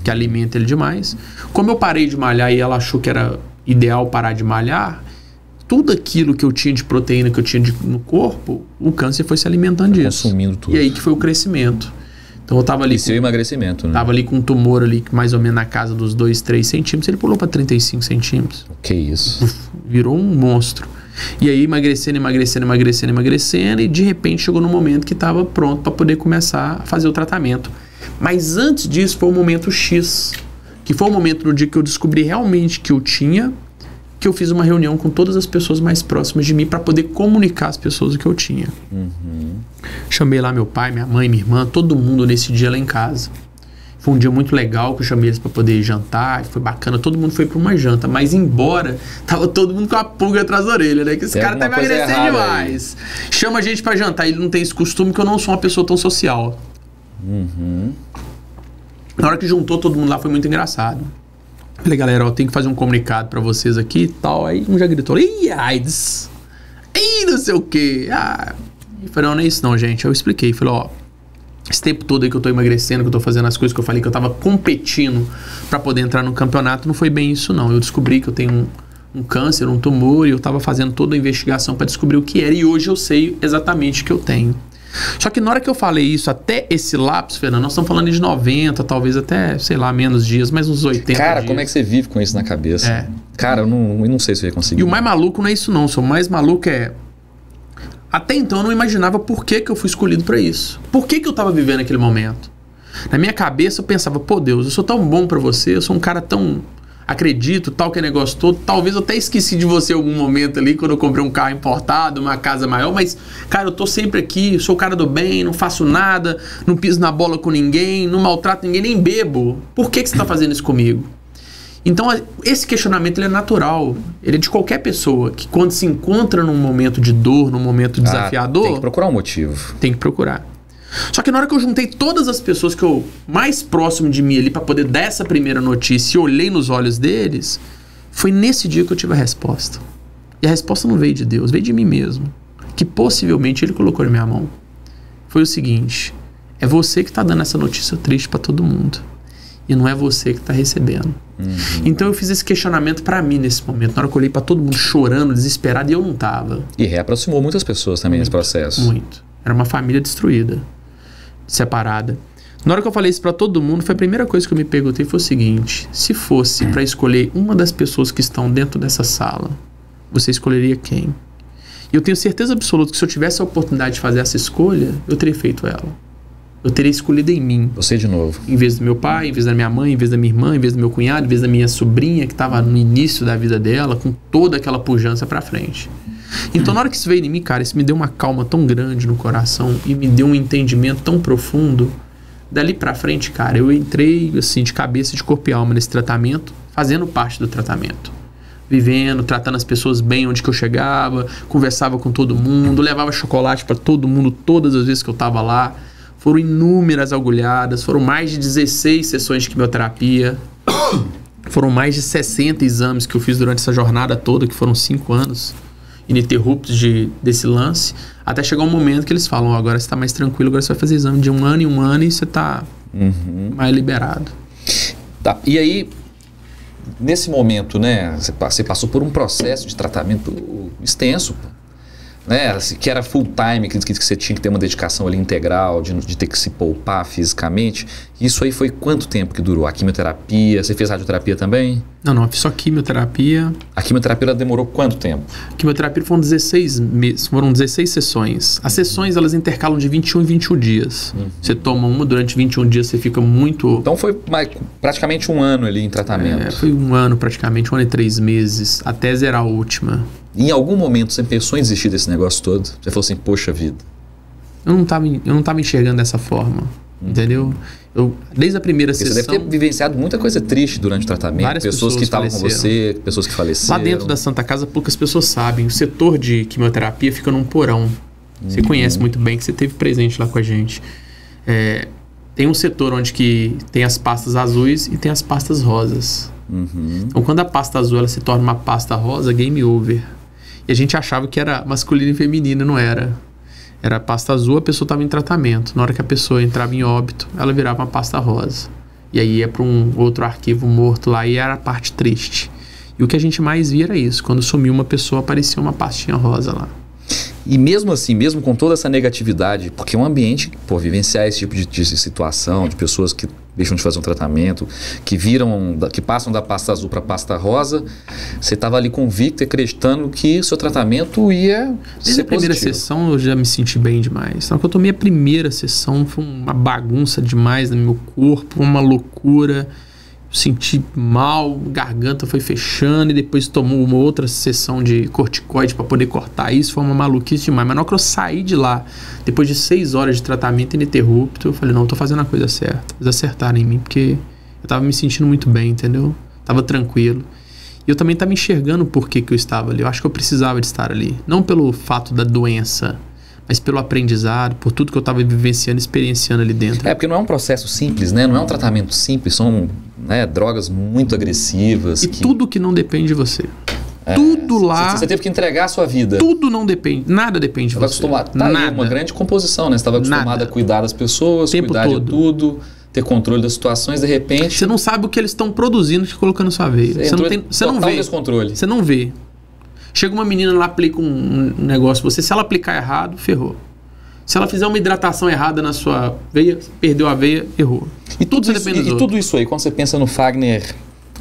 que alimenta ele demais. Como eu parei de malhar e ela achou que era ideal parar de malhar, tudo aquilo que eu tinha de proteína que eu tinha no corpo, o câncer foi se alimentando disso. Consumindo tudo. E aí que foi o crescimento. Então eu tava ali. E seu emagrecimento, né? Tava ali com um tumor ali, mais ou menos na casa dos 2, 3 centímetros. Ele pulou pra 35 centímetros. Que isso? Virou um monstro. E aí emagrecendo. E de repente chegou no momento que tava pronto pra poder começar a fazer o tratamento. Mas antes disso foi o momento X. Que foi o momento no dia que eu descobri realmente que eu tinha. Que eu fiz uma reunião com todas as pessoas mais próximas de mim para poder comunicar às pessoas o que eu tinha. Chamei lá meu pai, minha mãe, minha irmã, todo mundo nesse dia lá em casa. Foi um dia muito legal que eu chamei eles para poder ir jantar, foi bacana, todo mundo foi para uma janta, mas embora, tava todo mundo com a pulga atrás da orelha, né? Que esse cara tá emagrecendo demais. Aí. Chama a gente para jantar, ele não tem esse costume que eu não sou uma pessoa tão social. Na hora que juntou todo mundo lá foi muito engraçado. Falei, galera, eu tenho que fazer um comunicado pra vocês aqui e tal. Aí um já gritou, ih, AIDS! Ih, não sei o quê. Eu falei, não é isso não, gente. Eu expliquei, falei, ó, esse tempo todo aí que eu tô emagrecendo, que eu tô fazendo as coisas que eu falei, que eu tava competindo pra poder entrar no campeonato, não foi bem isso não. Eu descobri que eu tenho um câncer, um tumor, e eu tava fazendo toda a investigação pra descobrir o que era. E hoje eu sei exatamente o que eu tenho. Só que na hora que eu falei isso, até esse lapso, Fernando, nós estamos falando de 90, talvez até, sei lá, menos dias, mas uns 80 Cara, dias. como é que você vive com isso na cabeça? Cara, eu não sei se eu ia conseguir. E o mais maluco não é isso não, o mais maluco é... Até então eu não imaginava por que eu fui escolhido para isso. Por que eu tava vivendo aquele momento? Na minha cabeça eu pensava, pô Deus, eu sou tão bom para você, eu sou um cara tão... acredito, tal que é negócio todo. Talvez eu até esqueci de você em algum momento ali, quando eu comprei um carro importado, uma casa maior, mas, cara, eu tô sempre aqui, sou o cara do bem, não faço nada, não piso na bola com ninguém, não maltrato ninguém, nem bebo. Por que você tá fazendo isso comigo? Então, esse questionamento, ele é natural. Ele é de qualquer pessoa, que quando se encontra num momento de dor, num momento desafiador... Tem que procurar um motivo. Tem que procurar. Só que na hora que eu juntei todas as pessoas que eu mais próximo de mim ali para poder dar essa primeira notícia e olhei nos olhos deles, foi nesse dia que eu tive a resposta. E a resposta não veio de Deus, veio de mim mesmo, que possivelmente ele colocou na minha mão. Foi o seguinte: é você que tá dando essa notícia triste para todo mundo e não é você que tá recebendo. Então eu fiz esse questionamento para mim nesse momento, na hora que eu olhei para todo mundo chorando, desesperado, e eu não tava. E reaproximou muitas pessoas também nesse processo. Muito. Era uma família destruída, separada. Na hora que eu falei isso pra todo mundo, foi a primeira coisa que eu me perguntei, foi o seguinte: se fosse pra escolher uma das pessoas que estão dentro dessa sala, você escolheria quem? E eu tenho certeza absoluta que se eu tivesse a oportunidade de fazer essa escolha, eu teria feito ela. Eu teria escolhido em mim. Você de novo. Em vez do meu pai, em vez da minha mãe, em vez da minha irmã, em vez do meu cunhado, em vez da minha sobrinha, que estava no início da vida dela, com toda aquela pujança pra frente. Então, na hora que isso veio em mim, cara, isso me deu uma calma tão grande no coração e me deu um entendimento tão profundo. Dali pra frente, cara, eu entrei, assim, de cabeça, de corpo e alma nesse tratamento, fazendo parte do tratamento. Vivendo, tratando as pessoas bem onde que eu chegava, conversava com todo mundo, levava chocolate pra todo mundo todas as vezes que eu tava lá. Foram inúmeras agulhadas, foram mais de 16 sessões de quimioterapia, foram mais de 60 exames que eu fiz durante essa jornada toda, que foram 5 anos ininterruptos desse lance, até chegar um momento que eles falam, agora você tá mais tranquilo, agora você vai fazer exame de 1 ano em 1 ano e você tá mais liberado. Tá, e aí, nesse momento, né, você passou por um processo de tratamento extenso, né, que era full time, que você tinha que ter uma dedicação ali integral, de ter que se poupar fisicamente. Isso aí foi quanto tempo que durou? A quimioterapia, você fez radioterapia também? Não, fiz só quimioterapia. A quimioterapia ela demorou quanto tempo? A quimioterapia foram 16 meses, foram 16 sessões. As sessões, elas intercalam de 21 em 21 dias. Você toma uma, durante 21 dias você fica muito... Então foi praticamente 1 ano ali em tratamento. Foi 1 ano praticamente, 1 ano e 3 meses, até zerar a última. Em algum momento você pensou em desistir desse negócio todo? Você falou assim, poxa vida. Eu não tava enxergando dessa forma, entendeu? Desde a primeira sessão... Você deve ter vivenciado muita coisa triste durante o tratamento. Várias pessoas que estavam com você, pessoas que faleceram. Lá dentro da Santa Casa, poucas pessoas sabem. O setor de quimioterapia fica num porão. Você conhece muito bem, que você esteve presente lá com a gente. Tem um setor onde que tem as pastas azuis e tem as pastas rosas. Então, quando a pasta azul ela se torna uma pasta rosa, game over. E a gente achava que era masculino e feminino, não era. Era a pasta azul, a pessoa estava em tratamento. Na hora que a pessoa entrava em óbito, ela virava uma pasta rosa. E aí ia para um outro arquivo morto lá e era a parte triste. E o que a gente mais via era isso. Quando sumiu uma pessoa, aparecia uma pastinha rosa lá. E mesmo assim, mesmo com toda essa negatividade, porque é um ambiente, pô, vivenciar esse tipo de situação, de pessoas que deixam de fazer um tratamento, que passam da pasta azul para pasta rosa, você estava ali convicto e acreditando que o seu tratamento ia Desde ser a primeira positivo. sessão eu já me senti bem demais. Só que eu tomei a primeira sessão, foi uma bagunça demais no meu corpo, uma loucura. Senti mal, garganta foi fechando e depois tomou uma outra sessão de corticoide para poder cortar isso. Foi uma maluquice demais. Mas na hora que eu saí de lá, depois de 6 horas de tratamento ininterrupto, eu falei, não, eu tô fazendo a coisa certa. Eles acertaram em mim, porque eu tava me sentindo muito bem, entendeu? Tava tranquilo. E eu também tava enxergando por que eu estava ali. Eu acho que eu precisava de estar ali. Não pelo fato da doença, mas pelo aprendizado, por tudo que eu estava vivenciando, experienciando ali dentro. É, porque não é um processo simples, né? Não é um tratamento simples, são drogas muito agressivas. E tudo que não depende de você. É, tudo lá... Você teve que entregar a sua vida. Tudo não depende, nada depende de você. Nada. Uma grande composição, né? Você estava acostumado a cuidar das pessoas, cuidar de tudo, ter controle das situações, de repente... Você não sabe o que eles estão produzindo e colocando na sua veia. Você não vê. Descontrole. Você não vê. Chega uma menina lá, aplica um negócio, se ela aplicar errado, ferrou. Se ela fizer uma hidratação errada na sua veia, perdeu a veia, errou. E tudo isso aí, quando você pensa no Fagner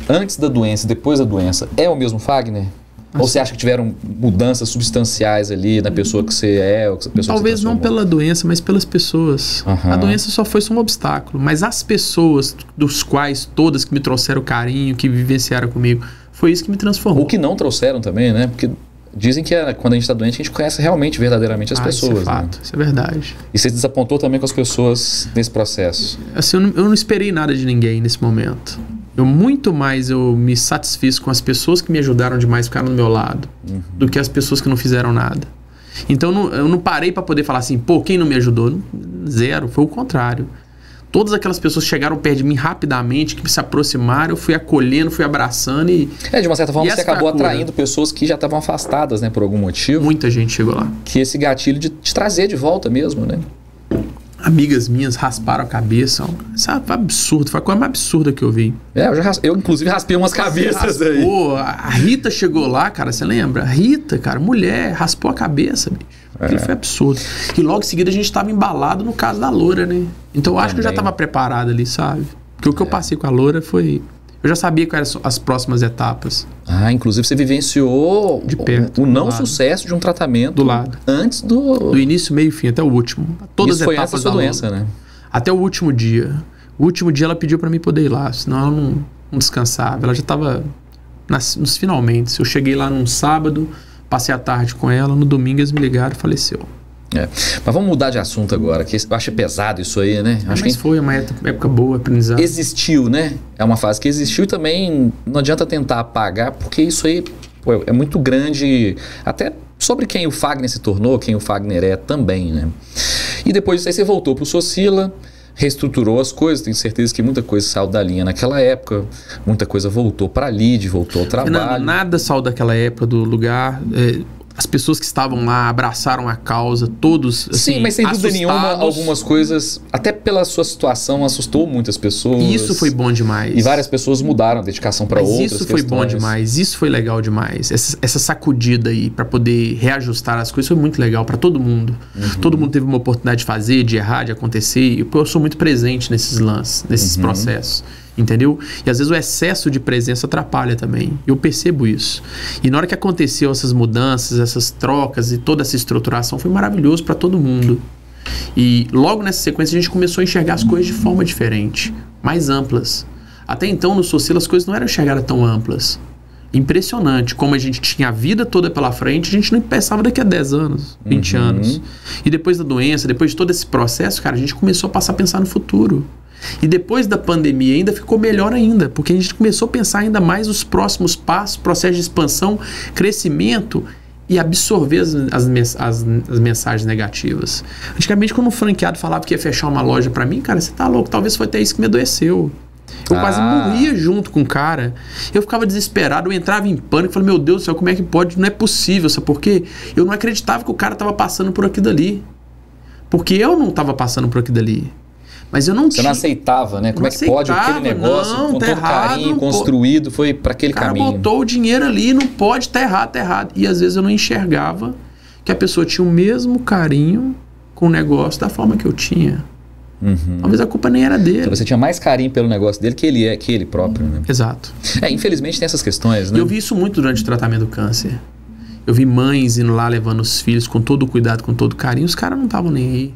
antes da doença e depois da doença, é o mesmo Fagner? Ou você acha que tiveram mudanças substanciais ali na pessoa que você é? Ou que a pessoa Talvez não pela doença, mas pelas pessoas. A doença só foi um obstáculo. Mas as pessoas, dos quais todas que me trouxeram carinho, que vivenciaram comigo, foi isso que me transformou. Ou que não trouxeram também, né? Porque dizem que quando a gente está doente, a gente conhece realmente, verdadeiramente as pessoas. Isso é fato, né? Isso é verdade. E você desapontou também com as pessoas nesse processo? Assim, eu não esperei nada de ninguém nesse momento. Eu me satisfiz com as pessoas que me ajudaram demais, ficaram do meu lado, do que as pessoas que não fizeram nada. Então eu não parei para poder falar assim, pô, quem não me ajudou? Zero, foi o contrário. Todas aquelas pessoas chegaram perto de mim rapidamente, que se aproximaram, eu fui acolhendo, fui abraçando e... de uma certa forma você acabou atraindo pessoas que já estavam afastadas, né, por algum motivo. Muita gente chegou lá. Que esse gatilho de te trazer de volta mesmo, né? Amigas minhas rasparam a cabeça. Isso é absurdo, foi a coisa mais absurda que eu vi. Eu inclusive raspei umas cabeças aí. Pô, a Rita chegou lá, cara, você lembra? A Rita, cara, mulher, raspou a cabeça, bicho. Aquilo foi absurdo. E logo em seguida a gente estava embalado no caso da Loura, né? Então eu acho que eu já estava preparado ali, sabe? Porque o que eu passei com a Loura foi... Eu já sabia quais eram as próximas etapas. Inclusive você vivenciou de perto, o não sucesso de um tratamento do lado. Antes do início, meio e fim, até o último. Todas as etapas foi essa sua doença, né? Até o último dia. O último dia ela pediu para mim poder ir lá, senão ela não descansava. Ela já estava nos finalmente. Eu cheguei lá num sábado, passei a tarde com ela, no domingo eles me ligaram e faleceu. Mas vamos mudar de assunto agora, que eu acho pesado isso aí, né? Mas foi uma época boa, aprendizado. Existiu, né? É uma fase que existiu e também não adianta tentar apagar, porque isso aí é muito grande, até sobre quem o Fagner se tornou, quem o Fagner é também, né? E depois disso aí você voltou pro Socila, reestruturou as coisas, tenho certeza que muita coisa saiu da linha naquela época, muita coisa voltou para a lide, voltou ao trabalho. Nada saiu daquela época do lugar... As pessoas que estavam lá abraçaram a causa, todos assim, sim, mas sem dúvida nenhuma, algumas coisas, até pela sua situação, assustou muitas pessoas. Isso foi bom demais. E várias pessoas mudaram a dedicação para outras questões. Isso foi bom demais, isso foi legal demais. Essa sacudida aí para poder reajustar as coisas foi muito legal para todo mundo. Todo mundo teve uma oportunidade de fazer, de errar, de acontecer. E eu sou muito presente nesses lances, nesses processos. Entendeu? E às vezes o excesso de presença atrapalha também. Eu percebo isso. E na hora que aconteceu essas mudanças, essas trocas e toda essa estruturação, foi maravilhoso para todo mundo. E logo nessa sequência a gente começou a enxergar as coisas de forma diferente, mais amplas. Até então no Socila as coisas não eram enxergadas tão amplas. Impressionante como a gente tinha a vida toda pela frente, a gente não pensava daqui a 10 anos, 20 anos. E depois da doença, depois de todo esse processo, cara, a gente começou a passar a pensar no futuro. E depois da pandemia ainda ficou melhor ainda, porque a gente começou a pensar ainda mais os próximos passos, processo de expansão, crescimento e absorver as mensagens negativas. Antigamente, quando um franqueado falava que ia fechar uma loja pra mim, cara, você tá louco, talvez foi até isso que me adoeceu. Eu quase morria junto com o cara. Eu ficava desesperado, eu entrava em pânico, falei, meu Deus do céu, como é que pode? Não é possível, sabe por quê? Eu não acreditava que o cara tava passando por aquilo dali. Porque eu não tava passando por aquilo dali. Mas eu não Você não aceitava, né? Como é que pode aquele negócio, com todo carinho, construído, foi para aquele caminho. O cara botou o dinheiro ali, não pode, tá errado, tá errado. E às vezes eu não enxergava que a pessoa tinha o mesmo carinho com o negócio da forma que eu tinha. Talvez a culpa nem era dele. Então você tinha mais carinho pelo negócio dele que ele próprio, né? Exato. Infelizmente tem essas questões, né? E eu vi isso muito durante o tratamento do câncer. Eu vi mães indo lá levando os filhos com todo o cuidado, com todo o carinho, os caras não estavam nem aí.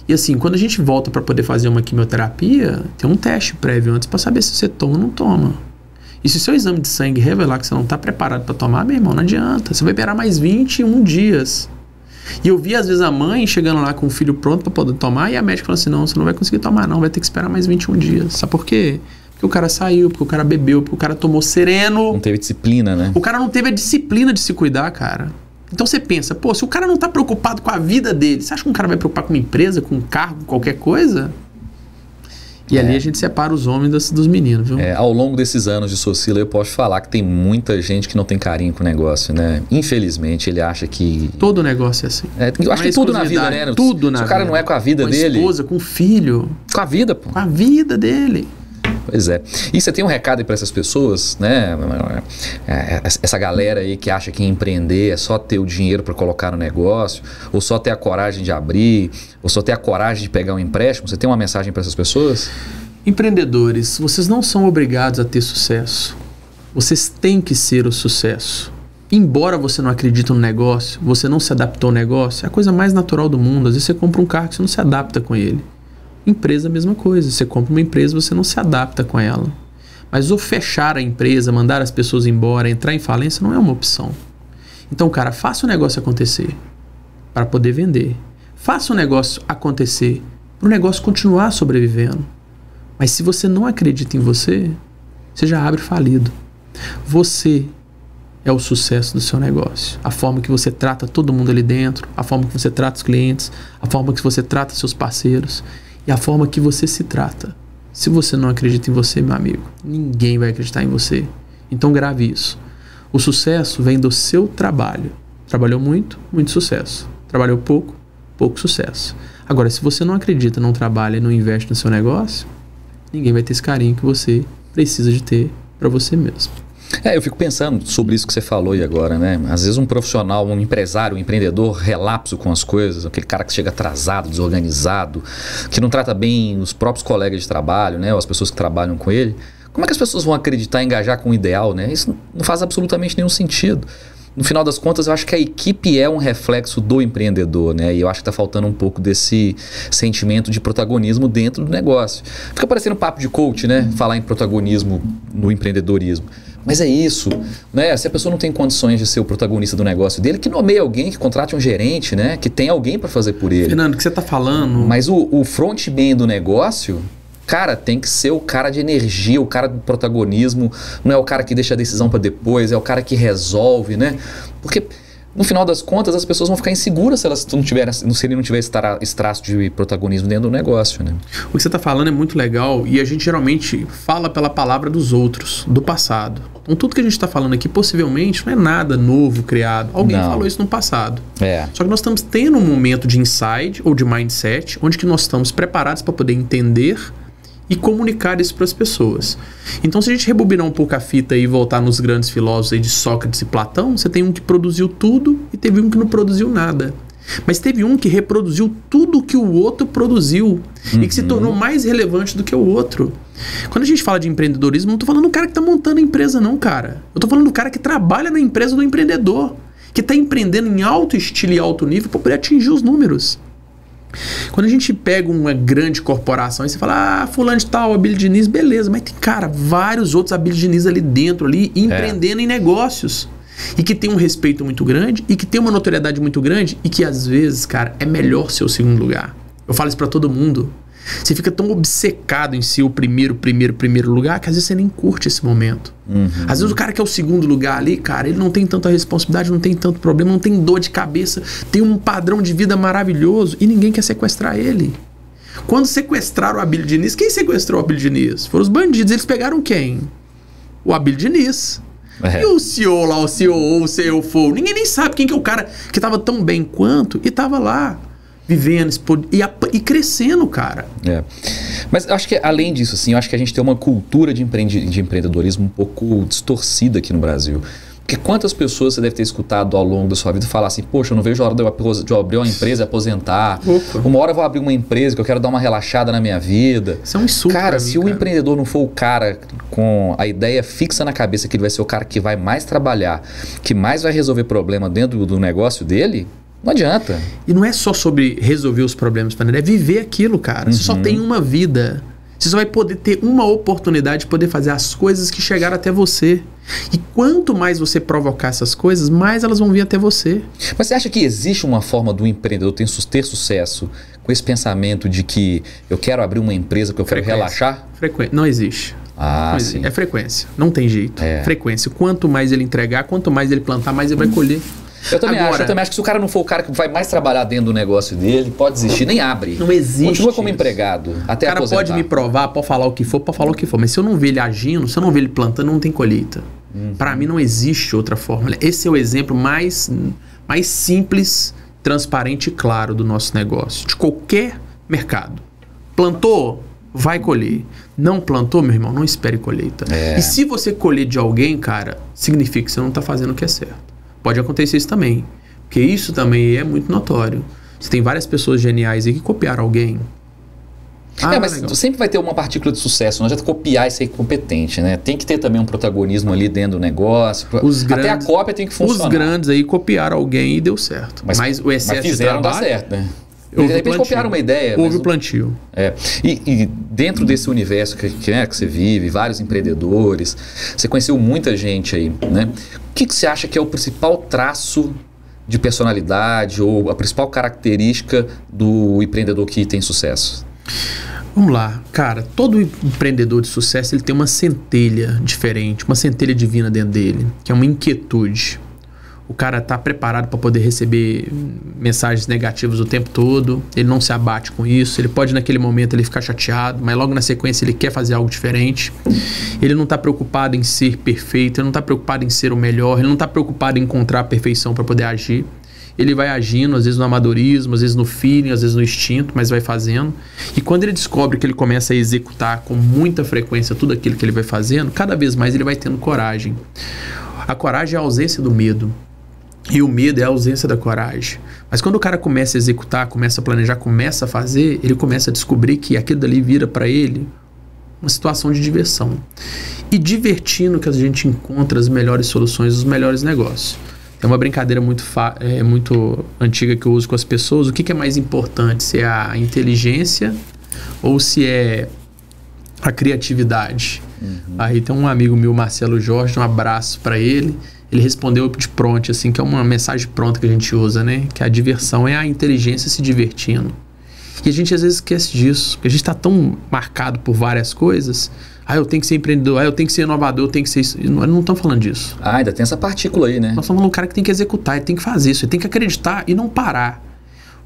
E assim, quando a gente volta para poder fazer uma quimioterapia, tem um teste prévio antes para saber se você toma ou não toma. E se o seu exame de sangue revelar que você não está preparado para tomar, meu irmão, não adianta. Você vai esperar mais 21 dias. E eu vi às vezes a mãe chegando lá com o filho pronto para poder tomar e a médica falando assim, não, você não vai conseguir tomar não, vai ter que esperar mais 21 dias. Sabe por quê? Porque o cara saiu, porque o cara bebeu, porque o cara tomou sereno. Não teve disciplina, né? O cara não teve a disciplina de se cuidar, cara. Então você pensa, pô, se o cara não tá preocupado com a vida dele, você acha que um cara vai preocupar com uma empresa, com um carro, com qualquer coisa? E ali a gente separa os homens dos meninos, viu? Ao longo desses anos de Socila, eu posso falar que tem muita gente que não tem carinho com o negócio, né? Infelizmente, ele acha que... Todo negócio é assim. Eu acho que tudo na vida, né? Tudo na vida. Se o cara não é com a vida dele... Com a esposa, com o filho. Com a vida, pô. Com a vida dele. Pois é. E você tem um recado aí para essas pessoas, né? Essa galera aí que acha que empreender é só ter o dinheiro para colocar no negócio, ou só ter a coragem de abrir, ou só ter a coragem de pegar um empréstimo. Você tem uma mensagem para essas pessoas? Empreendedores, vocês não são obrigados a ter sucesso. Vocês têm que ser o sucesso. Embora você não acredite no negócio, você não se adaptou ao negócio, é a coisa mais natural do mundo. Às vezes você compra um carro que você não se adapta com ele. Empresa, a mesma coisa. Você compra uma empresa, você não se adapta com ela. Mas ou fechar a empresa, mandar as pessoas embora, entrar em falência, não é uma opção. Então, cara, faça o negócio acontecer para poder vender. Faça o negócio acontecer para o negócio continuar sobrevivendo. Mas se você não acredita em você, você já abre falido. Você é o sucesso do seu negócio. A forma que você trata todo mundo ali dentro, a forma que você trata os clientes, a forma que você trata seus parceiros e a forma que você se trata. Se você não acredita em você, meu amigo, ninguém vai acreditar em você. Então grave isso. O sucesso vem do seu trabalho. Trabalhou muito, muito sucesso. Trabalhou pouco, pouco sucesso. Agora, se você não acredita, não trabalha e não investe no seu negócio, ninguém vai ter esse carinho que você precisa de ter para você mesmo. Eu fico pensando sobre isso que você falou aí agora, né? Às vezes um profissional, um empresário, um empreendedor relapso com as coisas, aquele cara que chega atrasado, desorganizado, que não trata bem os próprios colegas de trabalho, né? Ou as pessoas que trabalham com ele. Como é que as pessoas vão acreditar, engajar com o ideal, né? Isso não faz absolutamente nenhum sentido. No final das contas, eu acho que a equipe é um reflexo do empreendedor, né? E eu acho que está faltando um pouco desse sentimento de protagonismo dentro do negócio. Fica parecendo um papo de coach, né? Falar em protagonismo no empreendedorismo. Mas é isso, né? Se a pessoa não tem condições de ser o protagonista do negócio dele, que nomeie alguém, que contrate um gerente, né? Que tenha alguém para fazer por ele. Fernando, o que você está falando... Mas o frontman do negócio... Cara, tem que ser o cara de energia, o cara do protagonismo, não é o cara que deixa a decisão para depois, é o cara que resolve, né? Porque no final das contas as pessoas vão ficar inseguras se elas não tiverem esse traço de protagonismo dentro do negócio, né? O que você está falando é muito legal e a gente geralmente fala pela palavra dos outros, do passado. Então tudo que a gente está falando aqui possivelmente não é nada novo criado. Alguém falou isso no passado. Só que nós estamos tendo um momento de insight ou de mindset onde que nós estamos preparados para poder entender e comunicar isso para as pessoas. Então, se a gente rebobinar um pouco a fita e voltar nos grandes filósofos aí de Sócrates e Platão, você tem um que produziu tudo e teve um que não produziu nada. Mas teve um que reproduziu tudo que o outro produziu e que se tornou mais relevante do que o outro. Quando a gente fala de empreendedorismo, não estou falando do cara que está montando a empresa não, cara. Eu estou falando do cara que trabalha na empresa do empreendedor, que está empreendendo em alto estilo e alto nível para poder atingir os números. Quando a gente pega uma grande corporação e você fala, fulano de tal, Abílio Diniz, beleza, mas tem, cara, vários outros Abílio Diniz ali dentro, ali, empreendendo em negócios. E que tem um respeito muito grande, e que tem uma notoriedade muito grande, e que às vezes, cara, é melhor ser o segundo lugar. Eu falo isso pra todo mundo. Você fica tão obcecado em ser o primeiro lugar, que às vezes você nem curte esse momento. Às vezes o cara que é o segundo lugar ali, cara, ele não tem tanta responsabilidade, não tem tanto problema, não tem dor de cabeça, tem um padrão de vida maravilhoso e ninguém quer sequestrar ele. Quando sequestraram o Abílio Diniz, quem sequestrou o Abílio Diniz? Foram os bandidos. Eles pegaram quem? O Abílio Diniz. E o CEO lá, o CEO, o CFO, ninguém nem sabe quem que é o cara que tava tão bem quanto e tava lá vivendo e crescendo, cara. Mas eu acho que além disso, assim, eu acho que a gente tem uma cultura de empreendedorismo um pouco distorcida aqui no Brasil. Porque Porque quantas pessoas você deve ter escutado ao longo da sua vida falar assim, poxa, eu não vejo a hora de eu abrir uma empresa e aposentar. Opa. Uma hora eu vou abrir uma empresa que eu quero dar uma relaxada na minha vida. Isso é um insulto. Cara, pra mim, se o empreendedor não for o cara com a ideia fixa na cabeça que ele vai ser o cara que vai mais trabalhar, que mais vai resolver problema dentro do negócio dele, não adianta. E não é só sobre resolver os problemas, é viver aquilo, cara. Você só tem uma vida. Você só vai poder ter uma oportunidade de poder fazer as coisas que chegaram até você. E quanto mais você provocar essas coisas, mais elas vão vir até você. Mas você acha que existe uma forma do empreendedor ter sucesso com esse pensamento de que eu quero abrir uma empresa porque eu quero relaxar? Não existe. Ah, não sim. É frequência. Não tem jeito. Frequência. Quanto mais ele entregar, quanto mais ele plantar, mais ele vai colher. Eu também acho que se o cara não for o cara que vai mais trabalhar dentro do negócio dele, pode desistir, nem abre. Não existe. Continua como empregado, até aposentar. O cara pode me provar, pode falar o que for, mas se eu não ver ele agindo, se eu não ver ele plantando, não tem colheita. Para mim não existe outra fórmula. Esse é o exemplo mais simples, transparente e claro do nosso negócio, de qualquer mercado. Plantou, vai colher. Não plantou, meu irmão, não espere colheita. E se você colher de alguém, cara, significa que você não está fazendo o que é certo. Pode acontecer isso também, porque isso também é muito notório. Você tem várias pessoas geniais aí que copiaram alguém. Mas legal. Sempre vai ter uma partícula de sucesso, não adianta copiar e ser competente, né? Tem que ter também um protagonismo ali dentro do negócio. Até a cópia tem que funcionar. Os grandes aí copiaram alguém e deu certo. Mas o excesso de trabalho... dar certo, né? De repente copiaram uma ideia. Houve o plantio. E dentro desse universo que você vive, vários empreendedores, você conheceu muita gente aí, né? O que você acha que é o principal traço de personalidade ou a principal característica do empreendedor que tem sucesso? Vamos lá, cara, todo empreendedor de sucesso ele tem uma centelha diferente, uma centelha divina dentro dele, que é uma inquietude. O cara está preparado para poder receber mensagens negativas o tempo todo, ele não se abate com isso, ele pode naquele momento ele ficar chateado, mas logo na sequência ele quer fazer algo diferente. Ele não está preocupado em ser perfeito, ele não está preocupado em ser o melhor, ele não está preocupado em encontrar a perfeição para poder agir. Ele vai agindo, às vezes no amadorismo, às vezes no feeling, às vezes no instinto, mas vai fazendo. E quando ele descobre que ele começa a executar com muita frequência tudo aquilo que ele vai fazendo, cada vez mais ele vai tendo coragem. A coragem é a ausência do medo. E o medo é a ausência da coragem. Mas quando o cara começa a executar, começa a planejar, começa a fazer, ele começa a descobrir que aquilo dali vira para ele uma situação de diversão. E divertindo que a gente encontra as melhores soluções, os melhores negócios. Tem uma brincadeira muito antiga que eu uso com as pessoas. O que é mais importante? Se é a inteligência ou se é a criatividade? Aí tem um amigo meu, Marcelo Jorge, um abraço para ele. Ele respondeu de pronto, assim, que é uma mensagem pronta que a gente usa, né? Que a diversão é a inteligência se divertindo. E a gente às vezes esquece disso, porque a gente está tão marcado por várias coisas. Eu tenho que ser empreendedor, eu tenho que ser inovador, eu tenho que ser isso. Não estamos falando disso. Ainda tem essa partícula aí, né? Nós estamos falando do cara que tem que executar, ele tem que fazer isso, ele tem que acreditar e não parar.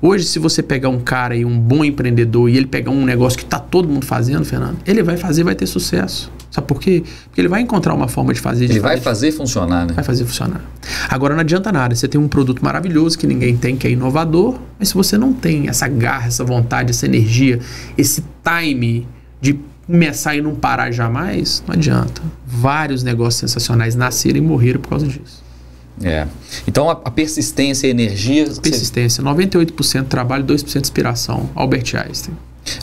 Hoje, se você pegar um cara aí, um bom empreendedor, e ele pegar um negócio que está todo mundo fazendo, Fernando, ele vai fazer, vai ter sucesso. Sabe por quê? Porque ele vai encontrar uma forma de fazer. Ele vai fazer funcionar, né? Vai fazer funcionar. Agora não adianta nada. Você tem um produto maravilhoso que ninguém tem, que é inovador, mas se você não tem essa garra, essa vontade, essa energia, esse time de começar e não parar jamais, não adianta. Vários negócios sensacionais nasceram e morreram por causa disso. Então a persistência e a energia... Persistência, 98% trabalho, 2% inspiração. Albert Einstein.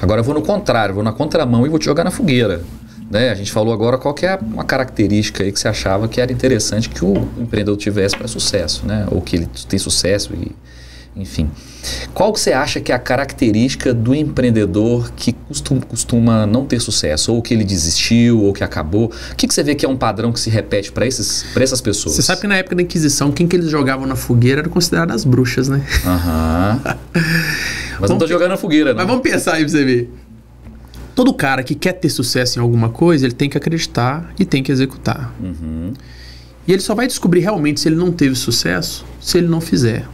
Agora eu vou no contrário, vou na contramão e vou te jogar na fogueira. Né? A gente falou agora qual que é uma característica aí que você achava que era interessante que o empreendedor tivesse para sucesso, né? Ou que ele tem sucesso, enfim. Qual que você acha que é a característica do empreendedor que costuma não ter sucesso? Ou que ele desistiu, ou que acabou? O que você vê que é um padrão que se repete para essas pessoas? Você sabe que na época da Inquisição, quem que eles jogavam na fogueira era considerado as bruxas, né? Mas não tô jogando na fogueira, não. Mas vamos pensar aí pra você ver. Todo cara que quer ter sucesso em alguma coisa, ele tem que acreditar e tem que executar. E ele só vai descobrir realmente se ele não teve sucesso se ele não fizer.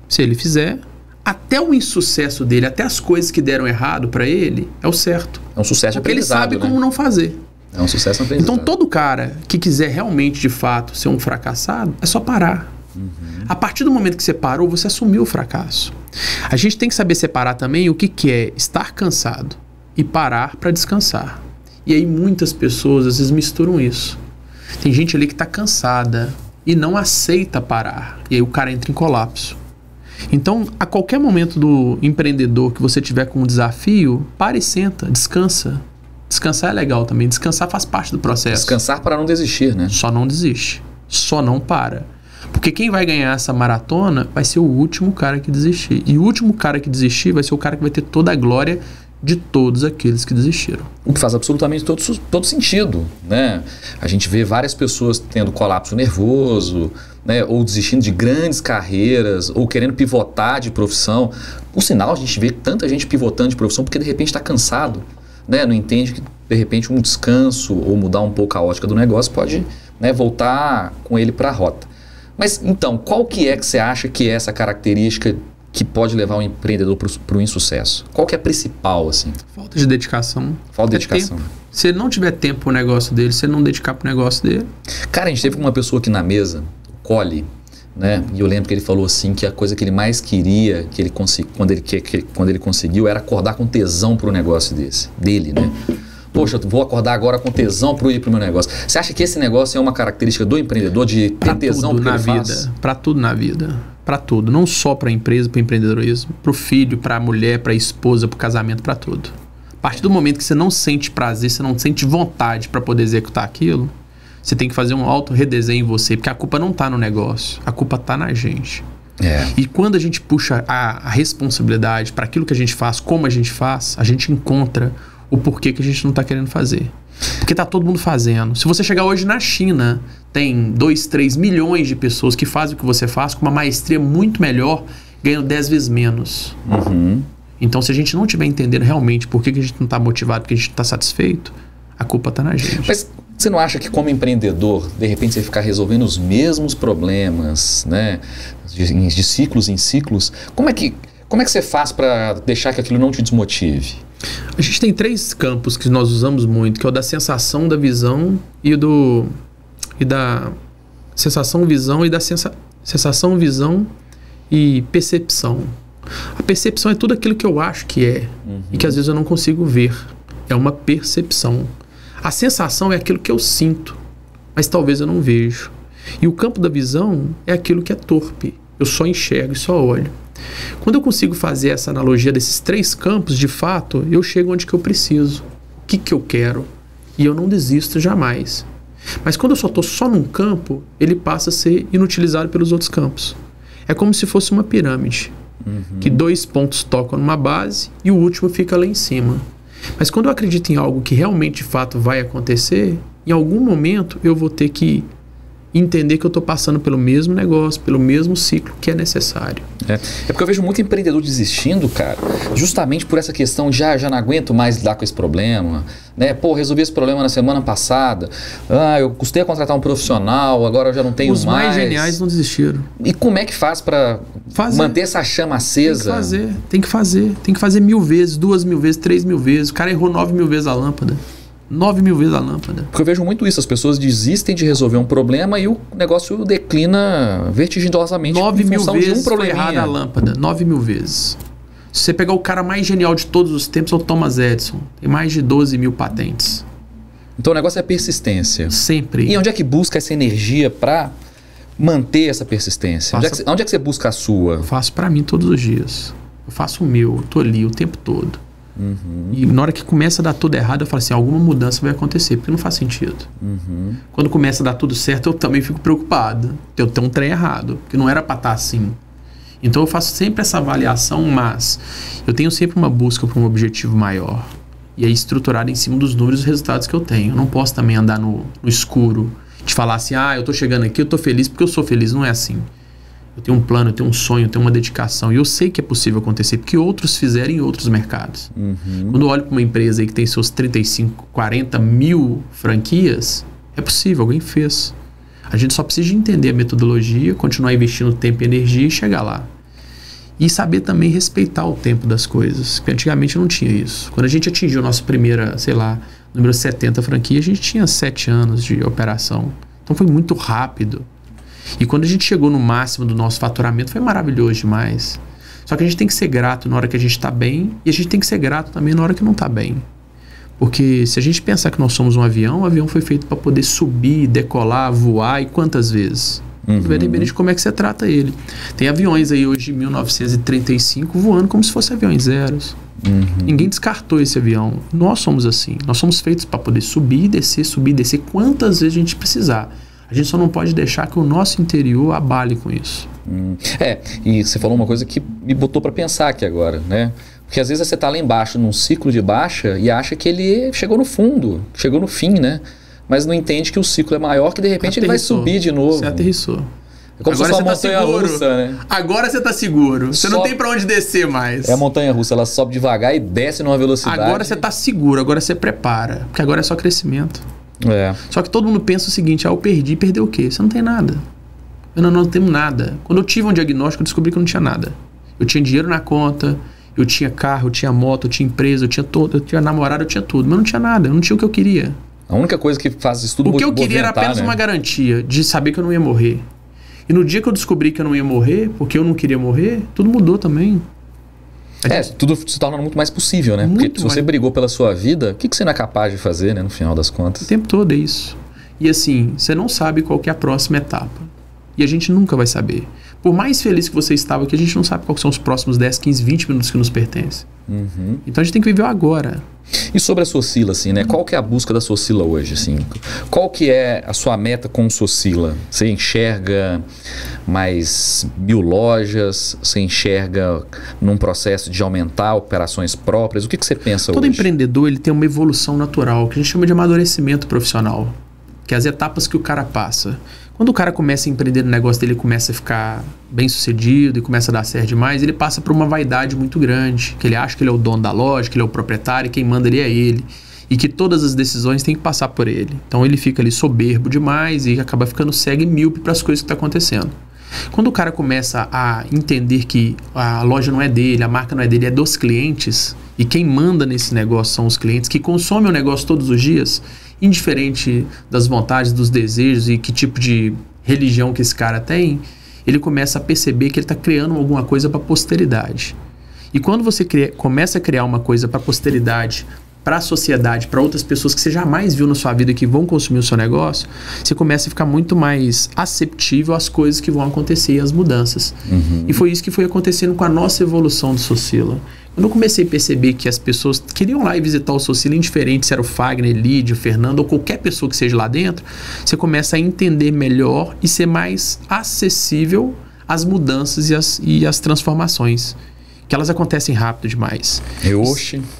Se ele fizer, até o insucesso dele, até as coisas que deram errado para ele, é o certo. É um sucesso aprendizado, porque ele sabe como não fazer. É um sucesso aprendizado. Então todo cara que quiser realmente, de fato, ser um fracassado, é só parar. A partir do momento que você parou, você assumiu o fracasso. A gente tem que saber separar também o que é estar cansado e parar para descansar. E aí muitas pessoas às vezes misturam isso. Tem gente ali que está cansada, e não aceita parar. E aí o cara entra em colapso. Então, a qualquer momento do empreendedor que você tiver com um desafio, pare e senta, descansa. Descansar é legal também. Descansar faz parte do processo. Descansar para não desistir, né? Só não desiste. Só não para. Porque quem vai ganhar essa maratona vai ser o último cara que desistir. E o último cara que desistir vai ser o cara que vai ter toda a glória de todos aqueles que desistiram. O que faz absolutamente todo sentido, né? A gente vê várias pessoas tendo colapso nervoso, né? Ou desistindo de grandes carreiras, ou querendo pivotar de profissão. Por sinal, a gente vê tanta gente pivotando de profissão porque de repente está cansado, né? Não entende que de repente um descanso ou mudar um pouco a ótica do negócio pode, né, voltar com ele para a rota. Mas então, qual que é que você acha que é essa característica que pode levar um empreendedor para o insucesso? Qual que é a principal, assim? Falta de dedicação. Falta de dedicação. Tempo. Se ele não tiver tempo pro negócio dele, se ele não dedicar pro negócio dele... Cara, a gente teve uma pessoa aqui na mesa, o Cole, né? E eu lembro que ele falou assim que a coisa que ele mais queria, que ele quando ele conseguiu, era acordar com tesão pro negócio dele, né? Poxa, eu vou acordar agora com tesão para ir pro meu negócio. Você acha que esse negócio é uma característica do empreendedor, de ter tesão pro que ele faz? Para tudo na vida. Para tudo. Não só para a empresa, para o empreendedorismo, para o filho, para a mulher, para a esposa, para o casamento, para tudo. A partir do momento que você não sente prazer, você não sente vontade para poder executar aquilo, você tem que fazer um auto-redesenho em você, porque a culpa não está no negócio, a culpa está na gente. E quando a gente puxa a responsabilidade para aquilo que a gente faz, como a gente encontra o porquê que a gente não está querendo fazer. Porque tá todo mundo fazendo. Se você chegar hoje na China, tem 2, 3 milhões de pessoas que fazem o que você faz com uma maestria muito melhor, ganhando 10 vezes menos. Então, se a gente não estiver entendendo realmente por que a gente não está motivado, porque a gente não está satisfeito, a culpa está na gente. Mas você não acha que como empreendedor, de repente você ficar resolvendo os mesmos problemas, né, de ciclos em ciclos, como é que você faz para deixar que aquilo não te desmotive? A gente tem 3 campos que nós usamos muito, que é o da sensação, da visão e da sensação, visão e da sensação, visão e percepção. A percepção é tudo aquilo que eu acho que é e que às vezes eu não consigo ver. É uma percepção. A sensação é aquilo que eu sinto, mas talvez eu não vejo. E o campo da visão é aquilo que é torpe. Eu só enxergo e só olho. Quando eu consigo fazer essa analogia desses 3 campos, de fato, eu chego onde que eu preciso. O que eu quero. E eu não desisto jamais. Mas quando eu só estou só num campo, ele passa a ser inutilizado pelos outros campos. É como se fosse uma pirâmide. Que 2 pontos tocam numa base e o último fica lá em cima. Mas quando eu acredito em algo que realmente, de fato, vai acontecer, em algum momento eu vou ter que entender que eu estou passando pelo mesmo negócio, pelo mesmo ciclo que é necessário. É porque eu vejo muito empreendedor desistindo, cara, justamente por essa questão de já não aguento mais lidar com esse problema, né? Pô, resolvi esse problema na semana passada, eu custei a contratar um profissional, agora eu já não tenho mais. Os mais geniais não desistiram. E como é que faz para manter essa chama acesa? Tem que fazer 1000 vezes, 2000 vezes, 3000 vezes. O cara errou 9000 vezes a lâmpada. 9000 vezes a lâmpada. Porque eu vejo muito isso, as pessoas desistem de resolver um problema e o negócio declina vertiginosamente 9000 vezes foi errada a lâmpada, 9000 vezes. Se você pegar o cara mais genial de todos os tempos, é o Thomas Edison. Tem mais de 12.000 patentes. Então o negócio é persistência. Sempre. E onde é que busca essa energia para manter essa persistência? Onde é que você busca a sua? Eu faço para mim todos os dias. Eu faço o meu, eu tô ali o tempo todo. E na hora que começa a dar tudo errado, eu falo assim, alguma mudança vai acontecer, porque não faz sentido. Quando começa a dar tudo certo, eu também fico preocupado. Eu tenho um trem errado, porque não era para estar assim. Então eu faço sempre essa avaliação, mas eu tenho sempre uma busca para um objetivo maior. E aí estruturado em cima dos números e resultados que eu tenho. Eu não posso também andar no escuro, de falar assim, eu tô chegando aqui, eu tô feliz porque eu sou feliz. Não é assim. Eu tenho um plano, eu tenho um sonho, eu tenho uma dedicação. E eu sei que é possível acontecer, porque outros fizeram em outros mercados. Quando eu olho para uma empresa aí que tem seus 35, 40 mil franquias, é possível, alguém fez. A gente só precisa entender a metodologia, continuar investindo tempo e energia e chegar lá. E saber também respeitar o tempo das coisas, porque antigamente não tinha isso. Quando a gente atingiu a nossa primeira, número 70 franquia, a gente tinha 7 anos de operação. Então foi muito rápido. E quando a gente chegou no máximo do nosso faturamento, foi maravilhoso demais. Só que a gente tem que ser grato na hora que a gente está bem e a gente tem que ser grato também na hora que não está bem. Porque se a gente pensar que nós somos um avião, o avião foi feito para poder subir, decolar, voar e quantas vezes? Vai depender de como é que você trata ele. Tem aviões aí hoje de 1935 voando como se fossem aviões zeros. Ninguém descartou esse avião. Nós somos assim. Nós somos feitos para poder subir e descer quantas vezes a gente precisar. A gente só não pode deixar que o nosso interior abale com isso. E você falou uma coisa que me botou para pensar aqui agora, né? Porque às vezes você está lá embaixo num ciclo de baixa e acha que ele chegou no fundo, chegou no fim, né? Mas não entende que o ciclo é maior, que de repente ele vai subir de novo. Você aterrissou. É como se fosse uma montanha-russa, né? Agora você tá seguro. Você não tem pra onde descer mais. É a montanha-russa, ela sobe devagar e desce numa velocidade. Agora você tá seguro, agora você prepara. Porque agora é só crescimento. É. Só que todo mundo pensa o seguinte, eu perdi, perdeu o quê? Você não tem nada. Eu não tenho nada. Quando eu tive um diagnóstico, eu descobri que eu não tinha nada. Eu tinha dinheiro na conta, eu tinha carro, eu tinha moto, eu tinha empresa, eu tinha namorado, eu tinha tudo. Mas eu não tinha nada, eu não tinha o que eu queria. A única coisa que faz isso tudo o que eu queria era apenas uma garantia de saber que eu não ia morrer. E no dia que eu descobri que eu não ia morrer, porque eu não queria morrer, tudo mudou também. Tudo se torna muito mais possível, né? Porque se você brigou pela sua vida, o que você não é capaz de fazer, né? No final das contas. O tempo todo é isso. E assim, você não sabe qual que é a próxima etapa. E a gente nunca vai saber. Por mais feliz que você estava aqui, a gente não sabe quais são os próximos 10, 15, 20 minutos que nos pertencem. Então a gente tem que viver o agora. E sobre a Socila, assim, né? Qual que é a busca da Socila hoje, assim? Qual que é a sua meta com Socila? Você enxerga mais 1000 lojas? Você enxerga num processo de aumentar operações próprias? O que você pensa hoje? Todo empreendedor, ele tem uma evolução natural, que a gente chama de amadurecimento profissional. Que é as etapas que o cara passa. Quando o cara começa a empreender no negócio dele, começa a ficar bem sucedido e começa a dar certo demais, ele passa por uma vaidade muito grande, que ele acha que ele é o dono da loja, que ele é o proprietário, e quem manda ali é ele, e que todas as decisões têm que passar por ele. Então ele fica ali soberbo demais e acaba ficando cego e míope para as coisas que estão acontecendo. Quando o cara começa a entender que a loja não é dele, a marca não é dele, é dos clientes, e quem manda nesse negócio são os clientes que consomem o negócio todos os dias, indiferente das vontades, dos desejos e que tipo de religião que esse cara tem, ele começa a perceber que ele está criando alguma coisa para a posteridade. E quando você começa a criar uma coisa para a posteridade, para a sociedade, para outras pessoas que você jamais viu na sua vida que vão consumir o seu negócio, você começa a ficar muito mais aceptível às coisas que vão acontecer e às mudanças. E foi isso que foi acontecendo com a nossa evolução do Socila. Quando eu comecei a perceber que as pessoas queriam lá e visitar o Socila, indiferente se era o Fagner, Lídio, Fernando ou qualquer pessoa que seja lá dentro, você começa a entender melhor e ser mais acessível às mudanças e às transformações. Que elas acontecem rápido demais.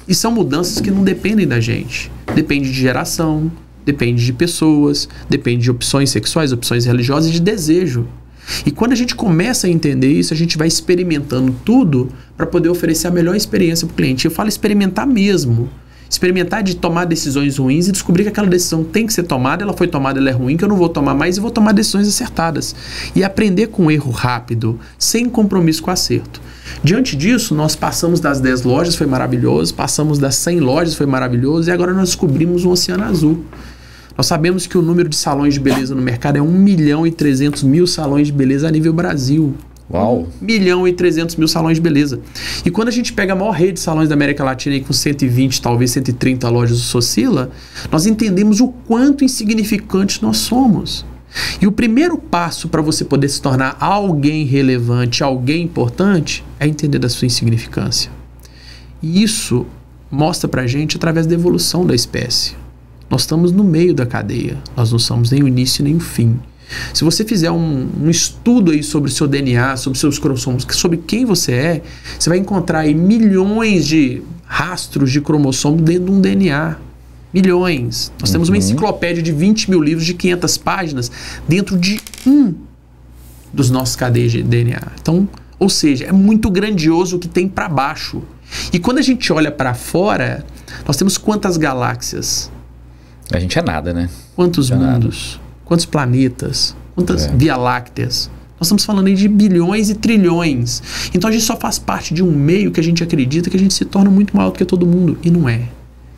E são mudanças que não dependem da gente. Depende de geração, depende de pessoas, depende de opções sexuais, opções religiosas e de desejo. E quando a gente começa a entender isso, a gente vai experimentando tudo para poder oferecer a melhor experiência para o cliente. Eu falo experimentar mesmo. Experimentar de tomar decisões ruins e descobrir que aquela decisão tem que ser tomada, ela foi tomada, ela é ruim, que eu não vou tomar mais e vou tomar decisões acertadas. E aprender com erro rápido, sem compromisso com o acerto. Diante disso, nós passamos das 10 lojas, foi maravilhoso, passamos das 100 lojas, foi maravilhoso, e agora nós descobrimos um oceano azul. Nós sabemos que o número de salões de beleza no mercado é 1.300.000 salões de beleza a nível Brasil. Uau! 1.300.000 salões de beleza. E quando a gente pega a maior rede de salões da América Latina aí com 120, talvez 130 lojas do Socila, nós entendemos o quanto insignificantes nós somos. E o primeiro passo para você poder se tornar alguém relevante, alguém importante, é entender da sua insignificância. E isso mostra pra gente através da evolução da espécie. Nós estamos no meio da cadeia. Nós não somos nem o início nem o fim. Se você fizer um estudo aí sobre o seu DNA, sobre seus cromossomos, sobre quem você é, você vai encontrar aí milhões de rastros de cromossomos dentro de um DNA. Milhões. Nós temos uma enciclopédia de 20 mil livros de 500 páginas dentro de um dos nossos cadeias de DNA. Então, ou seja, é muito grandioso o que tem para baixo. E quando a gente olha para fora, nós temos quantas galáxias? A gente é nada, né? Quantos mundos? Quantos planetas? Quantas Via-Lácteas? Nós estamos falando aí de bilhões e trilhões. Então a gente só faz parte de um meio que a gente acredita que a gente se torna muito maior do que todo mundo. E não é.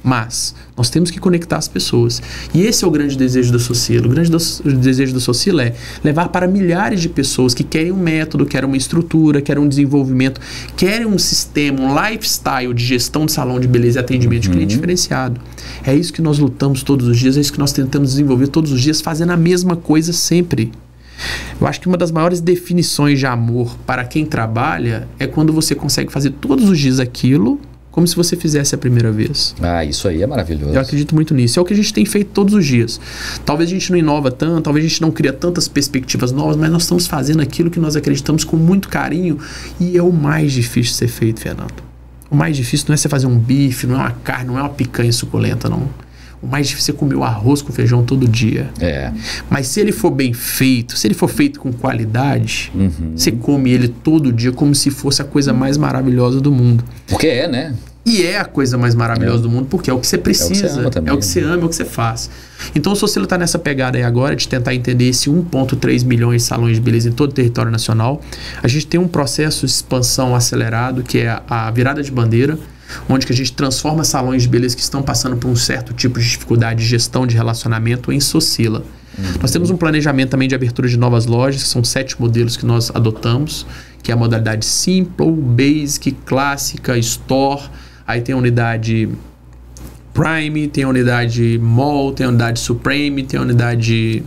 Mas nós temos que conectar as pessoas. E esse é o grande desejo do Socila. O grande desejo do Socila é levar para milhares de pessoas que querem um método, querem uma estrutura, querem um desenvolvimento, querem um sistema, um lifestyle de gestão de salão de beleza e atendimento de cliente diferenciado. É isso que nós lutamos todos os dias, é isso que nós tentamos desenvolver todos os dias, fazendo a mesma coisa sempre. Eu acho que uma das maiores definições de amor para quem trabalha é quando você consegue fazer todos os dias aquilo como se você fizesse a primeira vez. Ah, isso aí é maravilhoso. Eu acredito muito nisso. É o que a gente tem feito todos os dias. Talvez a gente não inova tanto, talvez a gente não cria tantas perspectivas novas, mas nós estamos fazendo aquilo que nós acreditamos com muito carinho e é o mais difícil de ser feito, Fernando. O mais difícil não é você fazer um bife, não é uma carne, não é uma picanha suculenta, não. O mais difícil é comer o arroz com feijão todo dia. É. Mas se ele for bem feito, se ele for feito com qualidade, você come ele todo dia como se fosse a coisa mais maravilhosa do mundo. Porque é, né? E é a coisa mais maravilhosa do mundo, porque é o que você precisa, é o que você ama, é o que você faz. Então o Socila está nessa pegada aí agora de tentar entender esse 1,3 milhões de salões de beleza em todo o território nacional. A gente tem um processo de expansão acelerado, que é a virada de bandeira, onde que a gente transforma salões de beleza que estão passando por um certo tipo de dificuldade de gestão de relacionamento em Socila. Nós temos um planejamento também de abertura de novas lojas, que são 7 modelos que nós adotamos, que é a modalidade Simple, Basic, Clássica, Store. Aí tem a unidade Prime, tem a unidade Mall, tem a unidade Supreme, tem a unidade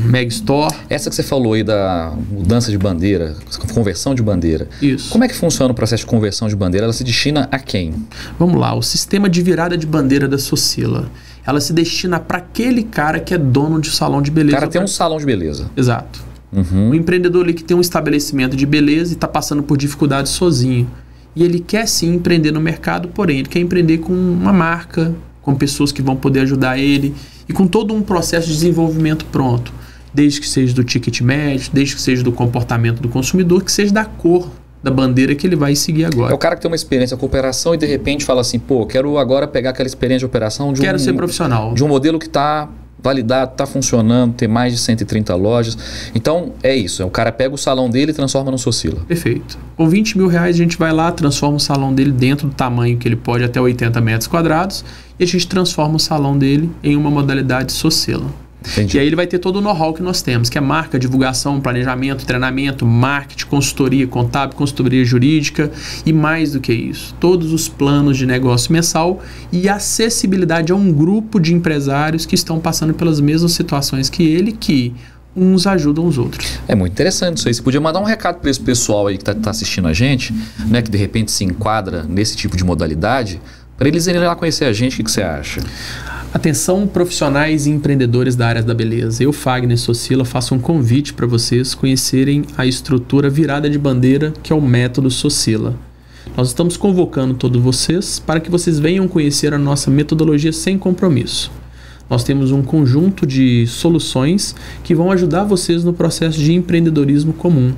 Meg Store. Essa que você falou aí da mudança de bandeira, conversão de bandeira. Isso. Como é que funciona o processo de conversão de bandeira? Ela se destina a quem? Vamos lá, o sistema de virada de bandeira da Socila, ela se destina para aquele cara que é dono de salão de beleza. O cara tem um salão de beleza. Exato. O empreendedor ali que tem um estabelecimento de beleza e está passando por dificuldades sozinho. E ele quer sim empreender no mercado, porém ele quer empreender com uma marca, com pessoas que vão poder ajudar ele e com todo um processo de desenvolvimento pronto. Desde que seja do ticket médio, desde que seja do comportamento do consumidor, que seja da cor da bandeira que ele vai seguir agora. É o cara que tem uma experiência com operação e de repente fala assim, pô, quero agora pegar aquela experiência de operação de Quero ser profissional. De um modelo que está validado, está funcionando, tem mais de 130 lojas. Então, é isso. O cara pega o salão dele e transforma no Socila. Perfeito. Com 20 mil reais, a gente vai lá, transforma o salão dele dentro do tamanho que ele pode, até 80 metros quadrados, e a gente transforma o salão dele em uma modalidade Socila. Entendi. E aí ele vai ter todo o know-how que nós temos, que é marca, divulgação, planejamento, treinamento, marketing, consultoria contábil, consultoria jurídica e mais do que isso. Todos os planos de negócio mensal e acessibilidade a um grupo de empresários que estão passando pelas mesmas situações que ele, que uns ajudam os outros. É muito interessante isso aí. Você podia mandar um recado para esse pessoal aí que está assistindo a gente, né, que de repente se enquadra nesse tipo de modalidade, para eles irem lá conhecer a gente. O que você acha? Atenção, profissionais e empreendedores da área da beleza. Eu, Fagner Socila, faço um convite para vocês conhecerem a estrutura virada de bandeira, que é o método Socila. Nós estamos convocando todos vocês para que vocês venham conhecer a nossa metodologia sem compromisso. Nós temos um conjunto de soluções que vão ajudar vocês no processo de empreendedorismo comum.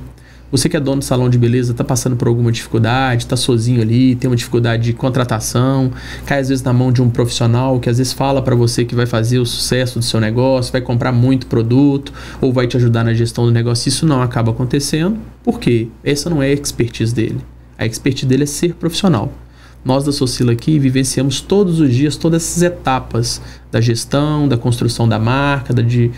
Você que é dono de salão de beleza, está passando por alguma dificuldade, está sozinho ali, tem uma dificuldade de contratação, cai às vezes na mão de um profissional que às vezes fala para você que vai fazer o sucesso do seu negócio, vai comprar muito produto ou vai te ajudar na gestão do negócio. Isso não acaba acontecendo. Por quê? Essa não é a expertise dele. A expertise dele é ser profissional. Nós da Socila aqui vivenciamos todos os dias todas essas etapas da gestão, da construção da marca, de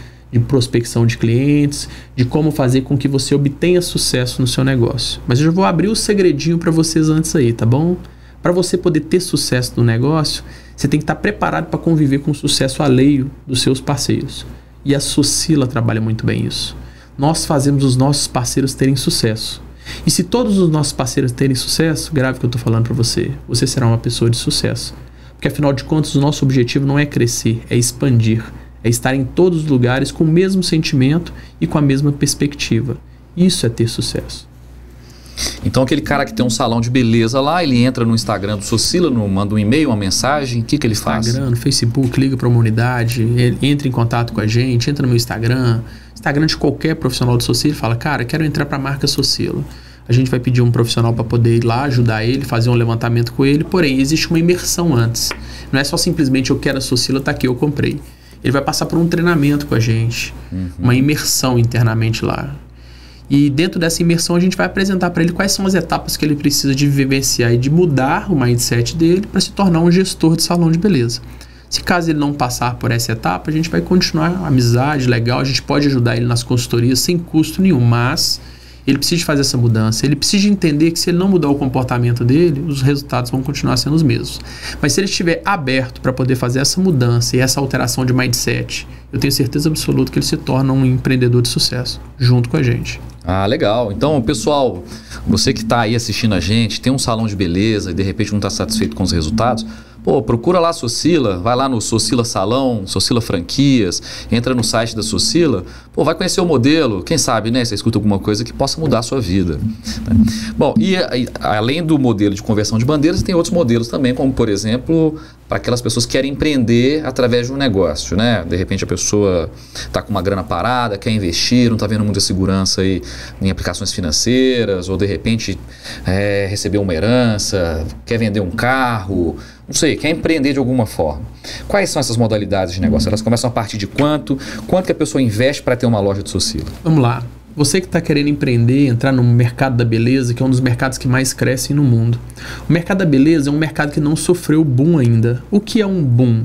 prospecção de clientes, de como fazer com que você obtenha sucesso no seu negócio. Mas eu já vou abrir o segredinho para vocês antes aí, tá bom? Para você poder ter sucesso no negócio, você tem que estar preparado para conviver com o sucesso alheio dos seus parceiros. E a Socila trabalha muito bem isso. Nós fazemos os nossos parceiros terem sucesso. E se todos os nossos parceiros terem sucesso, grave o que eu estou falando para você, você será uma pessoa de sucesso. Porque afinal de contas, o nosso objetivo não é crescer, é expandir. É estar em todos os lugares com o mesmo sentimento e com a mesma perspectiva. Isso é ter sucesso. Então aquele cara que tem um salão de beleza lá, ele entra no Instagram do Socila, manda um e-mail, uma mensagem, o que ele faz? Instagram, no Facebook, liga para uma unidade, entra em contato com a gente, entra no meu Instagram de qualquer profissional do Socila e fala, cara, quero entrar para a marca Socila. A gente vai pedir um profissional para poder ir lá, ajudar ele, fazer um levantamento com ele, porém existe uma imersão antes. Não é só simplesmente eu quero a Socila, tá aqui, eu comprei. Ele vai passar por um treinamento com a gente, uma imersão internamente lá. E dentro dessa imersão a gente vai apresentar para ele quais são as etapas que ele precisa de vivenciar e de mudar o mindset dele para se tornar um gestor de salão de beleza. Se caso ele não passar por essa etapa, a gente vai continuar a amizade legal, a gente pode ajudar ele nas consultorias sem custo nenhum, mas ele precisa de fazer essa mudança, ele precisa de entender que se ele não mudar o comportamento dele, os resultados vão continuar sendo os mesmos. Mas se ele estiver aberto para poder fazer essa mudança e essa alteração de mindset, eu tenho certeza absoluta que ele se torna um empreendedor de sucesso, junto com a gente. Ah, legal. Então, pessoal, você que está aí assistindo a gente, tem um salão de beleza e de repente não está satisfeito com os resultados, pô, procura lá a Socila, vai lá no Socila Salão, Socila Franquias, entra no site da Socila, pô, vai conhecer o modelo, quem sabe, né, você escuta alguma coisa que possa mudar a sua vida. Bom, e além do modelo de conversão de bandeiras, tem outros modelos também, como por exemplo, para aquelas pessoas que querem empreender através de um negócio, né? De repente a pessoa está com uma grana parada, quer investir, não está vendo muita segurança aí em aplicações financeiras, ou de repente recebeu uma herança, quer vender um carro, não sei, quer empreender de alguma forma. Quais são essas modalidades de negócio? Elas começam a partir de quanto que a pessoa investe para ter uma loja de Socila? Vamos lá. Você que está querendo empreender, entrar no mercado da beleza, que é um dos mercados que mais crescem no mundo. O mercado da beleza é um mercado que não sofreu boom ainda. O que é um boom?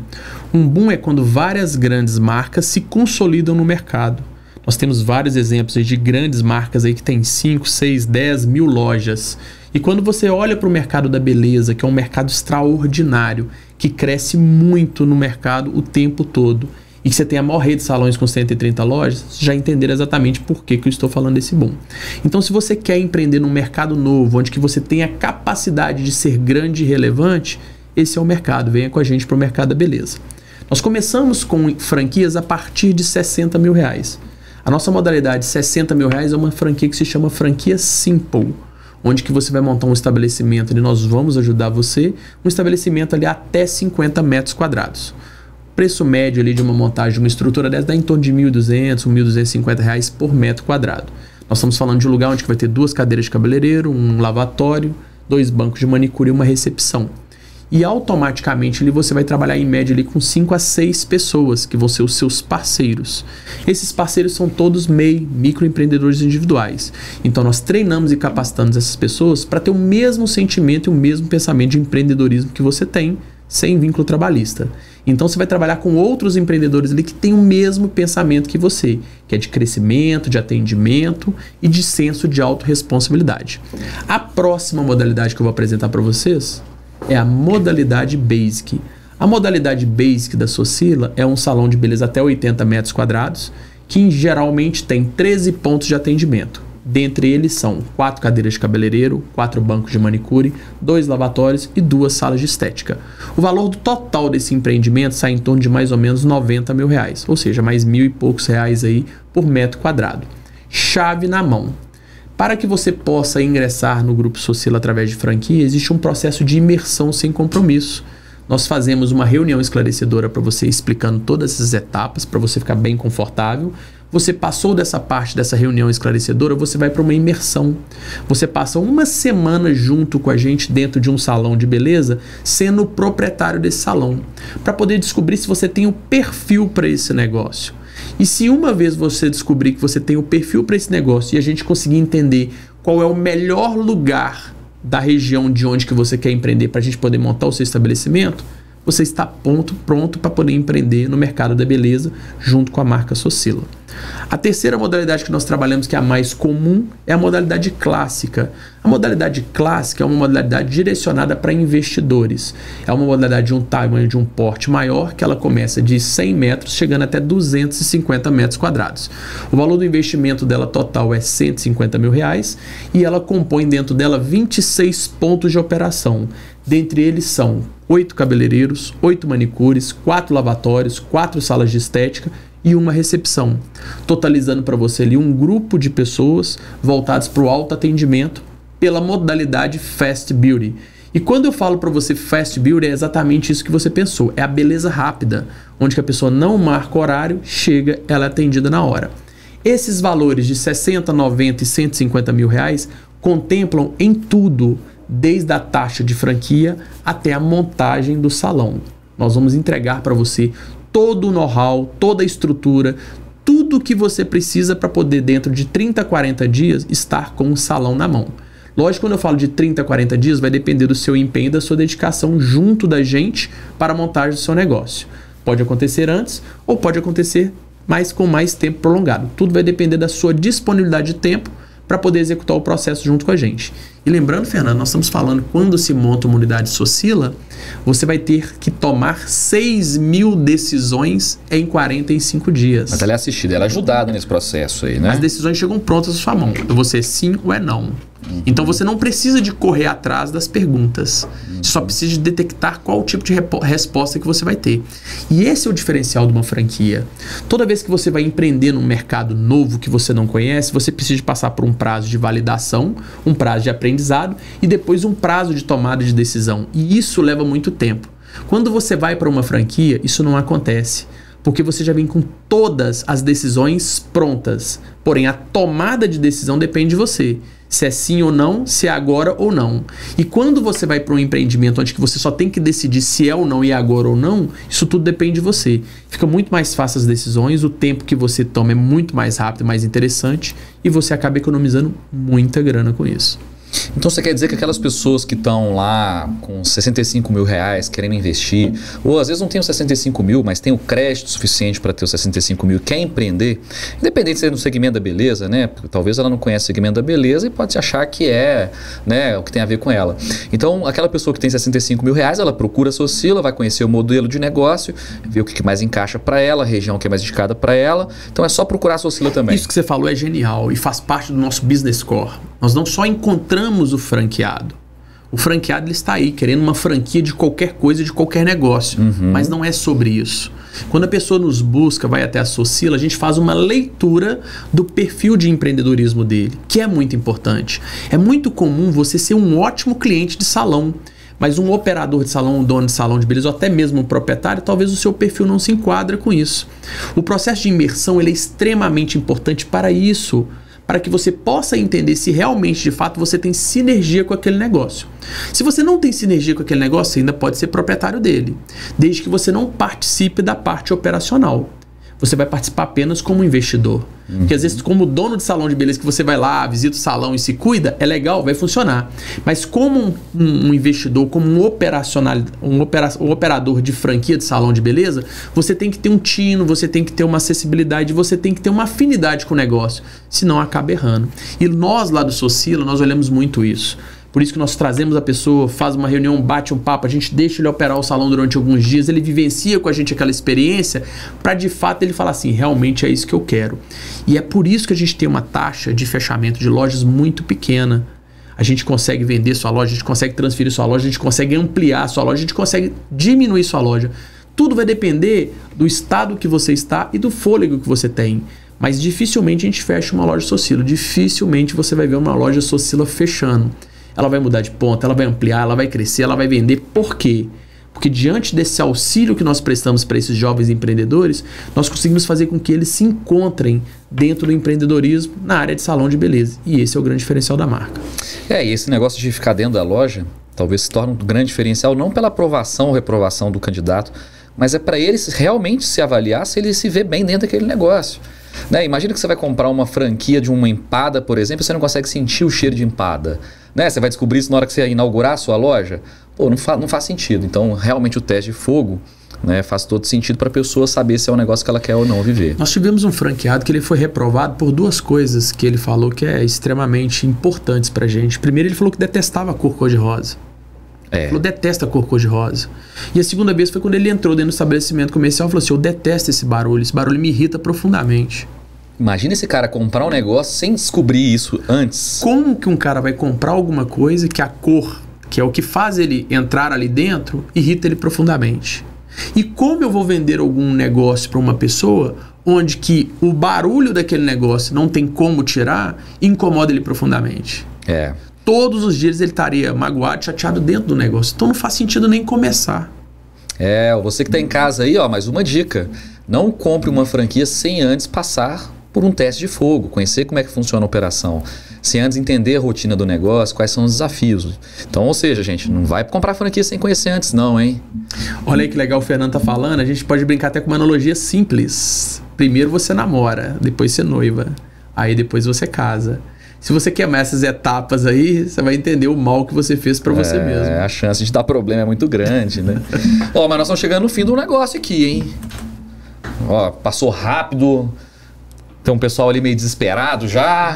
Um boom é quando várias grandes marcas se consolidam no mercado. Nós temos vários exemplos aí de grandes marcas aí que tem 5, 6, 10 mil lojas. E quando você olha para o mercado da beleza, que é um mercado extraordinário, que cresce muito no mercado o tempo todo, e que você tem a maior rede de salões com 130 lojas, já entenderam exatamente por que eu estou falando desse boom. Então, se você quer empreender num mercado novo, onde que você tem a capacidade de ser grande e relevante, esse é o mercado. Venha com a gente para o mercado da beleza. Nós começamos com franquias a partir de R$60 mil. A nossa modalidade R$60 mil é uma franquia que se chama franquia Simple, onde que você vai montar um estabelecimento e nós vamos ajudar você, um estabelecimento ali até 50 metros quadrados. Preço médio ali de uma montagem de uma estrutura dessa dá em torno de R$1.200, R$1.250 por metro quadrado. Nós estamos falando de um lugar onde vai ter 2 cadeiras de cabeleireiro, um lavatório, 2 bancos de manicure e uma recepção. E automaticamente ali você vai trabalhar em média ali com 5 a 6 pessoas, que vão ser os seus parceiros. Esses parceiros são todos microempreendedores individuais. Então nós treinamos e capacitamos essas pessoas para ter o mesmo sentimento e o mesmo pensamento de empreendedorismo que você tem, sem vínculo trabalhista. Então você vai trabalhar com outros empreendedores ali que têm o mesmo pensamento que você, que é de crescimento, de atendimento e de senso de autorresponsabilidade. A próxima modalidade que eu vou apresentar para vocês é a modalidade Basic. A modalidade Basic da Socila é um salão de beleza até 80 metros quadrados, que geralmente tem 13 pontos de atendimento. Dentre eles são 4 cadeiras de cabeleireiro, 4 bancos de manicure, 2 lavatórios e 2 salas de estética. O valor do total desse empreendimento sai em torno de mais ou menos R$90 mil, ou seja, mais R$1.000 e poucos aí por metro quadrado. Chave na mão. Para que você possa ingressar no Grupo Socila através de franquia, existe um processo de imersão sem compromisso. Nós fazemos uma reunião esclarecedora para você, explicando todas essas etapas, para você ficar bem confortável. Você passou dessa parte dessa reunião esclarecedora, você vai para uma imersão. Você passa uma semana junto com a gente dentro de um salão de beleza, sendo o proprietário desse salão, para poder descobrir se você tem o perfil para esse negócio. E se uma vez você descobrir que você tem o perfil para esse negócio e a gente conseguir entender qual é o melhor lugar da região de onde que você quer empreender para a gente poder montar o seu estabelecimento, você está pronto para poder empreender no mercado da beleza junto com a marca Socila. A terceira modalidade que nós trabalhamos, que é a mais comum, é a modalidade clássica. A modalidade clássica é uma modalidade direcionada para investidores. É uma modalidade de um tamanho, de um porte maior, que ela começa de 100 metros, chegando até 250 metros quadrados. O valor do investimento dela total é R$150 mil e ela compõe dentro dela 26 pontos de operação. Dentre eles são 8 cabeleireiros, 8 manicures, 4 lavatórios, 4 salas de estética e uma recepção, totalizando para você ali um grupo de pessoas voltadas para o autoatendimento pela modalidade Fast Beauty. E quando eu falo para você Fast Beauty, é exatamente isso que você pensou, é a beleza rápida, onde que a pessoa não marca horário, chega, ela é atendida na hora. Esses valores de 60, 90 e 150 mil reais contemplam em tudo, desde a taxa de franquia até a montagem do salão. Nós vamos entregar para você todo o know-how, toda a estrutura, tudo o que você precisa para poder, dentro de 30 a 40 dias, estar com o salão na mão. Lógico, quando eu falo de 30 a 40 dias, vai depender do seu empenho e da sua dedicação junto da gente para a montagem do seu negócio. Pode acontecer antes ou pode acontecer com mais tempo prolongado. Tudo vai depender da sua disponibilidade de tempo para poder executar o processo junto com a gente. E lembrando, Fernando, nós estamos falando, quando se monta uma unidade Socila, você vai ter que tomar 6.000 decisões em 45 dias. Mas ela é assistida, ela é ajudada nesse processo aí, né? As decisões chegam prontas à sua mão. Você é sim ou é não. Então você não precisa de correr atrás das perguntas. Você só precisa de detectar qual tipo de resposta que você vai ter. E esse é o diferencial de uma franquia. Toda vez que você vai empreender num mercado novo que você não conhece, você precisa de passar por um prazo de validação, um prazo de aprendizado e depois um prazo de tomada de decisão. E isso leva muito tempo. Quando você vai para uma franquia, isso não acontece. Porque você já vem com todas as decisões prontas. Porém, a tomada de decisão depende de você. Se é sim ou não, se é agora ou não. E quando você vai para um empreendimento onde você só tem que decidir se é ou não e é agora ou não, isso tudo depende de você. Fica muito mais fácil as decisões, o tempo que você toma é muito mais rápido, mais interessante e você acaba economizando muita grana com isso. Então você quer dizer que aquelas pessoas que estão lá com 65 mil reais querendo investir, ou às vezes não tem os 65 mil, mas tem o crédito suficiente para ter os 65 mil, quer empreender, independente de ser no segmento da beleza, né? Porque talvez ela não conhece o segmento da beleza e pode achar que é, né, o que tem a ver com ela. Então aquela pessoa que tem 65 mil reais, ela procura a Socila, vai conhecer o modelo de negócio, ver o que mais encaixa para ela, a região que é mais indicada para ela. Então é só procurar a Socila também. Isso que você falou é genial e faz parte do nosso business core. Nós não só encontramos o franqueado. O franqueado ele está aí querendo uma franquia de qualquer coisa, de qualquer negócio. Mas não é sobre isso. Quando a pessoa nos busca, vai até a Socila, a gente faz uma leitura do perfil de empreendedorismo dele, que é muito importante. É muito comum você ser um ótimo cliente de salão, mas um operador de salão, um dono de salão de beleza, ou até mesmo um proprietário, talvez o seu perfil não se enquadra com isso. O processo de imersão ele é extremamente importante para isso, para que você possa entender se realmente, de fato, você tem sinergia com aquele negócio. Se você não tem sinergia com aquele negócio, você ainda pode ser proprietário dele, desde que você não participe da parte operacional. Você vai participar apenas como investidor. Porque às vezes, como dono de salão de beleza, que você vai lá, visita o salão e se cuida, é legal, vai funcionar. Mas como um investidor, como um operador de franquia de salão de beleza, você tem que ter um tino, você tem que ter uma acessibilidade, você tem que ter uma afinidade com o negócio. Senão acaba errando. E nós lá do Socila, nós olhamos muito isso. Por isso que nós trazemos a pessoa, faz uma reunião, bate um papo, a gente deixa ele operar o salão durante alguns dias, ele vivencia com a gente aquela experiência para de fato ele falar assim, realmente é isso que eu quero. E é por isso que a gente tem uma taxa de fechamento de lojas muito pequena. A gente consegue vender sua loja, a gente consegue transferir sua loja, a gente consegue ampliar sua loja, a gente consegue diminuir sua loja. Tudo vai depender do estado que você está e do fôlego que você tem. Mas dificilmente a gente fecha uma loja Socila, dificilmente você vai ver uma loja Socila fechando. Ela vai mudar de ponta, ela vai ampliar, ela vai crescer, ela vai vender. Por quê? Porque diante desse auxílio que nós prestamos para esses jovens empreendedores, nós conseguimos fazer com que eles se encontrem dentro do empreendedorismo na área de salão de beleza. E esse é o grande diferencial da marca. E esse negócio de ficar dentro da loja talvez se torne um grande diferencial, não pela aprovação ou reprovação do candidato, mas é para ele realmente se avaliar se ele se vê bem dentro daquele negócio. Né? Imagina que você vai comprar uma franquia de uma empada, por exemplo, e você não consegue sentir o cheiro de empada. Né? Você vai descobrir isso na hora que você inaugurar a sua loja? Pô, não faz sentido. Então, realmente o teste de fogo, né, faz todo sentido para a pessoa saber se é um negócio que ela quer ou não viver. Nós tivemos um franqueado que ele foi reprovado por duas coisas que ele falou que é extremamente importantes para a gente. Primeiro, ele falou que detestava a cor cor-de-rosa. Ele falou, detesta a cor cor-de-rosa. E a segunda vez foi quando ele entrou dentro do estabelecimento comercial e falou assim, eu detesto esse barulho me irrita profundamente. Imagina esse cara comprar um negócio sem descobrir isso antes. Como que um cara vai comprar alguma coisa que a cor, que é o que faz ele entrar ali dentro, irrita ele profundamente? E como eu vou vender algum negócio para uma pessoa onde que o barulho daquele negócio não tem como tirar, incomoda ele profundamente? Todos os dias ele estaria magoado, chateado dentro do negócio. Então não faz sentido nem começar. Você que está em casa aí, mais uma dica. Não compre uma franquia sem antes passar por um teste de fogo, conhecer como é que funciona a operação, sem antes entender a rotina do negócio, quais são os desafios. Então, ou seja, gente, não vai comprar franquia sem conhecer antes não, hein? Olha aí que legal o Fernando tá falando, a gente pode brincar até com uma analogia simples. Primeiro você namora, depois você noiva, aí depois você casa. Se você queimar essas etapas aí, você vai entender o mal que você fez para você mesmo. A chance de dar problema é muito grande, né? Mas nós estamos chegando no fim do negócio aqui, hein? Passou rápido. Tem um pessoal ali meio desesperado já.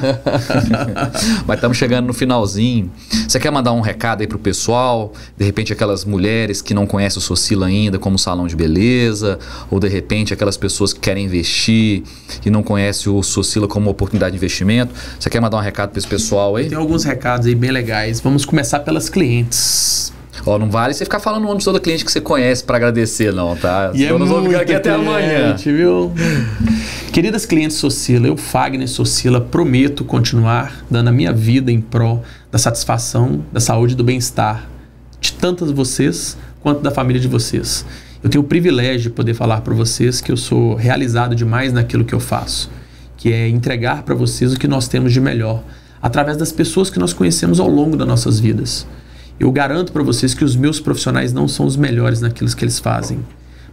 Mas estamos chegando no finalzinho. Você quer mandar um recado aí pro pessoal? De repente aquelas mulheres que não conhecem o Socila ainda como salão de beleza, ou de repente aquelas pessoas que querem investir e não conhecem o Socila como oportunidade de investimento. Você quer mandar um recado para esse pessoal aí? Tem alguns recados aí bem legais. Vamos começar pelas clientes. Ó, não vale você ficar falando o nome de toda cliente que você conhece para agradecer, não, tá? E nós vamos ficar aqui até amanhã. Viu? Queridas clientes Socila, eu, Fagner Socila, prometo continuar dando a minha vida em prol da satisfação, da saúde e do bem-estar de tantas vocês quanto da família de vocês. Eu tenho o privilégio de poder falar para vocês que eu sou realizado demais naquilo que eu faço, que é entregar para vocês o que nós temos de melhor, através das pessoas que nós conhecemos ao longo das nossas vidas. Eu garanto para vocês que os meus profissionais não são os melhores naquilo que eles fazem,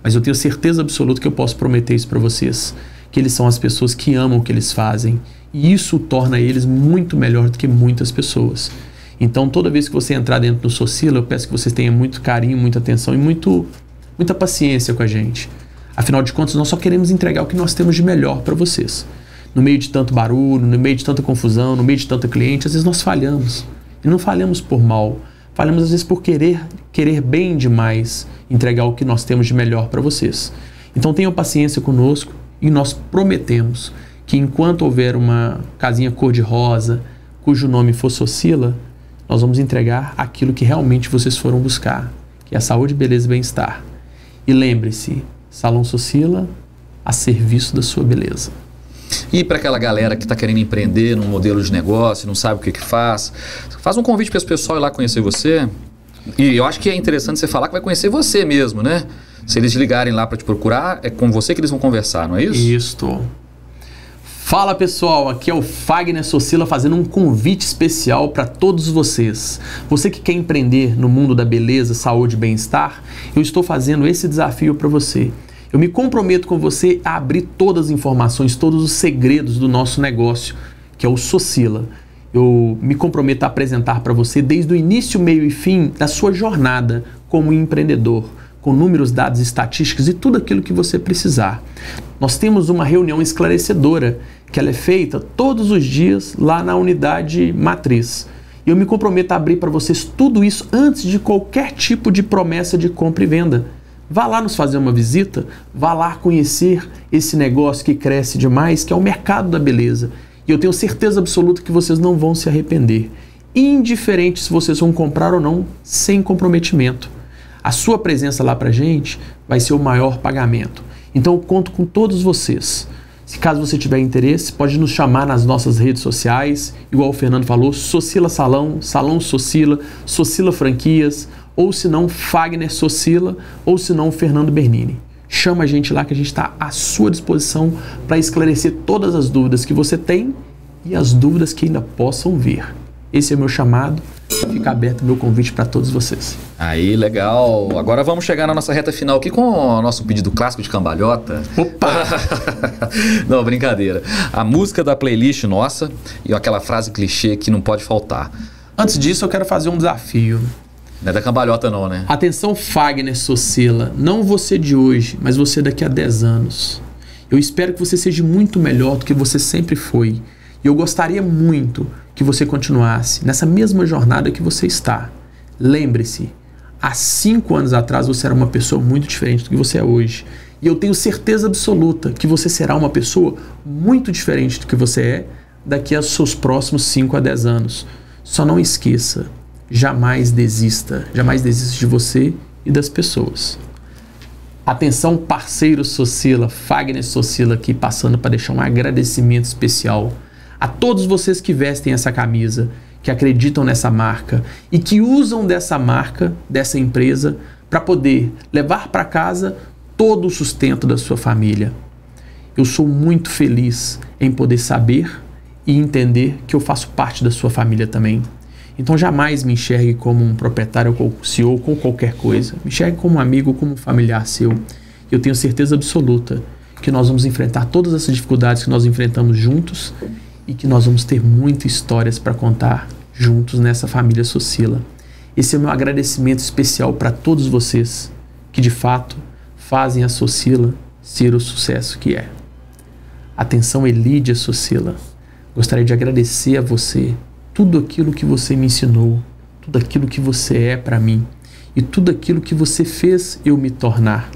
mas eu tenho certeza absoluta que eu posso prometer isso para vocês, que eles são as pessoas que amam o que eles fazem, e isso torna eles muito melhor do que muitas pessoas. Então, toda vez que você entrar dentro do Socila, eu peço que vocês tenham muito carinho, muita atenção e muita paciência com a gente. Afinal de contas, nós só queremos entregar o que nós temos de melhor para vocês. No meio de tanto barulho, no meio de tanta confusão, no meio de tanta cliente, às vezes nós falhamos. E não falhamos por mal. Falhamos às vezes por querer bem demais entregar o que nós temos de melhor para vocês. Então tenham paciência conosco e nós prometemos que enquanto houver uma casinha cor-de-rosa, cujo nome for Socila, nós vamos entregar aquilo que realmente vocês foram buscar, que é a saúde, beleza e bem-estar. E lembre-se, Salão Socila a serviço da sua beleza. E para aquela galera que está querendo empreender num modelo de negócio, não sabe o que faz um convite para esse pessoal ir lá conhecer você. E eu acho que é interessante você falar que vai conhecer você mesmo, né? Se eles ligarem lá para te procurar, é com você que eles vão conversar, não é isso? Isso. Fala pessoal, aqui é o Fagner Socila fazendo um convite especial para todos vocês. Você que quer empreender no mundo da beleza, saúde e bem-estar, eu estou fazendo esse desafio para você. Eu me comprometo com você a abrir todas as informações, todos os segredos do nosso negócio, que é o Socila. Eu me comprometo a apresentar para você desde o início, meio e fim da sua jornada como empreendedor, com números, dados, estatísticas e tudo aquilo que você precisar. Nós temos uma reunião esclarecedora, que ela é feita todos os dias lá na unidade matriz. E eu me comprometo a abrir para vocês tudo isso antes de qualquer tipo de promessa de compra e venda. Vá lá nos fazer uma visita, vá lá conhecer esse negócio que cresce demais, que é o mercado da beleza. E eu tenho certeza absoluta que vocês não vão se arrepender. Indiferente se vocês vão comprar ou não, sem comprometimento. A sua presença lá pra gente vai ser o maior pagamento. Então eu conto com todos vocês. Se caso você tiver interesse, pode nos chamar nas nossas redes sociais, igual o Fernando falou, Socila Salão, Salão Socila, Socila Franquias, ou se não Fagner Socila, ou se não Fernando Bernini. Chama a gente lá que a gente está à sua disposição para esclarecer todas as dúvidas que você tem e as dúvidas que ainda possam vir. Esse é o meu chamado, fica aberto o meu convite para todos vocês. Aí, legal. Agora vamos chegar na nossa reta final aqui com o nosso pedido clássico de cambalhota. Opa! Não, brincadeira. A música da playlist nossa e aquela frase clichê que não pode faltar. Antes disso, eu quero fazer um desafio. Não é da cambalhota não, né? Atenção, Fagner Socila, não você de hoje, mas você daqui a 10 anos. Eu espero que você seja muito melhor do que você sempre foi. E eu gostaria muito que você continuasse nessa mesma jornada que você está. Lembre-se, há 5 anos atrás você era uma pessoa muito diferente do que você é hoje. E eu tenho certeza absoluta que você será uma pessoa muito diferente do que você é daqui aos seus próximos 5 a 10 anos. Só não esqueça, jamais desista de você e das pessoas. Atenção, parceiro Socila, Fagner Socila aqui passando para deixar um agradecimento especial a todos vocês que vestem essa camisa, que acreditam nessa marca e que usam dessa marca, dessa empresa, para poder levar para casa todo o sustento da sua família. Eu sou muito feliz em poder saber e entender que eu faço parte da sua família também. Então jamais me enxergue como um proprietário ou CEO com qualquer coisa. Me enxergue como um amigo, como um familiar seu. Eu tenho certeza absoluta que nós vamos enfrentar todas essas dificuldades que nós enfrentamos juntos e que nós vamos ter muitas histórias para contar juntos nessa família Socila. Esse é o meu agradecimento especial para todos vocês que de fato fazem a Socila ser o sucesso que é. Atenção, Elídia Socila. Gostaria de agradecer a você tudo aquilo que você me ensinou, tudo aquilo que você é para mim e tudo aquilo que você fez eu me tornar.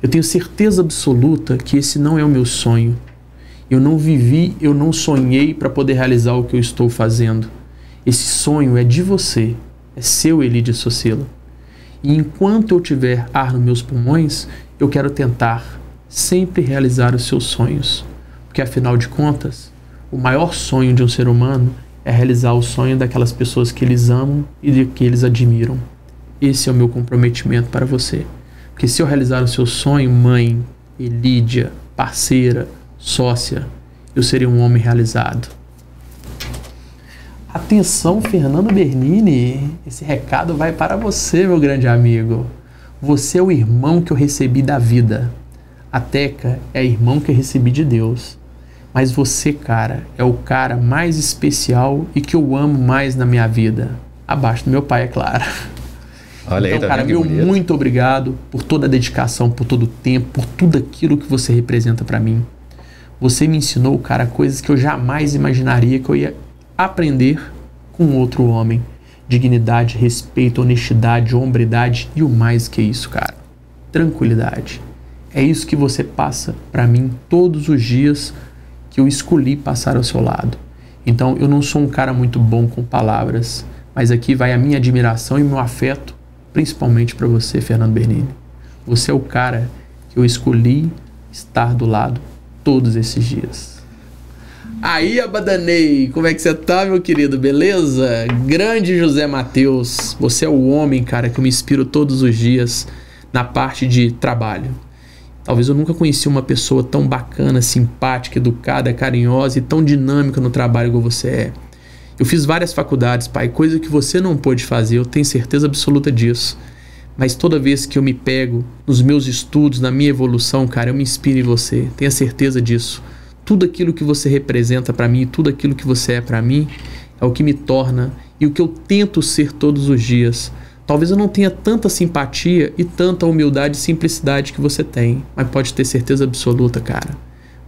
Eu tenho certeza absoluta que esse não é o meu sonho. Eu não vivi, eu não sonhei para poder realizar o que eu estou fazendo. Esse sonho é de você, é seu, Elídia Socila. E enquanto eu tiver ar nos meus pulmões, eu quero tentar sempre realizar os seus sonhos. Porque afinal de contas, o maior sonho de um ser humano é realizar o sonho daquelas pessoas que eles amam e de que eles admiram. Esse é o meu comprometimento para você. Porque se eu realizar o seu sonho, mãe, Elídia, parceira, sócia, eu seria um homem realizado. Atenção, Fernando Bernini, esse recado vai para você, meu grande amigo. Você é o irmão que eu recebi da vida. A Teca é o irmão que eu recebi de Deus. Mas você, cara, é o cara mais especial e que eu amo mais na minha vida. Abaixo do meu pai, é claro. Olha aí, então, tá cara, vendo meu muito obrigado por toda a dedicação, por todo o tempo, por tudo aquilo que você representa para mim. Você me ensinou, cara, coisas que eu jamais imaginaria que eu ia aprender com outro homem. Dignidade, respeito, honestidade, hombridade e o mais que isso, cara. Tranquilidade. É isso que você passa para mim todos os dias que eu escolhi passar ao seu lado. Então, eu não sou um cara muito bom com palavras, mas aqui vai a minha admiração e meu afeto, principalmente para você, Fernando Bernini. Você é o cara que eu escolhi estar do lado todos esses dias. Aí, Abadanei, como é que você tá, meu querido? Beleza? Grande José Matheus, você é o homem, cara, que eu me inspiro todos os dias na parte de trabalho. Talvez eu nunca conheci uma pessoa tão bacana, simpática, educada, carinhosa e tão dinâmica no trabalho como você é. Eu fiz várias faculdades, pai, coisa que você não pôde fazer, eu tenho certeza absoluta disso. Mas toda vez que eu me pego nos meus estudos, na minha evolução, cara, eu me inspiro em você, tenha certeza disso. Tudo aquilo que você representa para mim, tudo aquilo que você é para mim, é o que me torna e o que eu tento ser todos os dias. Talvez eu não tenha tanta simpatia e tanta humildade e simplicidade que você tem, mas pode ter certeza absoluta, cara.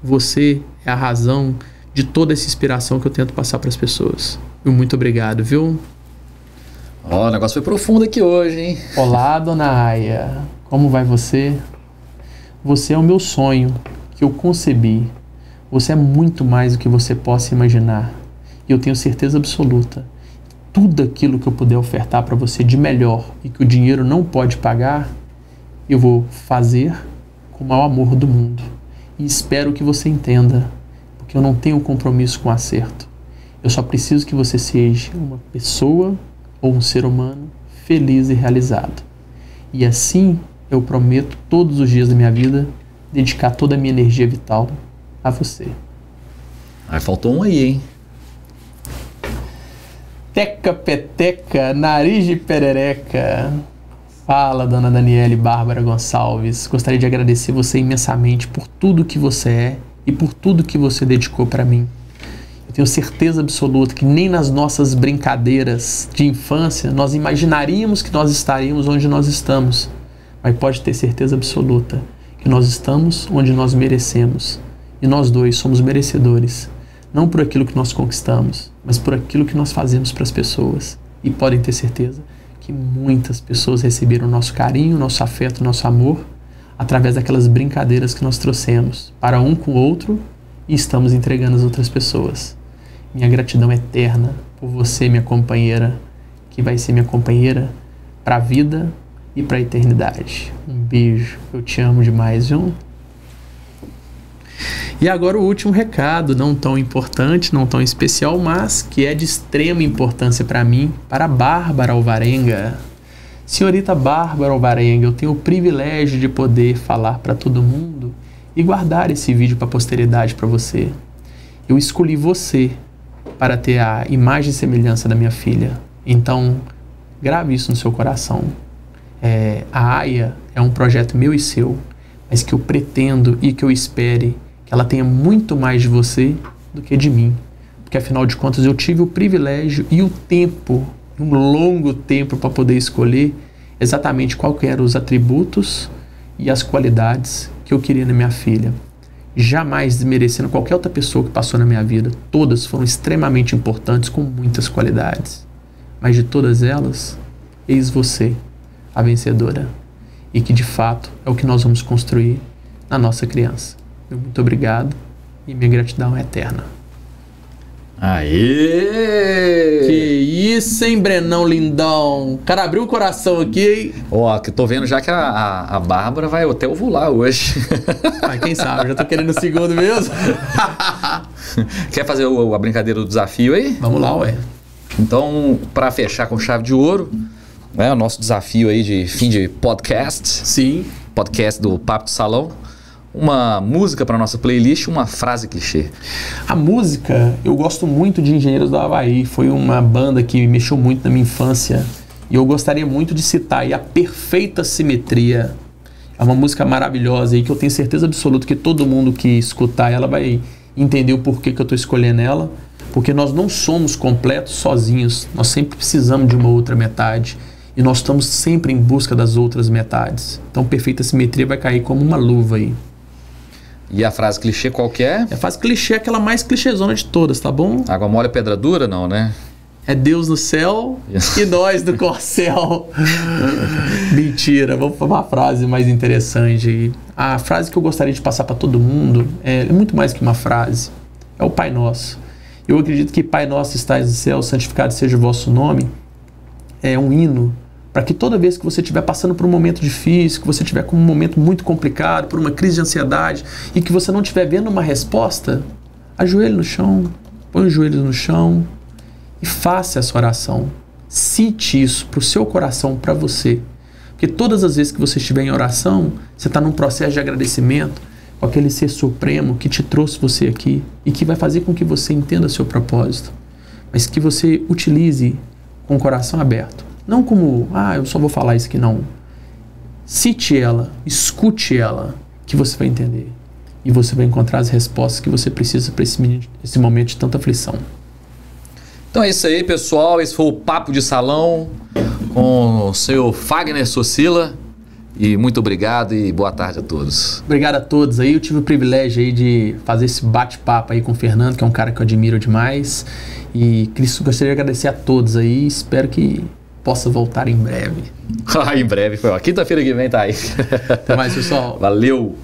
Você é a razão de toda essa inspiração que eu tento passar para as pessoas. E muito obrigado, viu? Ó, o negócio foi profundo aqui hoje, hein? Olá, dona Aya. Como vai você? Você é o meu sonho que eu concebi. Você é muito mais do que você possa imaginar. E eu tenho certeza absoluta. Tudo aquilo que eu puder ofertar para você de melhor e que o dinheiro não pode pagar, eu vou fazer com o maior amor do mundo. E espero que você entenda, porque eu não tenho compromisso com o acerto. Eu só preciso que você seja uma pessoa ou um ser humano feliz e realizado. E assim eu prometo todos os dias da minha vida dedicar toda a minha energia vital a você. Aí faltou um aí, hein? Teca peteca, nariz de perereca. Fala, dona Daniele Bárbara Gonçalves. Gostaria de agradecer você imensamente por tudo que você é e por tudo que você dedicou para mim. Eu tenho certeza absoluta que nem nas nossas brincadeiras de infância nós imaginaríamos que nós estaríamos onde nós estamos. Mas pode ter certeza absoluta que nós estamos onde nós merecemos. E nós dois somos merecedores. Não por aquilo que nós conquistamos, mas por aquilo que nós fazemos para as pessoas. E podem ter certeza que muitas pessoas receberam nosso carinho, nosso afeto, nosso amor através daquelas brincadeiras que nós trouxemos para um com o outro e estamos entregando às outras pessoas. Minha gratidão eterna por você, minha companheira, que vai ser minha companheira para a vida e para a eternidade. Um beijo, eu te amo demais, viu? E agora o último recado, não tão importante, não tão especial, mas que é de extrema importância para mim, para a Bárbara Alvarenga. Senhorita Bárbara Alvarenga, eu tenho o privilégio de poder falar para todo mundo e guardar esse vídeo para a posteridade para você. Eu escolhi você para ter a imagem e semelhança da minha filha. Então, grave isso no seu coração. A Aya é um projeto meu e seu, mas que eu pretendo e que eu espere que ela tenha muito mais de você do que de mim. Porque, afinal de contas, eu tive o privilégio e o tempo, um longo tempo, para poder escolher exatamente quais eram os atributos e as qualidades que eu queria na minha filha. jamais desmerecendo qualquer outra pessoa que passou na minha vida. Todas foram extremamente importantes, com muitas qualidades. Mas de todas elas, eis você, a vencedora. E que de fato é o que nós vamos construir na nossa criança. Muito obrigado e minha gratidão é eterna. Aê! Que isso, hein, Brenão lindão? O cara abriu o coração aqui, hein? Ó, que eu tô vendo já que a Bárbara vai até ovular hoje. Mas quem sabe, já tô querendo o segundo mesmo. Quer fazer a brincadeira do desafio aí? Vamos lá, ué. Então, para fechar com chave de ouro, né, o nosso desafio aí de fim de podcast. Sim. Podcast do Papo de Salão. Uma música para nossa playlist, uma frase clichê. A música, eu gosto muito de Engenheiros do Havaí. Foi uma banda que mexeu muito na minha infância. E eu gostaria muito de citar aí a Perfeita Simetria. É uma música maravilhosa aí que eu tenho certeza absoluta que todo mundo que escutar ela vai entender o porquê que eu estou escolhendo ela. Porque nós não somos completos sozinhos. Nós sempre precisamos de uma outra metade. E nós estamos sempre em busca das outras metades. Então, Perfeita Simetria vai cair como uma luva aí. E a frase clichê qual que é? A frase clichê é aquela mais clichêzona de todas, tá bom? Água mole, pedra dura? Não, né? É Deus no céu e nós do corcel. Mentira, vamos para uma frase mais interessante. A frase que eu gostaria de passar para todo mundo é muito mais que uma frase. É o Pai Nosso. Eu acredito que Pai Nosso estais no céu, santificado seja o vosso nome. É um hino para que toda vez que você estiver passando por um momento difícil, que você estiver com um momento muito complicado, por uma crise de ansiedade, e que você não estiver vendo uma resposta, ajoelhe no chão, põe os joelhos no chão e faça essa oração. Cite isso para o seu coração, para você. Porque todas as vezes que você estiver em oração, você está num processo de agradecimento com aquele ser supremo que te trouxe você aqui e que vai fazer com que você entenda seu propósito, mas que você utilize com o coração aberto. Não como, eu só vou falar isso aqui, não. Cite ela, escute ela, que você vai entender. E você vai encontrar as respostas que você precisa para esse momento de tanta aflição. Então é isso aí, pessoal. Esse foi o Papo de Salão com o seu Fagner Socila. E muito obrigado e boa tarde a todos. Obrigado a todos aí. Eu tive o privilégio aí de fazer esse bate-papo aí com o Fernando, que é um cara que eu admiro demais. E gostaria de agradecer a todos aí. Espero que possa voltar em breve. Em breve, foi. Quinta-feira que vem tá aí. Até mais, pessoal. Valeu!